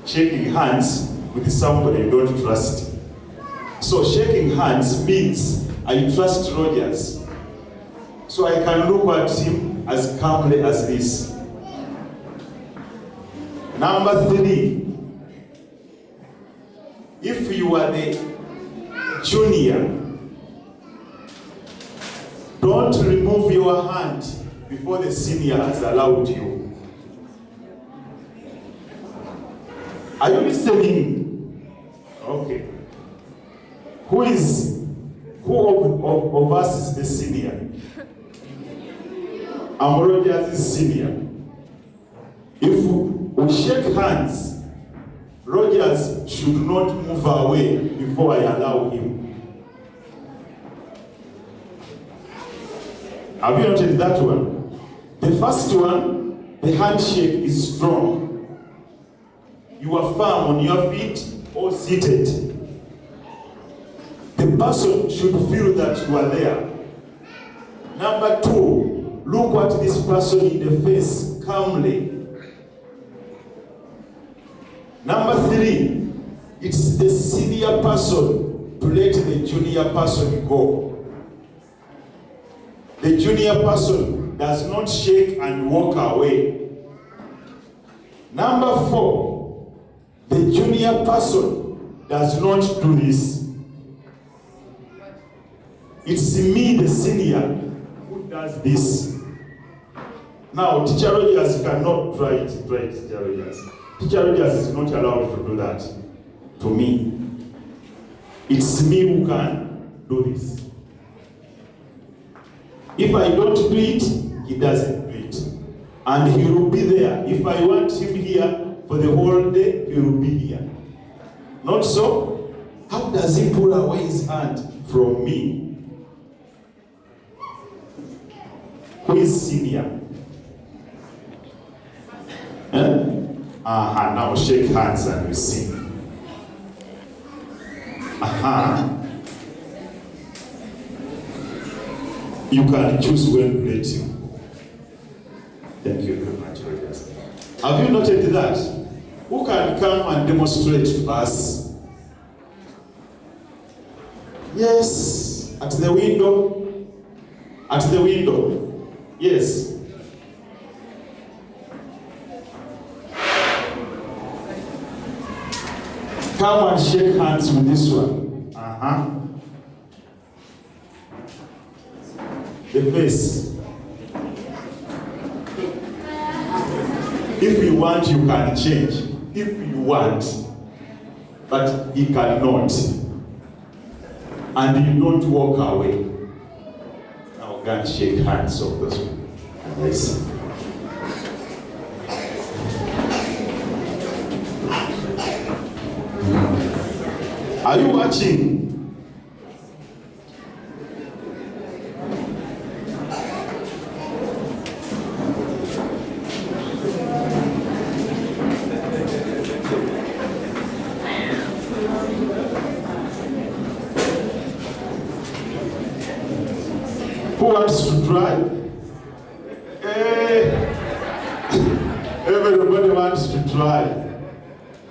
Shaking hands with somebody you don't trust. So shaking hands means I trust Rogers, so I can look at him as calmly as this. Number 3, if you are the junior, don't remove your hand before the senior has allowed you. Are you listening? Okay. Who of us is the senior? I'm Rogers is senior. If we shake hands, Rogers should not move away before I allow him. Have you noted that one? The first one, the handshake is strong. You are firm on your feet or seated. The person should feel that you are there. Number 2, look at this person in the face calmly. Number 3, it's the senior person to let the junior person go. The junior person does not shake and walk away. Number 4, the junior person does not do this. It's me, the senior, who does this. Now, Teacher Rogers cannot try it, Teacher Rogers. Teacher Rogers is not allowed to do that to me. It's me who can do this. If I don't do it, he doesn't do it. And he will be there. If I want him here for the whole day, he will be here. Not so? How does he pull away his hand from me? Who is senior? Now shake hands and we sing. You can choose when relating. Thank you very much, brothers. Have you noted that? Who can come and demonstrate to us? Yes, at the window. At the window. Yes. Come and shake hands with this one. The face. If you want, you can change. If you want. But he cannot. And you don't walk away. Now go and shake hands of this one. Yes. Are you watching? Who wants to try? Everybody wants to try.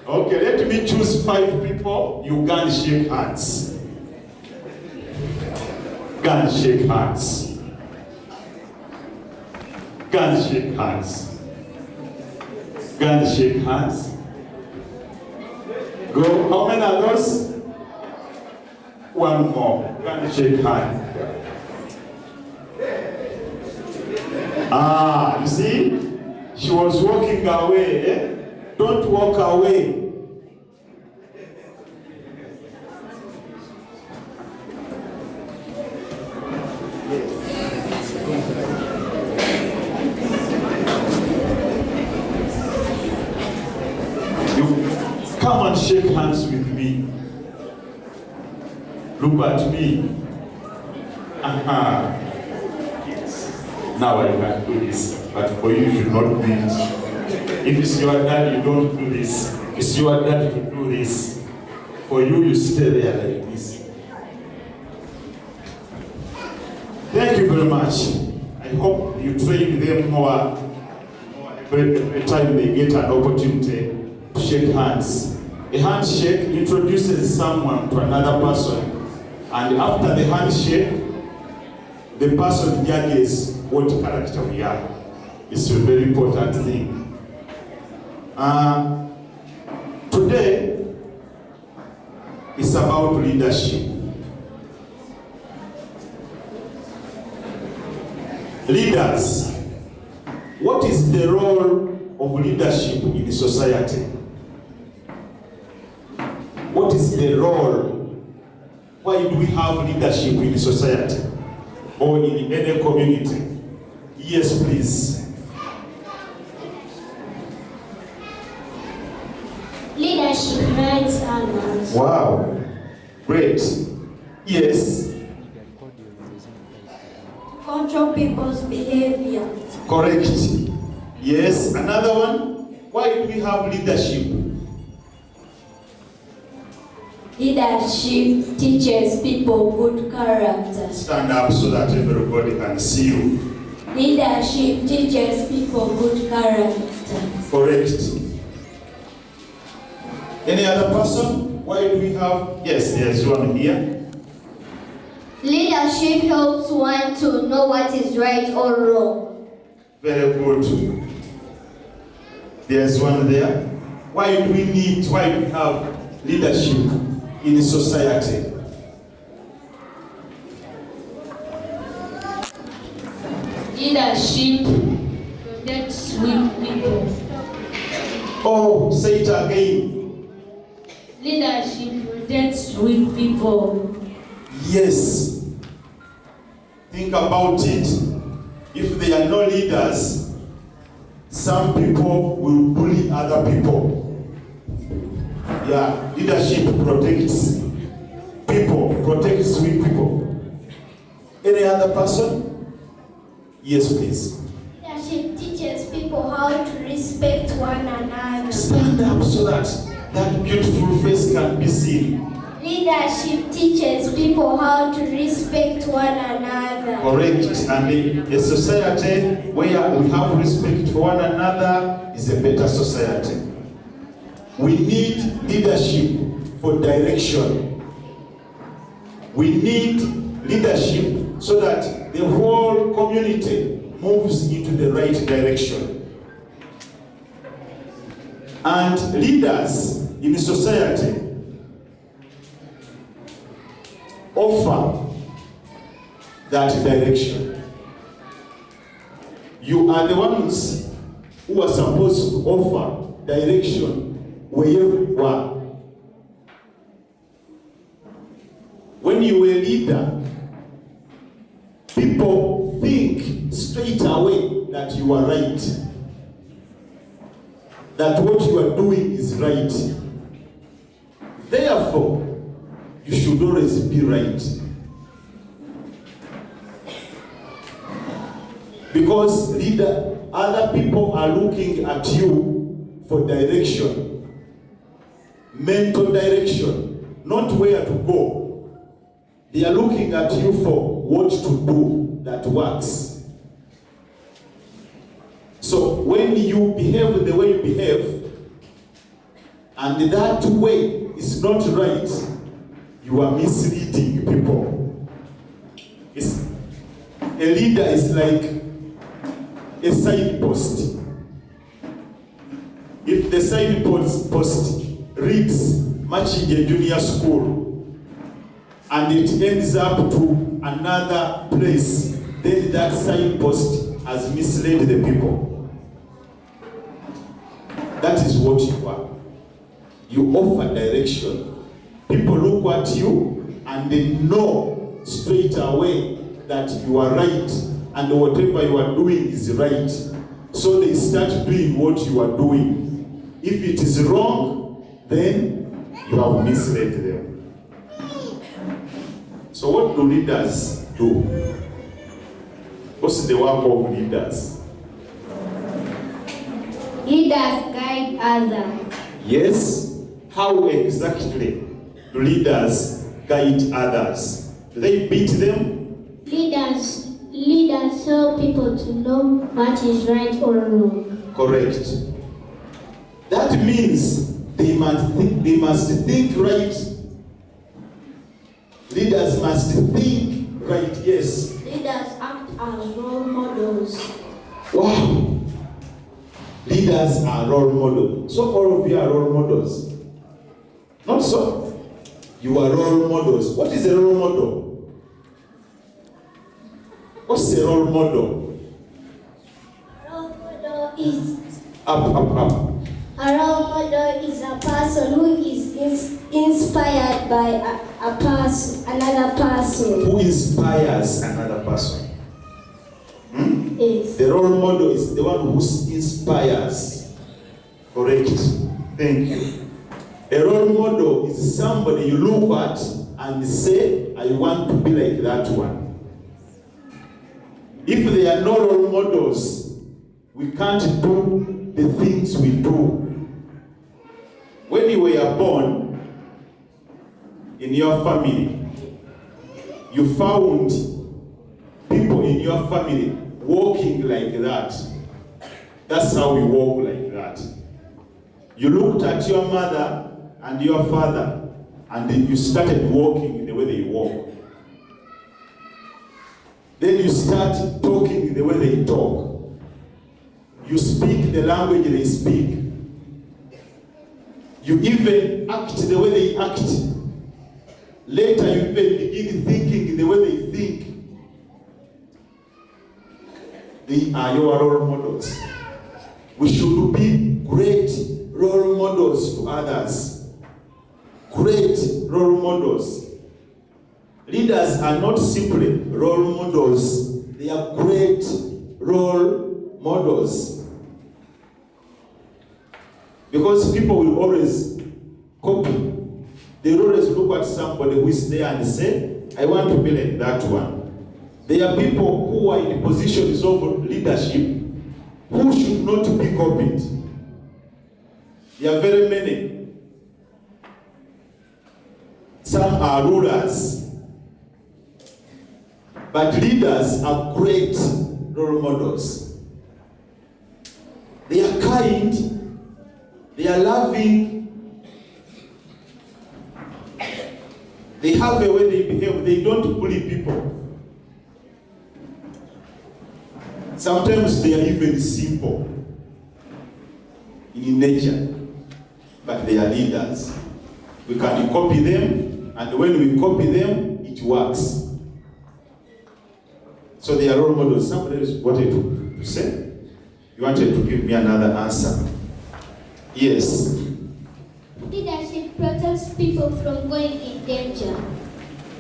Okay, let me choose 5 people. You can shake hands. Can shake hands. Can shake hands. Can shake hands. Go. How many are those? One more. Can shake hands. You see? She was walking away. Eh? Don't walk away. You come and shake hands with me. Look at me. Now I can do this, but for you, you should not do it. If it's your dad, you don't do this. It's your dad to do this. For you, you stay there like this. Thank you very much. I hope you train them more every time they get an opportunity to shake hands. A handshake introduces someone to another person, and after the handshake, the person judges what character we are. It's a very important thing. Today is about leadership. Leaders, what is the role of leadership in society? What is the role? Why do we have leadership in society or in any community? Yes, please. Leadership guides others. Wow, great. Yes. Control people's behavior. Correct. Yes. Another one. Why do we have leadership? Leadership teaches people good character. Stand up so that everybody can see you. Leadership teaches people good character. Correct. Any other person? Why do we have? Yes, there's one here. Leadership helps one to know what is right or wrong. Very good. There's one there. Why do we have leadership in society? Leadership protects weak people. Oh, say it again. Leadership protects weak people. Yes. Think about it. If there are no leaders, some people will bully other people. Yeah, leadership protects people, protects weak people. Any other person? Yes, please. Leadership teaches people how to respect one another. Stand up so that that beautiful face can be seen. Leadership teaches people how to respect one another. Correct. And a society where we have respect for one another is a better society. We need leadership for direction. We need leadership so that the whole community moves into the right direction. And leaders in society offer that direction. You are the ones who are supposed to offer direction wherever you are. When you are a leader, people think straight away that you are right, that what you are doing is right. Therefore, you should always be right. Because other people are looking at you for direction, mental direction, not where to go. They are looking at you for what to do that works. So when you behave the way you behave, and that way is not right, you are misleading people. A leader is like a signpost. If the signpost reads Makindye Junior School and it ends up to another place, then that signpost has misled the people. That is what you are. You offer direction. People look at you and they know straight away that you are right and whatever you are doing is right. So they start doing what you are doing. If it is wrong, then you have misled them. So what do leaders do? What's the work of leaders? Leaders guide others. Yes. How exactly do leaders guide others? Do they beat them? Leaders help people to know what is right or wrong. Correct. That means they must think right. Leaders must think right, yes. Leaders act as role models. Wow. Leaders are role models. So all of you are role models. Not so. You are role models. What is a role model? What's a role model? A role model is up. A role model is a person who is inspired by another person. Who inspires another person? Yes. The role model is the one who inspires. Correct. Thank you. A role model is somebody you look at and say, I want to be like that one. If there are no role models, we can't do the things we do. When you were born in your family, you found people in your family walking like that. That's how we walk like that. You looked at your mother and your father, and then you started walking in the way they walk. Then you start talking in the way they talk. You speak the language they speak. You even act the way they act. Later you even begin thinking in the way they think. They are your role models. We should be great role models to others. Great role models. Leaders are not simply role models, they are great role models. Because people will always copy. They will always look at somebody who is there and say, I want to be like that one. There are people who are in positions of leadership who should not be copied. There are very many. some are rulers. But leaders are great role models. They are kind, they are loving, they have a way they behave, they don't bully people. Sometimes they are even simple in nature, but they are leaders. We can copy them, and when we copy them, it works. So they are role models. Somebody else wanted to say? You wanted to give me another answer. Yes. Leadership protects people from going in danger.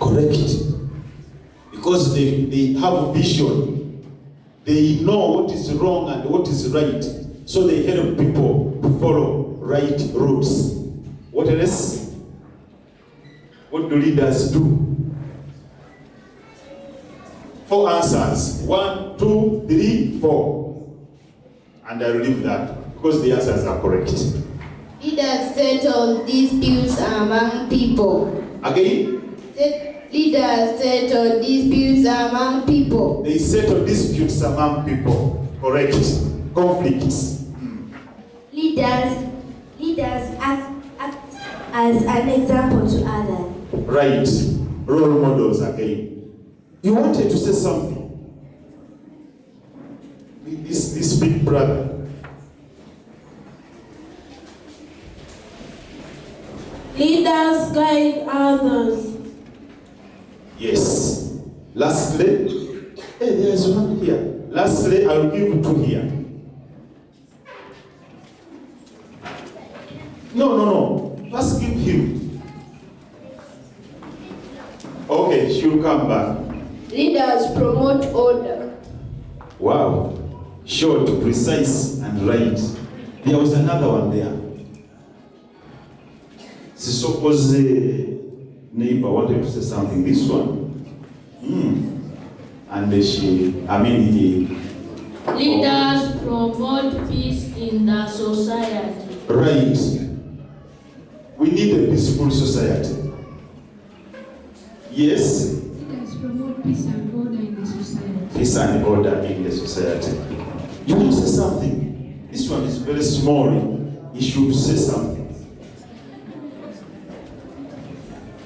Correct. Because they have vision. They know what is wrong and what is right. So they help people to follow right routes. What else? What do leaders do? 4 answers. 1, 2, 3, 4. And I will leave that because the answers are correct. Leaders settle disputes among people. Again? Leaders settle disputes among people. They settle disputes among people. Correct. Conflicts. Leaders act as an example to others. Right. Role models again. You wanted to say something. This big brother. Leaders guide others. Yes. Lastly, hey, there is one here. Lastly, I will give 2 here. No. First give him. Okay, she'll come back. Leaders promote order. Wow. Short, precise, and right. There was another one there. Sisoko's neighbor wanted to say something. This one. And he... Leaders promote peace in the society. Right. We need a peaceful society. Yes? Leaders promote peace and order in the society. Peace and order in the society. You want to say something? This one is very small. You should say something.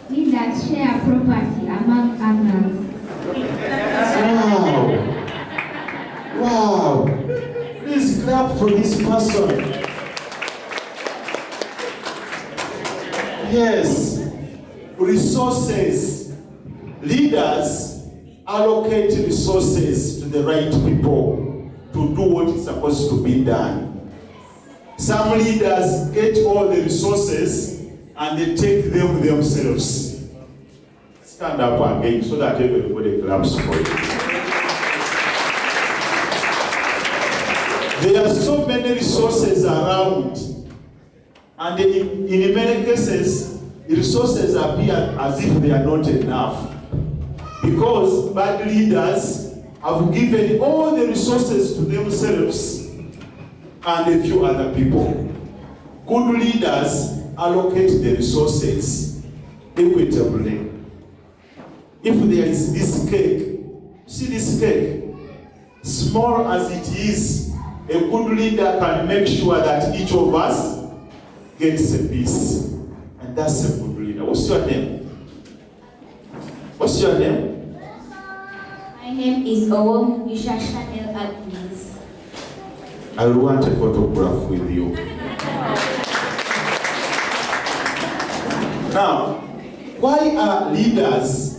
Leaders share property among others. Wow. Please clap for this person. Yes. Resources. Leaders allocate resources to the right people to do what is supposed to be done. Some leaders get all the resources and they take them themselves. Stand up again so that everybody claps for you. There are so many resources around, and in many cases, the resources appear as if they are not enough. Because bad leaders have given all the resources to themselves and a few other people. Good leaders allocate the resources equitably. If there is this cake, see this cake, small as it is, a good leader can make sure that each of us gets a piece. And that's a good leader. What's your name? What's your name? My name is Owom Chanel Agnes. I will want a photograph with you. Now, why are leaders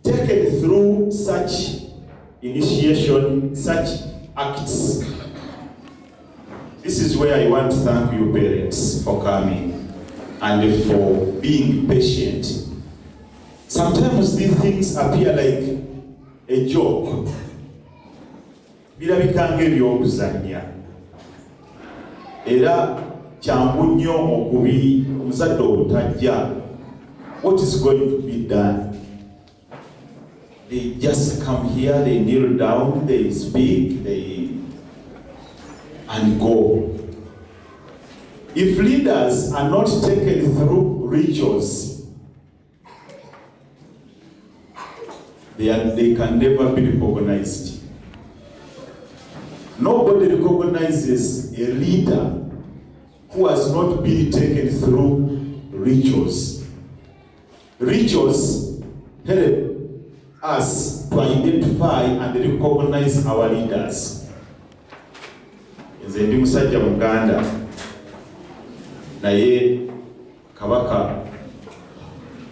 taken through such initiation, such acts? This is where I want to thank you parents for coming and for being patient. Sometimes these things appear like a joke. Birabika ng'ebyokuzannya. Era kyangu nnyo okubi omuzadde obutajja. What is going to be done? They just come here, they kneel down, they speak, and go. If leaders are not taken through rituals, they can never be recognized. Nobody recognizes a leader who has not been taken through rituals. Rituals help us to identify and recognize our leaders. Nze ndi musajja Muganda naye Kabaka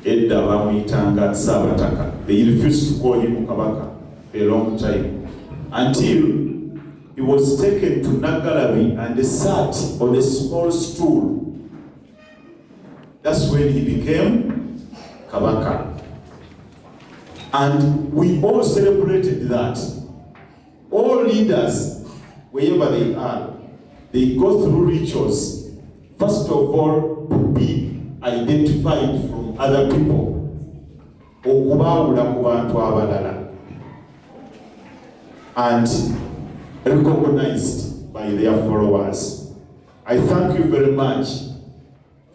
edda bamuyitanga Saabataka. They refused to call him Kabaka for a long time until he was taken to Nagalabi and sat on a small stool. That's when he became Kabaka. And we all celebrated that. All leaders, wherever they are, they go through rituals. First of all, to be identified from other people. And recognized by their followers. I thank you very much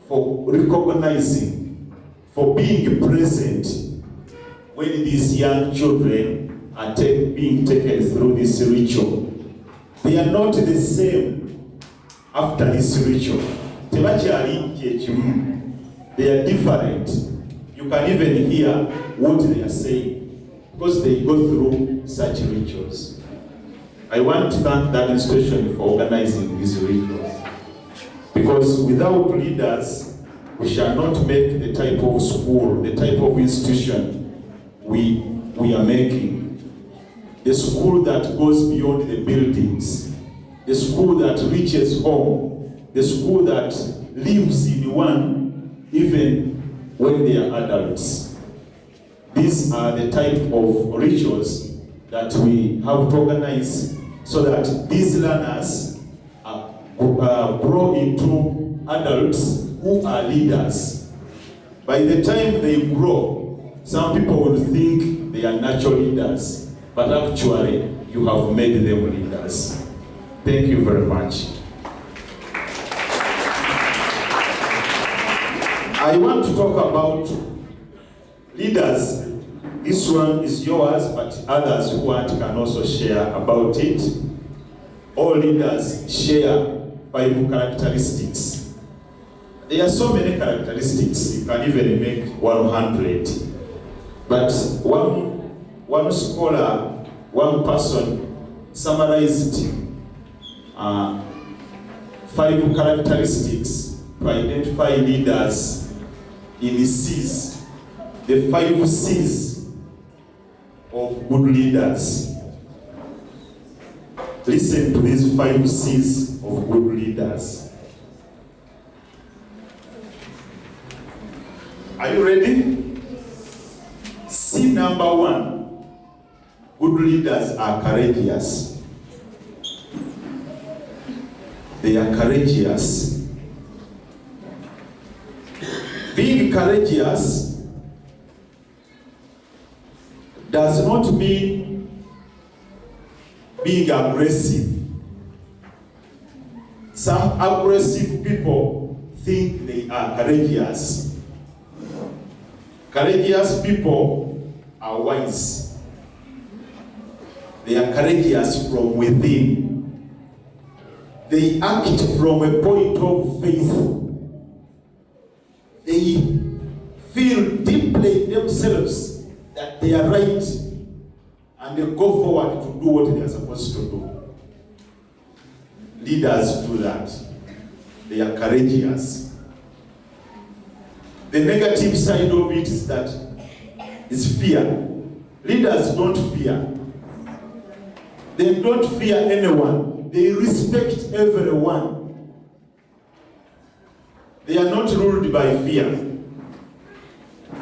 for recognizing, for being present when these young children are being taken through this ritual. They are not the same after this ritual. They are different. You can even hear what they are saying because they go through such rituals. I want to thank that institution for organizing these rituals. Because without leaders, we shall not make the type of school, the type of institution we are making. The school that goes beyond the buildings. The school that reaches home. The school that lives in one even when they are adults. These are the type of rituals that we have to organize so that these learners grow into adults who are leaders. By the time they grow, some people will think they are natural leaders, but actually you have made them leaders. Thank you very much. I want to talk about leaders. This one is yours, but others who want can also share about it. All leaders share 5 characteristics. There are so many characteristics, you can even make 100. But one scholar, one person summarized 5 characteristics to identify leaders in the C's, the 5 C's of good leaders. Listen to these 5 C's of good leaders. Are you ready? C number 1. Good leaders are courageous. They are courageous. Being courageous does not mean being aggressive. Some aggressive people think they are courageous. Courageous people are wise. They are courageous from within. They act from a point of faith. They feel deeply themselves that they are right, and they go forward to do what they are supposed to do. Leaders do that. They are courageous. The negative side of it is that is fear. Leaders don't fear. They don't fear anyone. They respect everyone. They are not ruled by fear.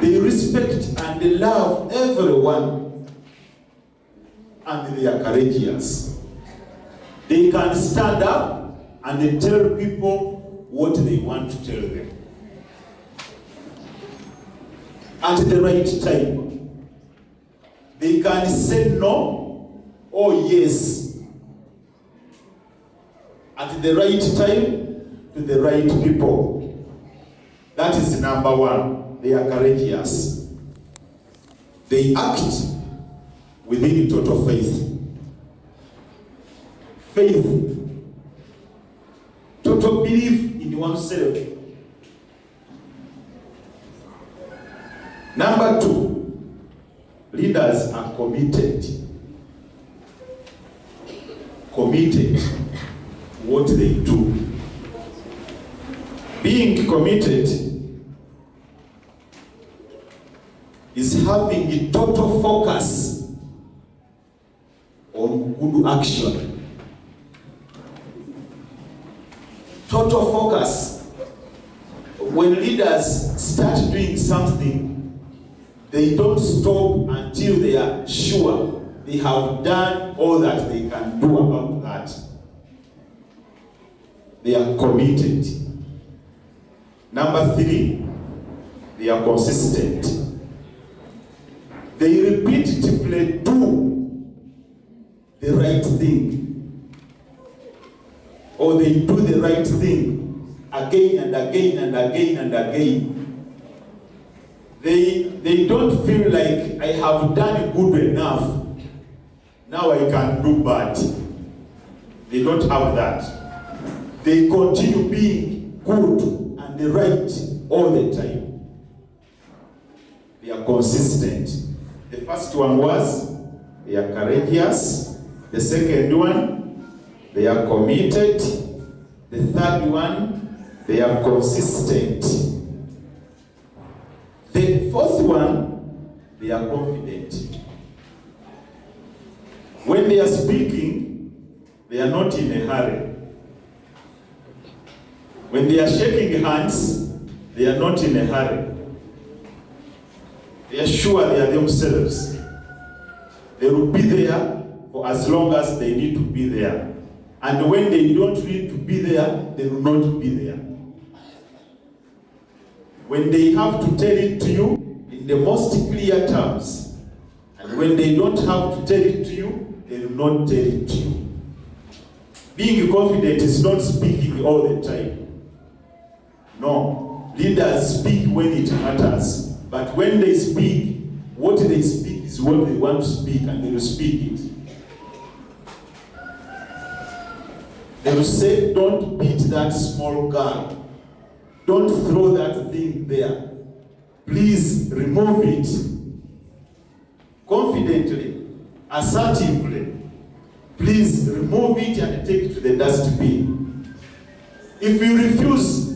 They respect and they love everyone, and they are courageous. They can stand up and they tell people what they want to tell them at the right time. They can say no or yes at the right time to the right people. That is number 1. They are courageous. They act within total faith. Faith. Total belief in oneself. Number 2, leaders are committed. Committed to what they do. Being committed is having a total focus on good action. Total focus. When leaders start doing something, they don't stop until they are sure they have done all that they can do about that. They are committed. Number 3, they are consistent. They repetitively do the right thing. Or they do the right thing again and again and again and again. They don't feel like I have done good enough, now I can do bad. They don't have that. They continue being good and the right all the time. They are consistent. The first one was, they are courageous. The second one, they are committed. The third one, they are consistent. The fourth one, they are confident. When they are speaking, they are not in a hurry. When they are shaking hands, they are not in a hurry. They are sure they are themselves. They will be there for as long as they need to be there. And when they don't need to be there, they will not be there. When they have to tell it to you in the most clear terms, and when they don't have to tell it to you, they will not tell it to you. Being confident is not speaking all the time. No. Leaders speak when it matters. But when they speak, what they speak is what they want to speak, and they will speak it. They will say, don't beat that small girl. Don't throw that thing there. Please remove it. Confidently, assertively. Please remove it and take it to the dustbin. If you refuse,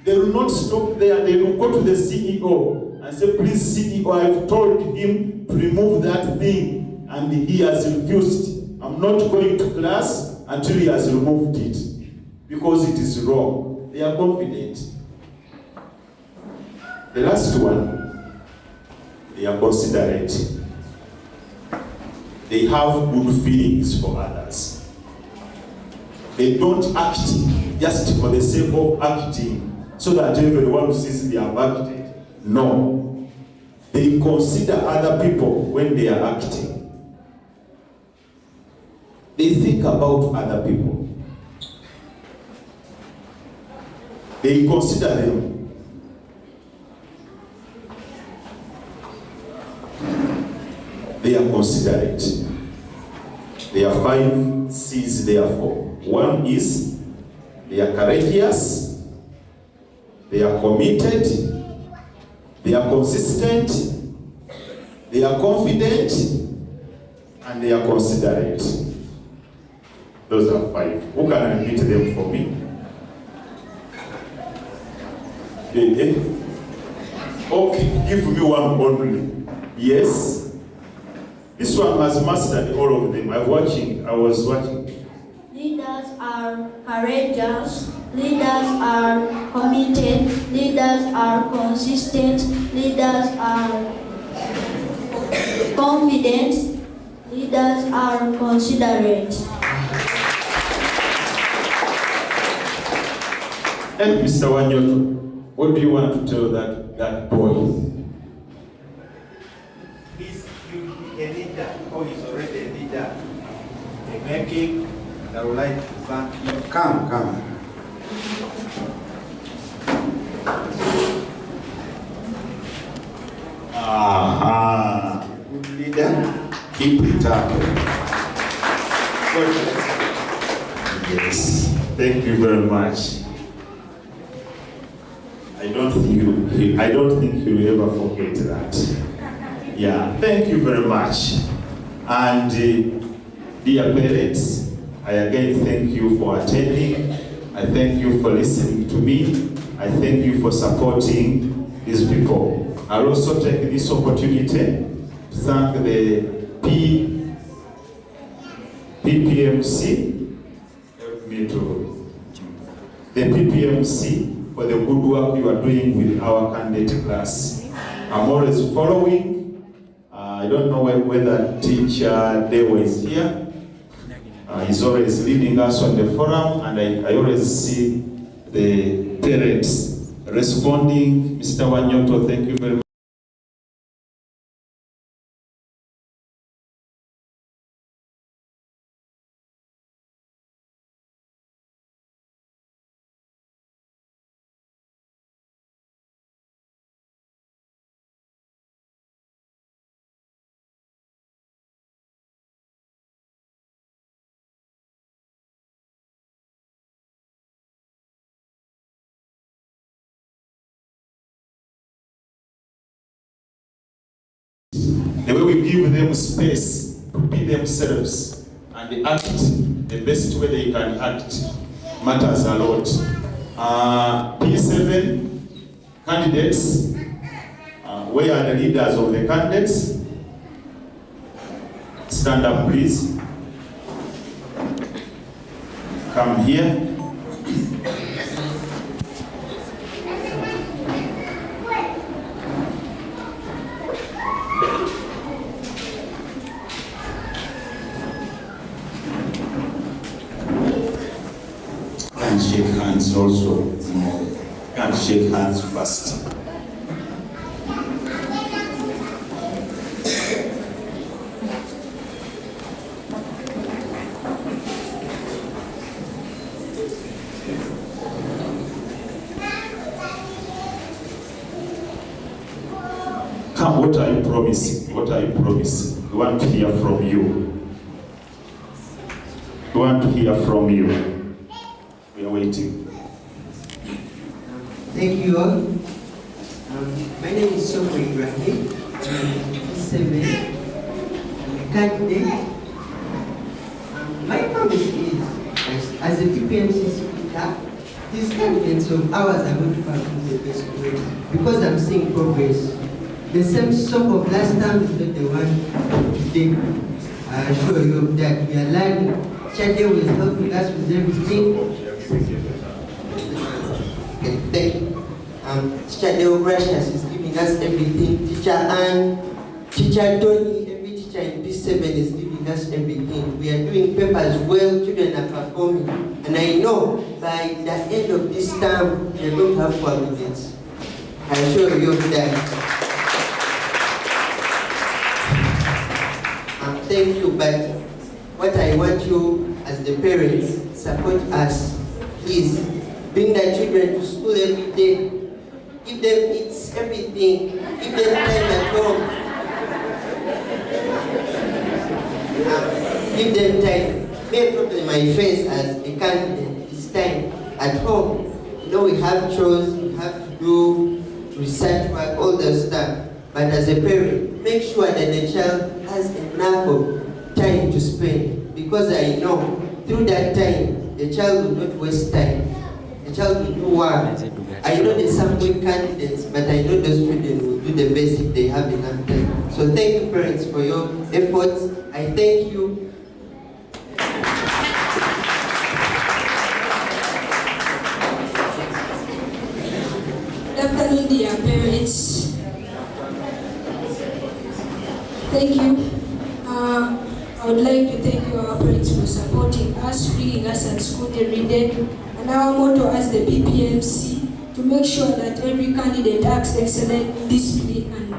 they will not stop there. They will go to the CEO and say, please CEO, I've told him to remove that thing and he has refused. I'm not going to class until he has removed it because it is wrong. They are confident. The last one, they are considerate. They have good feelings for others. They don't act just for the sake of acting so that everyone sees they have acted. No. They consider other people when they are acting. They think about other people. They consider them. They are considerate. There are 5 C's therefore. One is, they are courageous, they are committed, they are consistent, they are confident, and they are considerate. Those are 5. Who can repeat them for me? Okay, give me one only. Yes. This one has mastered all of them. I was watching. Leaders are courageous, leaders are committed, leaders are consistent, leaders are confident, leaders are considerate. And Mr. Wanyoto, what do you want to tell that boy? A leader, or he's already a leader. The making, I would like to thank you. Come. Good leader, keep it Thank you very much. I don't think you'll ever forget that. Yeah, thank you very much. And dear parents, I again thank you for attending. I thank you for listening to me. I thank you for supporting these people. I'll also take this opportunity to thank the PPMC, help me to, the PPMC for the good work you are doing with our candidate class. I'm always following. I don't know whether teacher Dewa is here. He's always leading us on the forum, and I always see the parents responding. Mr. Wanyoto, thank you very much. The way we give them space to be themselves and act the best way they can act matters a lot. P7 candidates, where are the leaders of the candidates? Stand up, please. Come here. Shake hands also. Can't shake hands first. Come, what are you promising? What are you promising? We want to hear from you. We want to hear from you. We are waiting. Thank you all. My name is Soko Ibrahim. I'm a candidate. My promise is, as a PPMC speaker, these candidates of ours are going to perform the best way because I'm seeing progress. The same sort of last time is not the one today. I assure you of that. We are learning. Chade is helping us with everything. Okay, thank you. Teacher Deo Gracious is giving us everything. Teacher Anne, Teacher Tony, every teacher in P7 is giving us everything. We are doing papers well, children are performing. And I know by the end of this term, we are going to have candidates. I assure you of that. Thank you, but what I want you as the parents, support us. Please, bring the children to school every day. Give them eats, everything. Give them time at home. Give them time. Main problem I face as a candidate is time at home. You know, we have chores, we have to do research work, all the stuff. But as a parent, make sure that the child has enough of time to spend. Because I know through that time, the child will not waste time. The child will do work. I know there's some good candidates, but I know those students will do the best if they have enough time. So thank you, parents, for your efforts. I thank you. Good afternoon, dear parents. Thank you. I would like to thank you, our parents, for supporting us, bringing us at school every day. And our motto as the PPMC, to make sure that every candidate acts excellent discipline and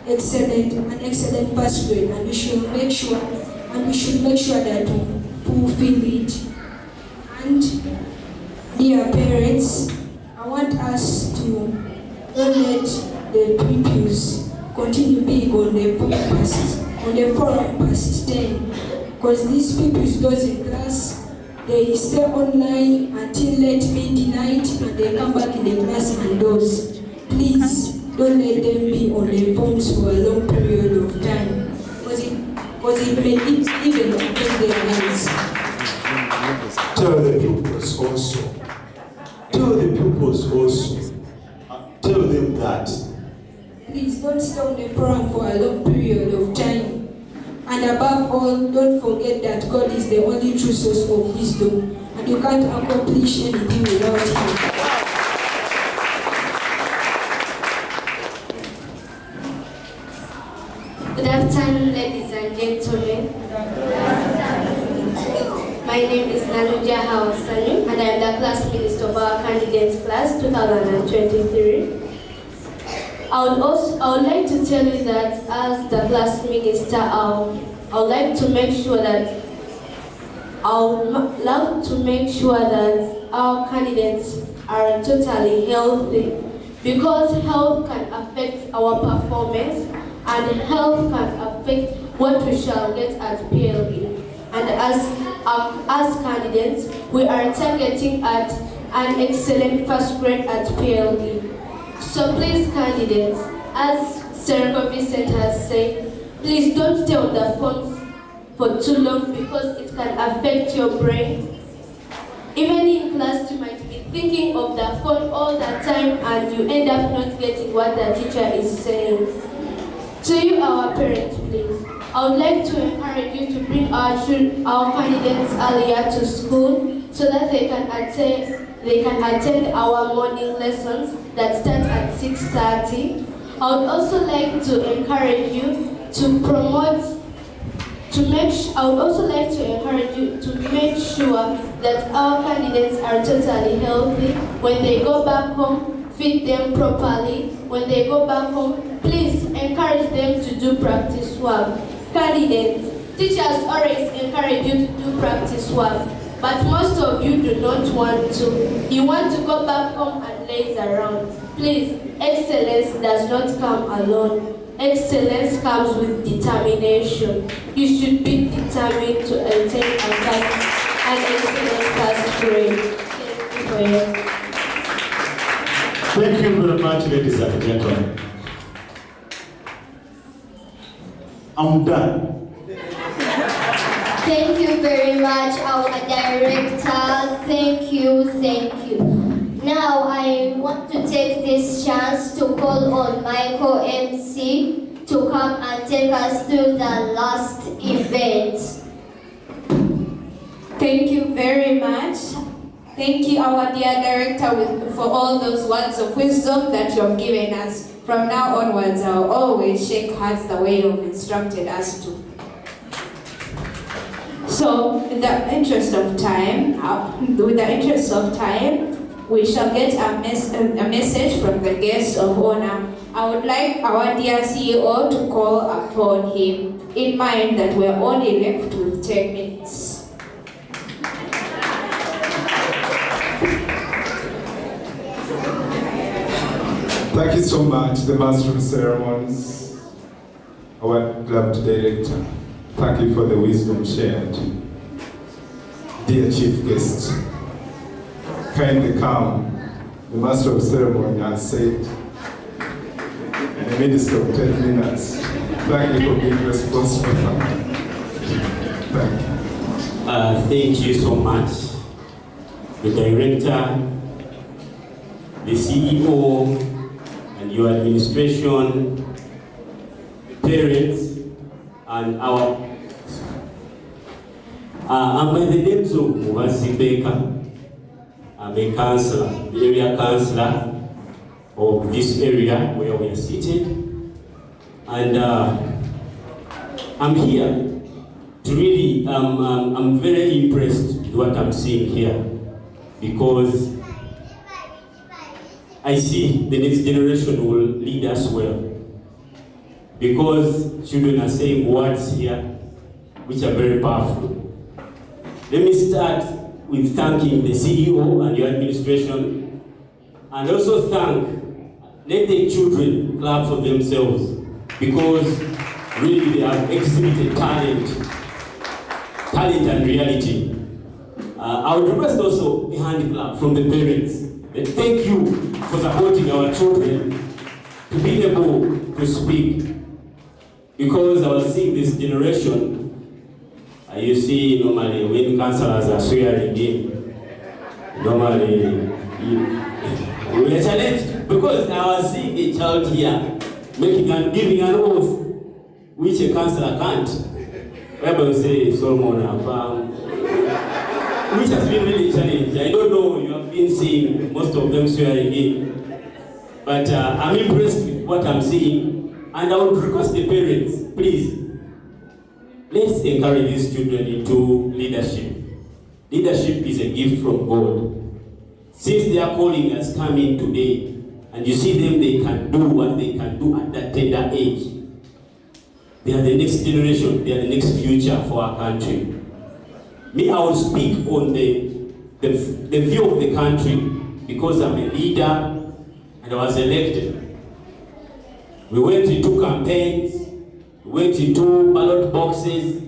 excellent pass grade. And we should make sure that we fulfill it. And dear parents, I want us to don't let the pupils continue being on the forum past 10, because these pupils goes in class They stay online until late midnight and they come back in the class indoors. Please don't let them be on their phones for a long period of time because it may even affect their lives. Tell the pupils also. Tell the pupils also. Tell them that. Please don't stay on the program for a long period of time. And above all, don't forget that God is the only true source of wisdom, and you can't accomplish anything without Him. Good afternoon, ladies and gentlemen. My name is Naluja Hawasanu, and I am the class minister of our candidates class 2023. I would like to tell you that as the class minister, I would like to make sure that our candidates are totally healthy, because health can affect our performance and health can affect what we shall get at PLE. And as candidates, we are targeting at an excellent first grade at PLE. So please, candidates, as Senator Vincent has said, please don't stay on the phones for too long because it can affect your brain. Even in class, you might be thinking of the phone all the time and you end up not getting what the teacher is saying. To you, our parents, please, I would like to encourage you to bring our candidates earlier to school so that they can attend our morning lessons that start at 6:30. I would also like to encourage you to make sure that our candidates are totally healthy. When they go back home, feed them properly. When they go back home, please encourage them to do practice work. Candidates, teachers always encourage you to do practice work, but most of you do not want to. You want to go back home and laze around. Please, excellence does not come alone. Excellence comes with determination. You should be determined to attain an excellent first grade. Thank you for your time. Thank you very much, ladies and gentlemen. I'm done. Thank you very much, our director. Thank you. Now I want to take this chance to call on Michael MC to come and take us through the last event. Thank you very much. Thank you, our dear director, for all those words of wisdom that you have given us. From now onwards, I'll always shake hands the way you've instructed us to. So, with the interest of time, we shall get a message from the guest of honor. I would like our dear CEO to call upon him, in mind that we're only left with 10 minutes. Thank you so much, the Master of Ceremonies, our beloved director. Thank you for the wisdom shared. Dear chief guest, kindly come. The Master of Ceremony has said, the Minister of 10 minutes. Thank you for being responsible. Thank you. Thank you so much. The director, the CEO, and your administration, parents, and our I'm by the names of Muvasi Baker. I'm a councillor, the area councillor of this area where we are seated. And I'm here to really, I'm very impressed with what I'm seeing here, because I see the next generation will lead us well. Because children are saying words here which are very powerful. Let me start with thanking the CEO and your administration, and also let the children clap for themselves, because really they have exhibited talent and reality. I would request also a hand clap from the parents. And thank you for supporting our children to be able to speak. Because I was seeing this generation, you see normally when counselors are swearing in, normally we are challenged. Because I was seeing a child here making and giving an oath, which a counselor can't. Whereby we say Solomon Afam, which has been really challenged. I don't know, you have been seeing most of them swearing in. But I'm impressed with what I'm seeing. And I would request the parents, please, let's encourage these children into leadership. Leadership is a gift from God. Since their calling has come in today, and you see them, they can do what they can do at that tender age. They are the next generation, they are the next future for our country. Me, I will speak on the view of the country because I'm a leader and I was elected. We went into campaigns, we went into ballot boxes.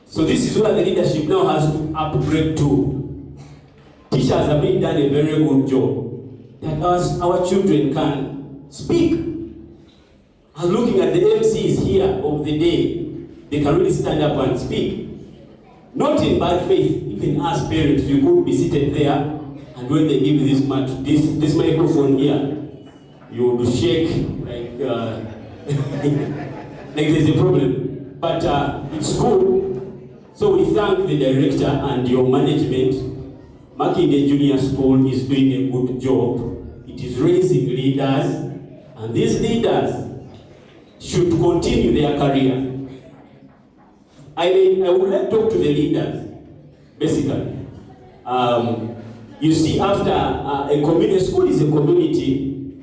So this is where the leadership now has to upgrade to. Teachers have been done a very good job. That our children can speak. I was looking at the MCs here of the day. They can really stand up and speak. Not in bad faith, even as parents, you could be seated there, and when they give you this microphone here, you would shake like like there's a problem. But it's good. So we thank the director and your management. Makindye Junior School is doing a good job. It is raising leaders, and these leaders should continue their career. I would like to talk to the leaders, basically. You see, after a community, school is a community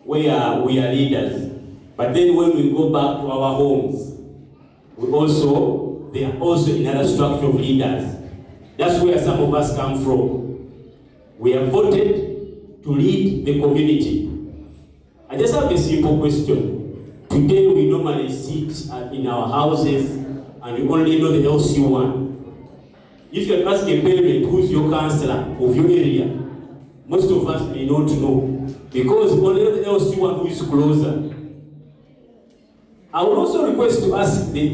where we are leaders. But then when we go back to our homes, they are also in another structure of leaders. That's where some of us come from. We are voted to lead the community. I just have a simple question. Today we normally sit in our houses and we only know the LC1. If you ask a parent who's your counselor of your area, most of us may not know because only the LC1 who is closer. I would also request to ask the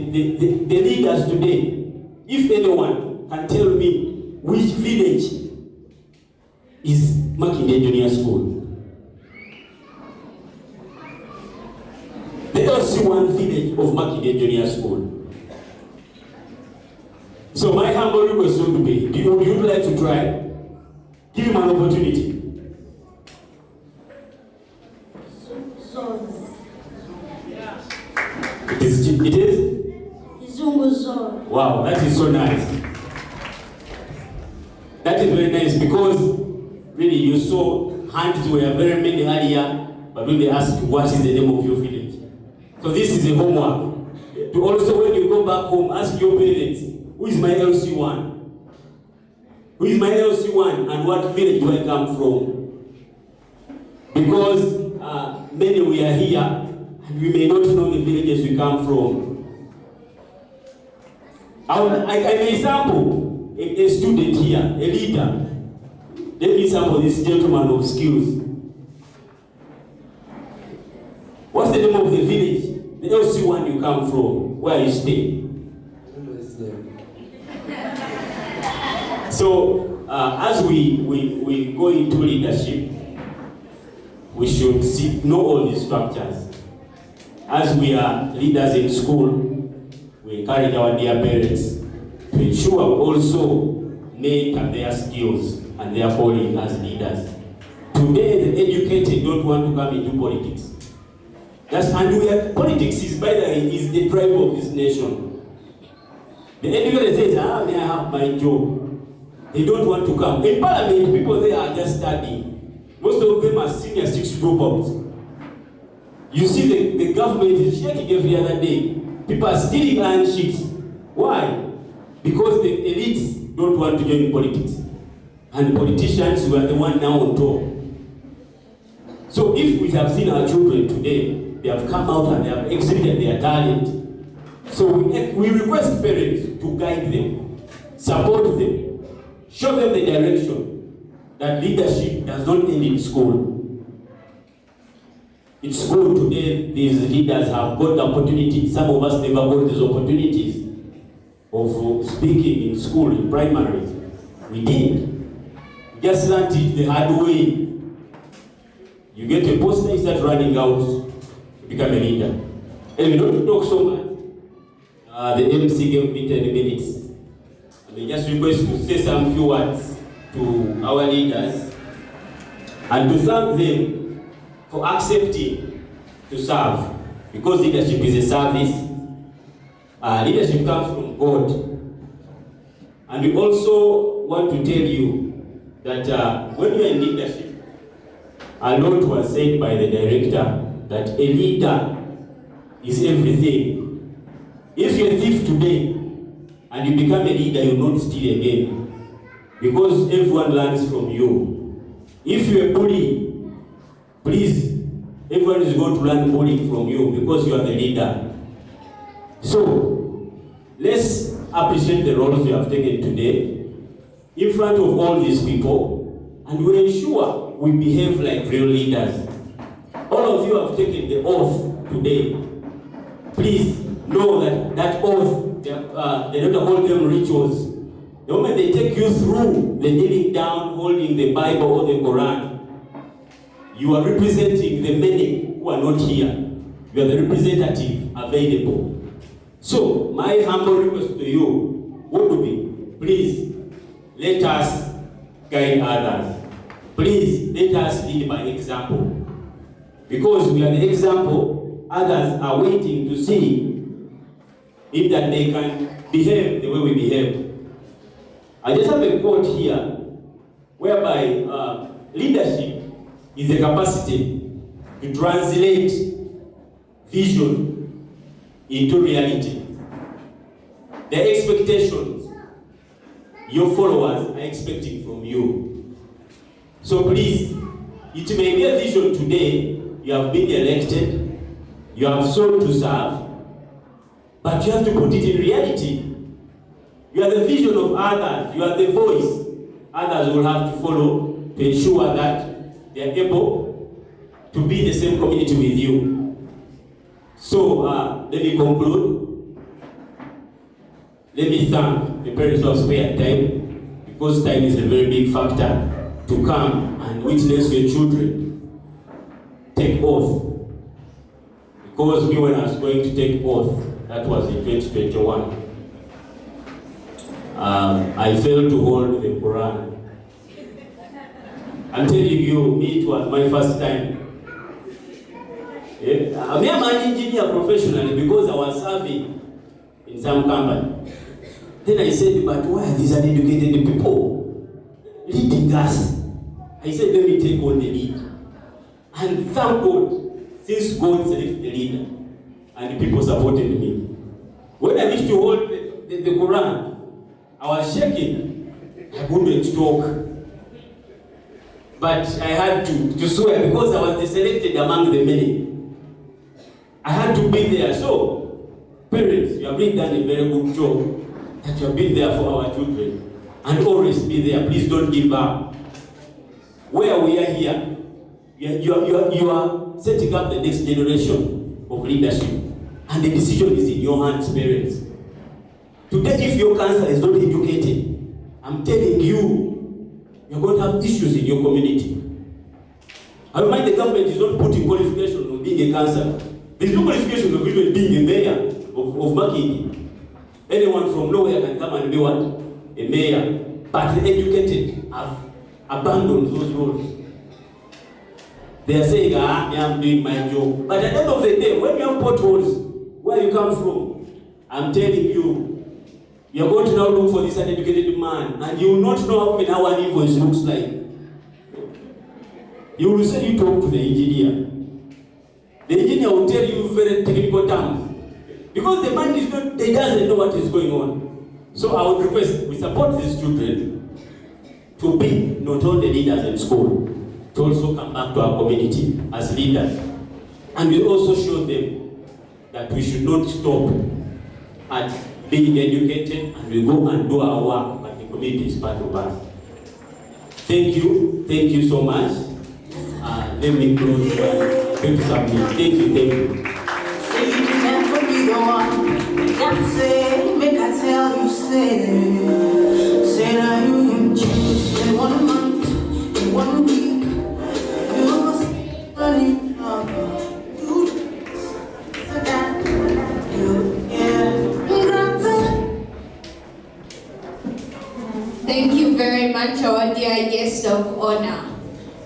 leaders today, if anyone can tell me which village is Makindye Junior School. The LC1 village of Makindye Junior School. So my humble request would be, would you like to try? Give him an opportunity. It is? Wow, that is so nice. That is very nice because really you saw hands were very many earlier, but when they ask what is the name of your village. So this is a homework. To also when you go back home, ask your parents, who is my LC1? Who is my LC1 and what village do I come from? Because many we are here and we may not know the villages we come from. I may sample a student here, a leader. Let me sample this gentleman of skills. What's the name of the village? The LC1 you come from, where you stay. So, as we go into leadership, we should know all these structures. As we are leaders in school, we encourage our dear parents to ensure we also nurture their skills and their calling as leaders. Today, the educated don't want to come into politics. Politics is, by the way, is the drive of this nation. The educated says, may I have my job? They don't want to come. In parliament, people there are just studying. Most of them are senior 6 dropouts. You see the government is shaking every other day. People are stealing iron sheets. Why? Because the elites don't want to join politics. And the politicians were the one now on top. So if we have seen our children today, they have come out and they have exhibited their talent. So we request parents to guide them, support them. show them the direction that leadership does not end in school. It's good today these leaders have got the opportunity. Some of us never got these opportunities of speaking in school, in primary. We did. Just learned it the hard way. You get a poster, you start running out to become a leader. And we don't talk so much. The MC gave me 10 minutes. And they just request to say some few words to our leaders and to thank them for accepting to serve. Because leadership is a service. Leadership comes from God. And we also want to tell you that when you are in leadership, a lot was said by the director that a leader is everything. If you're a thief today and you become a leader, you will not steal again. Because everyone learns from you. If you're a bully, please, everyone is going to learn bullying from you because you are the leader. So, let's appreciate the roles you have taken today in front of all these people, and we'll ensure we behave like real leaders. All of you have taken the oath today. Please know that oath, they don't call them rituals. The moment they take you through the kneeling down, holding the Bible or the Quran, you are representing the many who are not here. You are the representative available. So, my humble request to you would be, please, let us guide others. Please, let us lead by example. Because we are the example, others are waiting to see if that they can behave the way we behave. I just have a quote here, whereby leadership is the capacity to translate vision into reality. The expectations your followers are expecting from you. So please, it may be a vision today, you have been elected, you have sought to serve, but you have to put it in reality. You are the vision of others, you are the voice. Others will have to follow to ensure that they are able to be in the same community with you. So, let me conclude. Let me thank the parents who have spared time, because time is a very big factor to come and witness your children take oath. Because me, when I was going to take oath, that was in 2021, I failed to hold the Quran. I'm telling you, it was my first time. I'm an engineer professionally because I was serving in some company. Then I said, but why are these uneducated people leading us? I said, let me take on the lead. And thank God, since God selected the leader, and the people supported me. When I used to hold the Quran, I was shaking. I couldn't talk. But I had to swear because I was deselected among the many. I had to be there. So, parents, you have really done a very good job that you have been there for our children. And always be there. Please don't give up. Where we are here, you are setting up the next generation of leadership. And the decision is in your hands, parents. Today, if your cancer is not educated, I'm telling you, you're going to have issues in your community. I remind the government is not putting qualification on being a councillor. There's no qualification of even being a mayor of Makindye. Anyone from nowhere can come and be what? A mayor. But the educated have abandoned those roles. They are saying, I'm doing my job. But at the end of the day, when you have potholes, where you come from, I'm telling you, you're going to now look for this uneducated man, and you will not know how an invoice looks like. You will say you talk to the engineer. The engineer will tell you very technical terms. Because the man is not, he doesn't know what is going on. So I would request, we support these children to be not only leaders in school, to also come back to our community as leaders. And we also show them that we should not stop at being educated, and we go and do our work, but the community is part of us. Thank you so much. Let me close by going to submit. Thank you. Say you can never be the one. Can't say, make I tell you, say that you can choose in 1 month, in 1 week. You was running up, you forgot, Thank you very much, our dear guest of honor.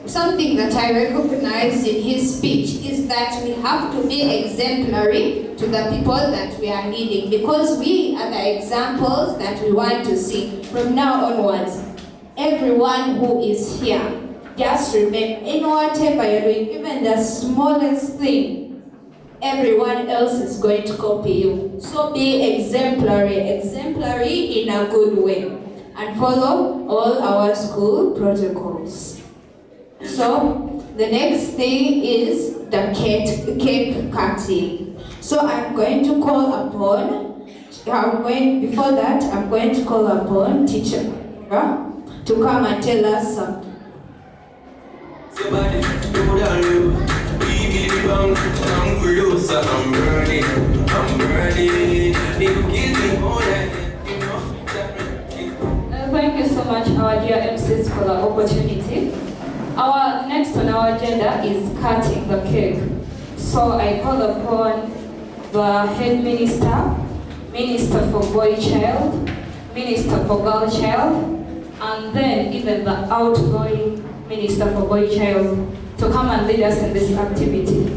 Something that I recognize in his speech is that we have to be exemplary to the people that we are leading, because we are the examples that we want to see from now onwards. Everyone who is here, just remember, in whatever you're doing, even the smallest thing, everyone else is going to copy you. So be exemplary in a good way, and follow all our school protocols. So the next thing is the cake cutting. So I'm going to call upon, before that, I'm going to call upon teacher to come and tell us something. Thank you so much, our dear MCs, for the opportunity. Our next on our agenda is cutting the cake. So I call upon the head minister, minister for boy child, minister for girl child, and then even the outgoing minister for boy child to come and lead us in this activity.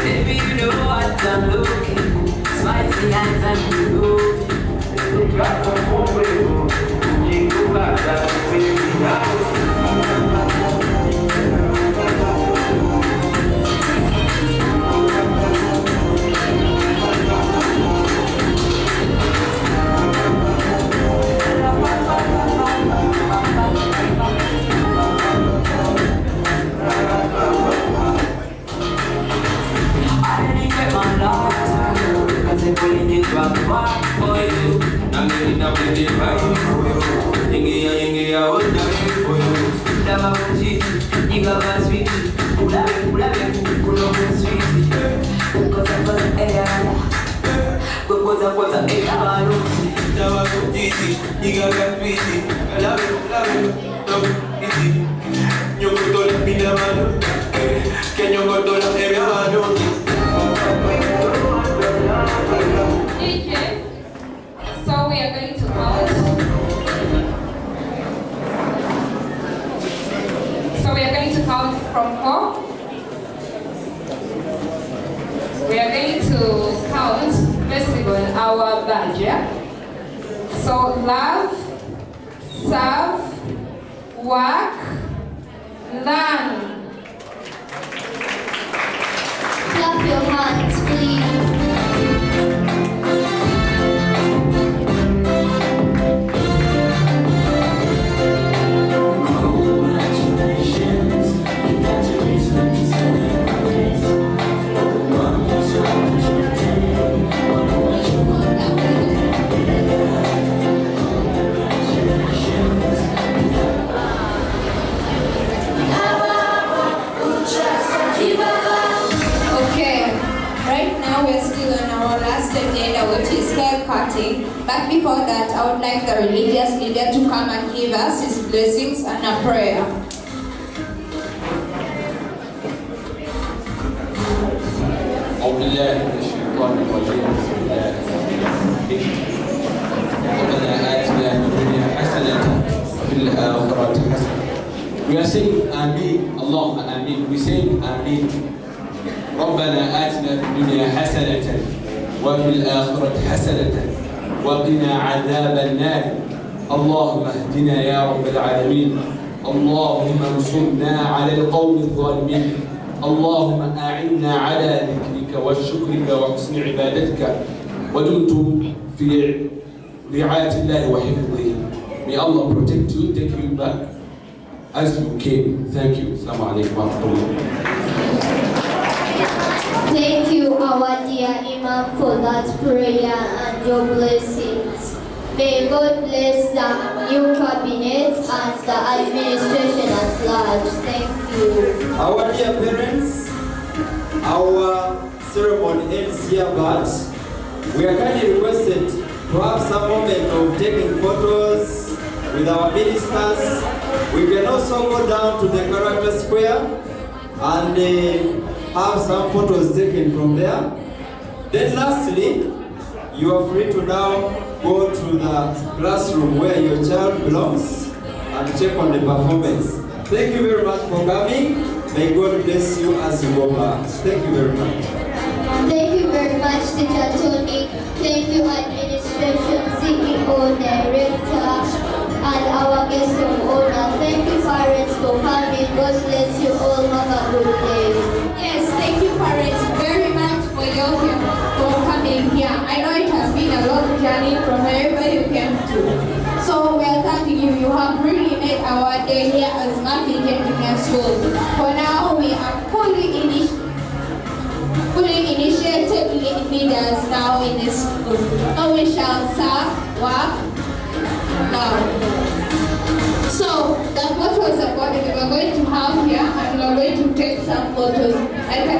Baby, you know what I'm looking. Spicy hands and moving. So we are going to count. So we are going to count from 4. We are going to count based on our badge. Yeah? So love, serve, work, learn. Clap your hands, please. Which is hair cutting. But before that, I would like the religious leader to come and give us his blessings and a prayer. We are saying Ameen, Allahumma Ameen. We saying Ameen. ربنا آتنا في الدنيا حسنة وفي الآخرة حسنة وقنا عذاب النار اللهم اهدنا يا رب العالمين اللهم انصرنا على القوم الظالمين اللهم أعنا على ذكرك وشكرك وحسن عبادتك ودمتم في رعاية الله وحفظه. May Allah protect you, take you back as you came. Thank you. Assalamu alaikum wa rahmatullah. Thank you, our dear Imam, for that prayer and your blessings. May God bless the new cabinet and the administration at large. Thank you. Our dear parents, our ceremony ends here, but we are kindly requested to have some moment of taking photos with our ministers. We can also go down to the character square and have some photos taken from there. Then lastly, you are free to now go to the classroom where your child belongs and check on the performance. Thank you very much for coming. May God bless you as you go back. Thank you very much. Thank you very much, Teacher Tony. Thank you, administration, CEO, director, and our guest of honor. Thank you, parents, for coming. God bless you all. Have a good day. Yes, thank you parents very much for coming here. I know it has been a long journey from wherever you came to. So we are thanking you. You have really made our day here as Makindye Junior School. For now, we are fully initiated leaders now in this school. So we shall start work now. So the photos are what we are going to have here, and we are going to take some photos.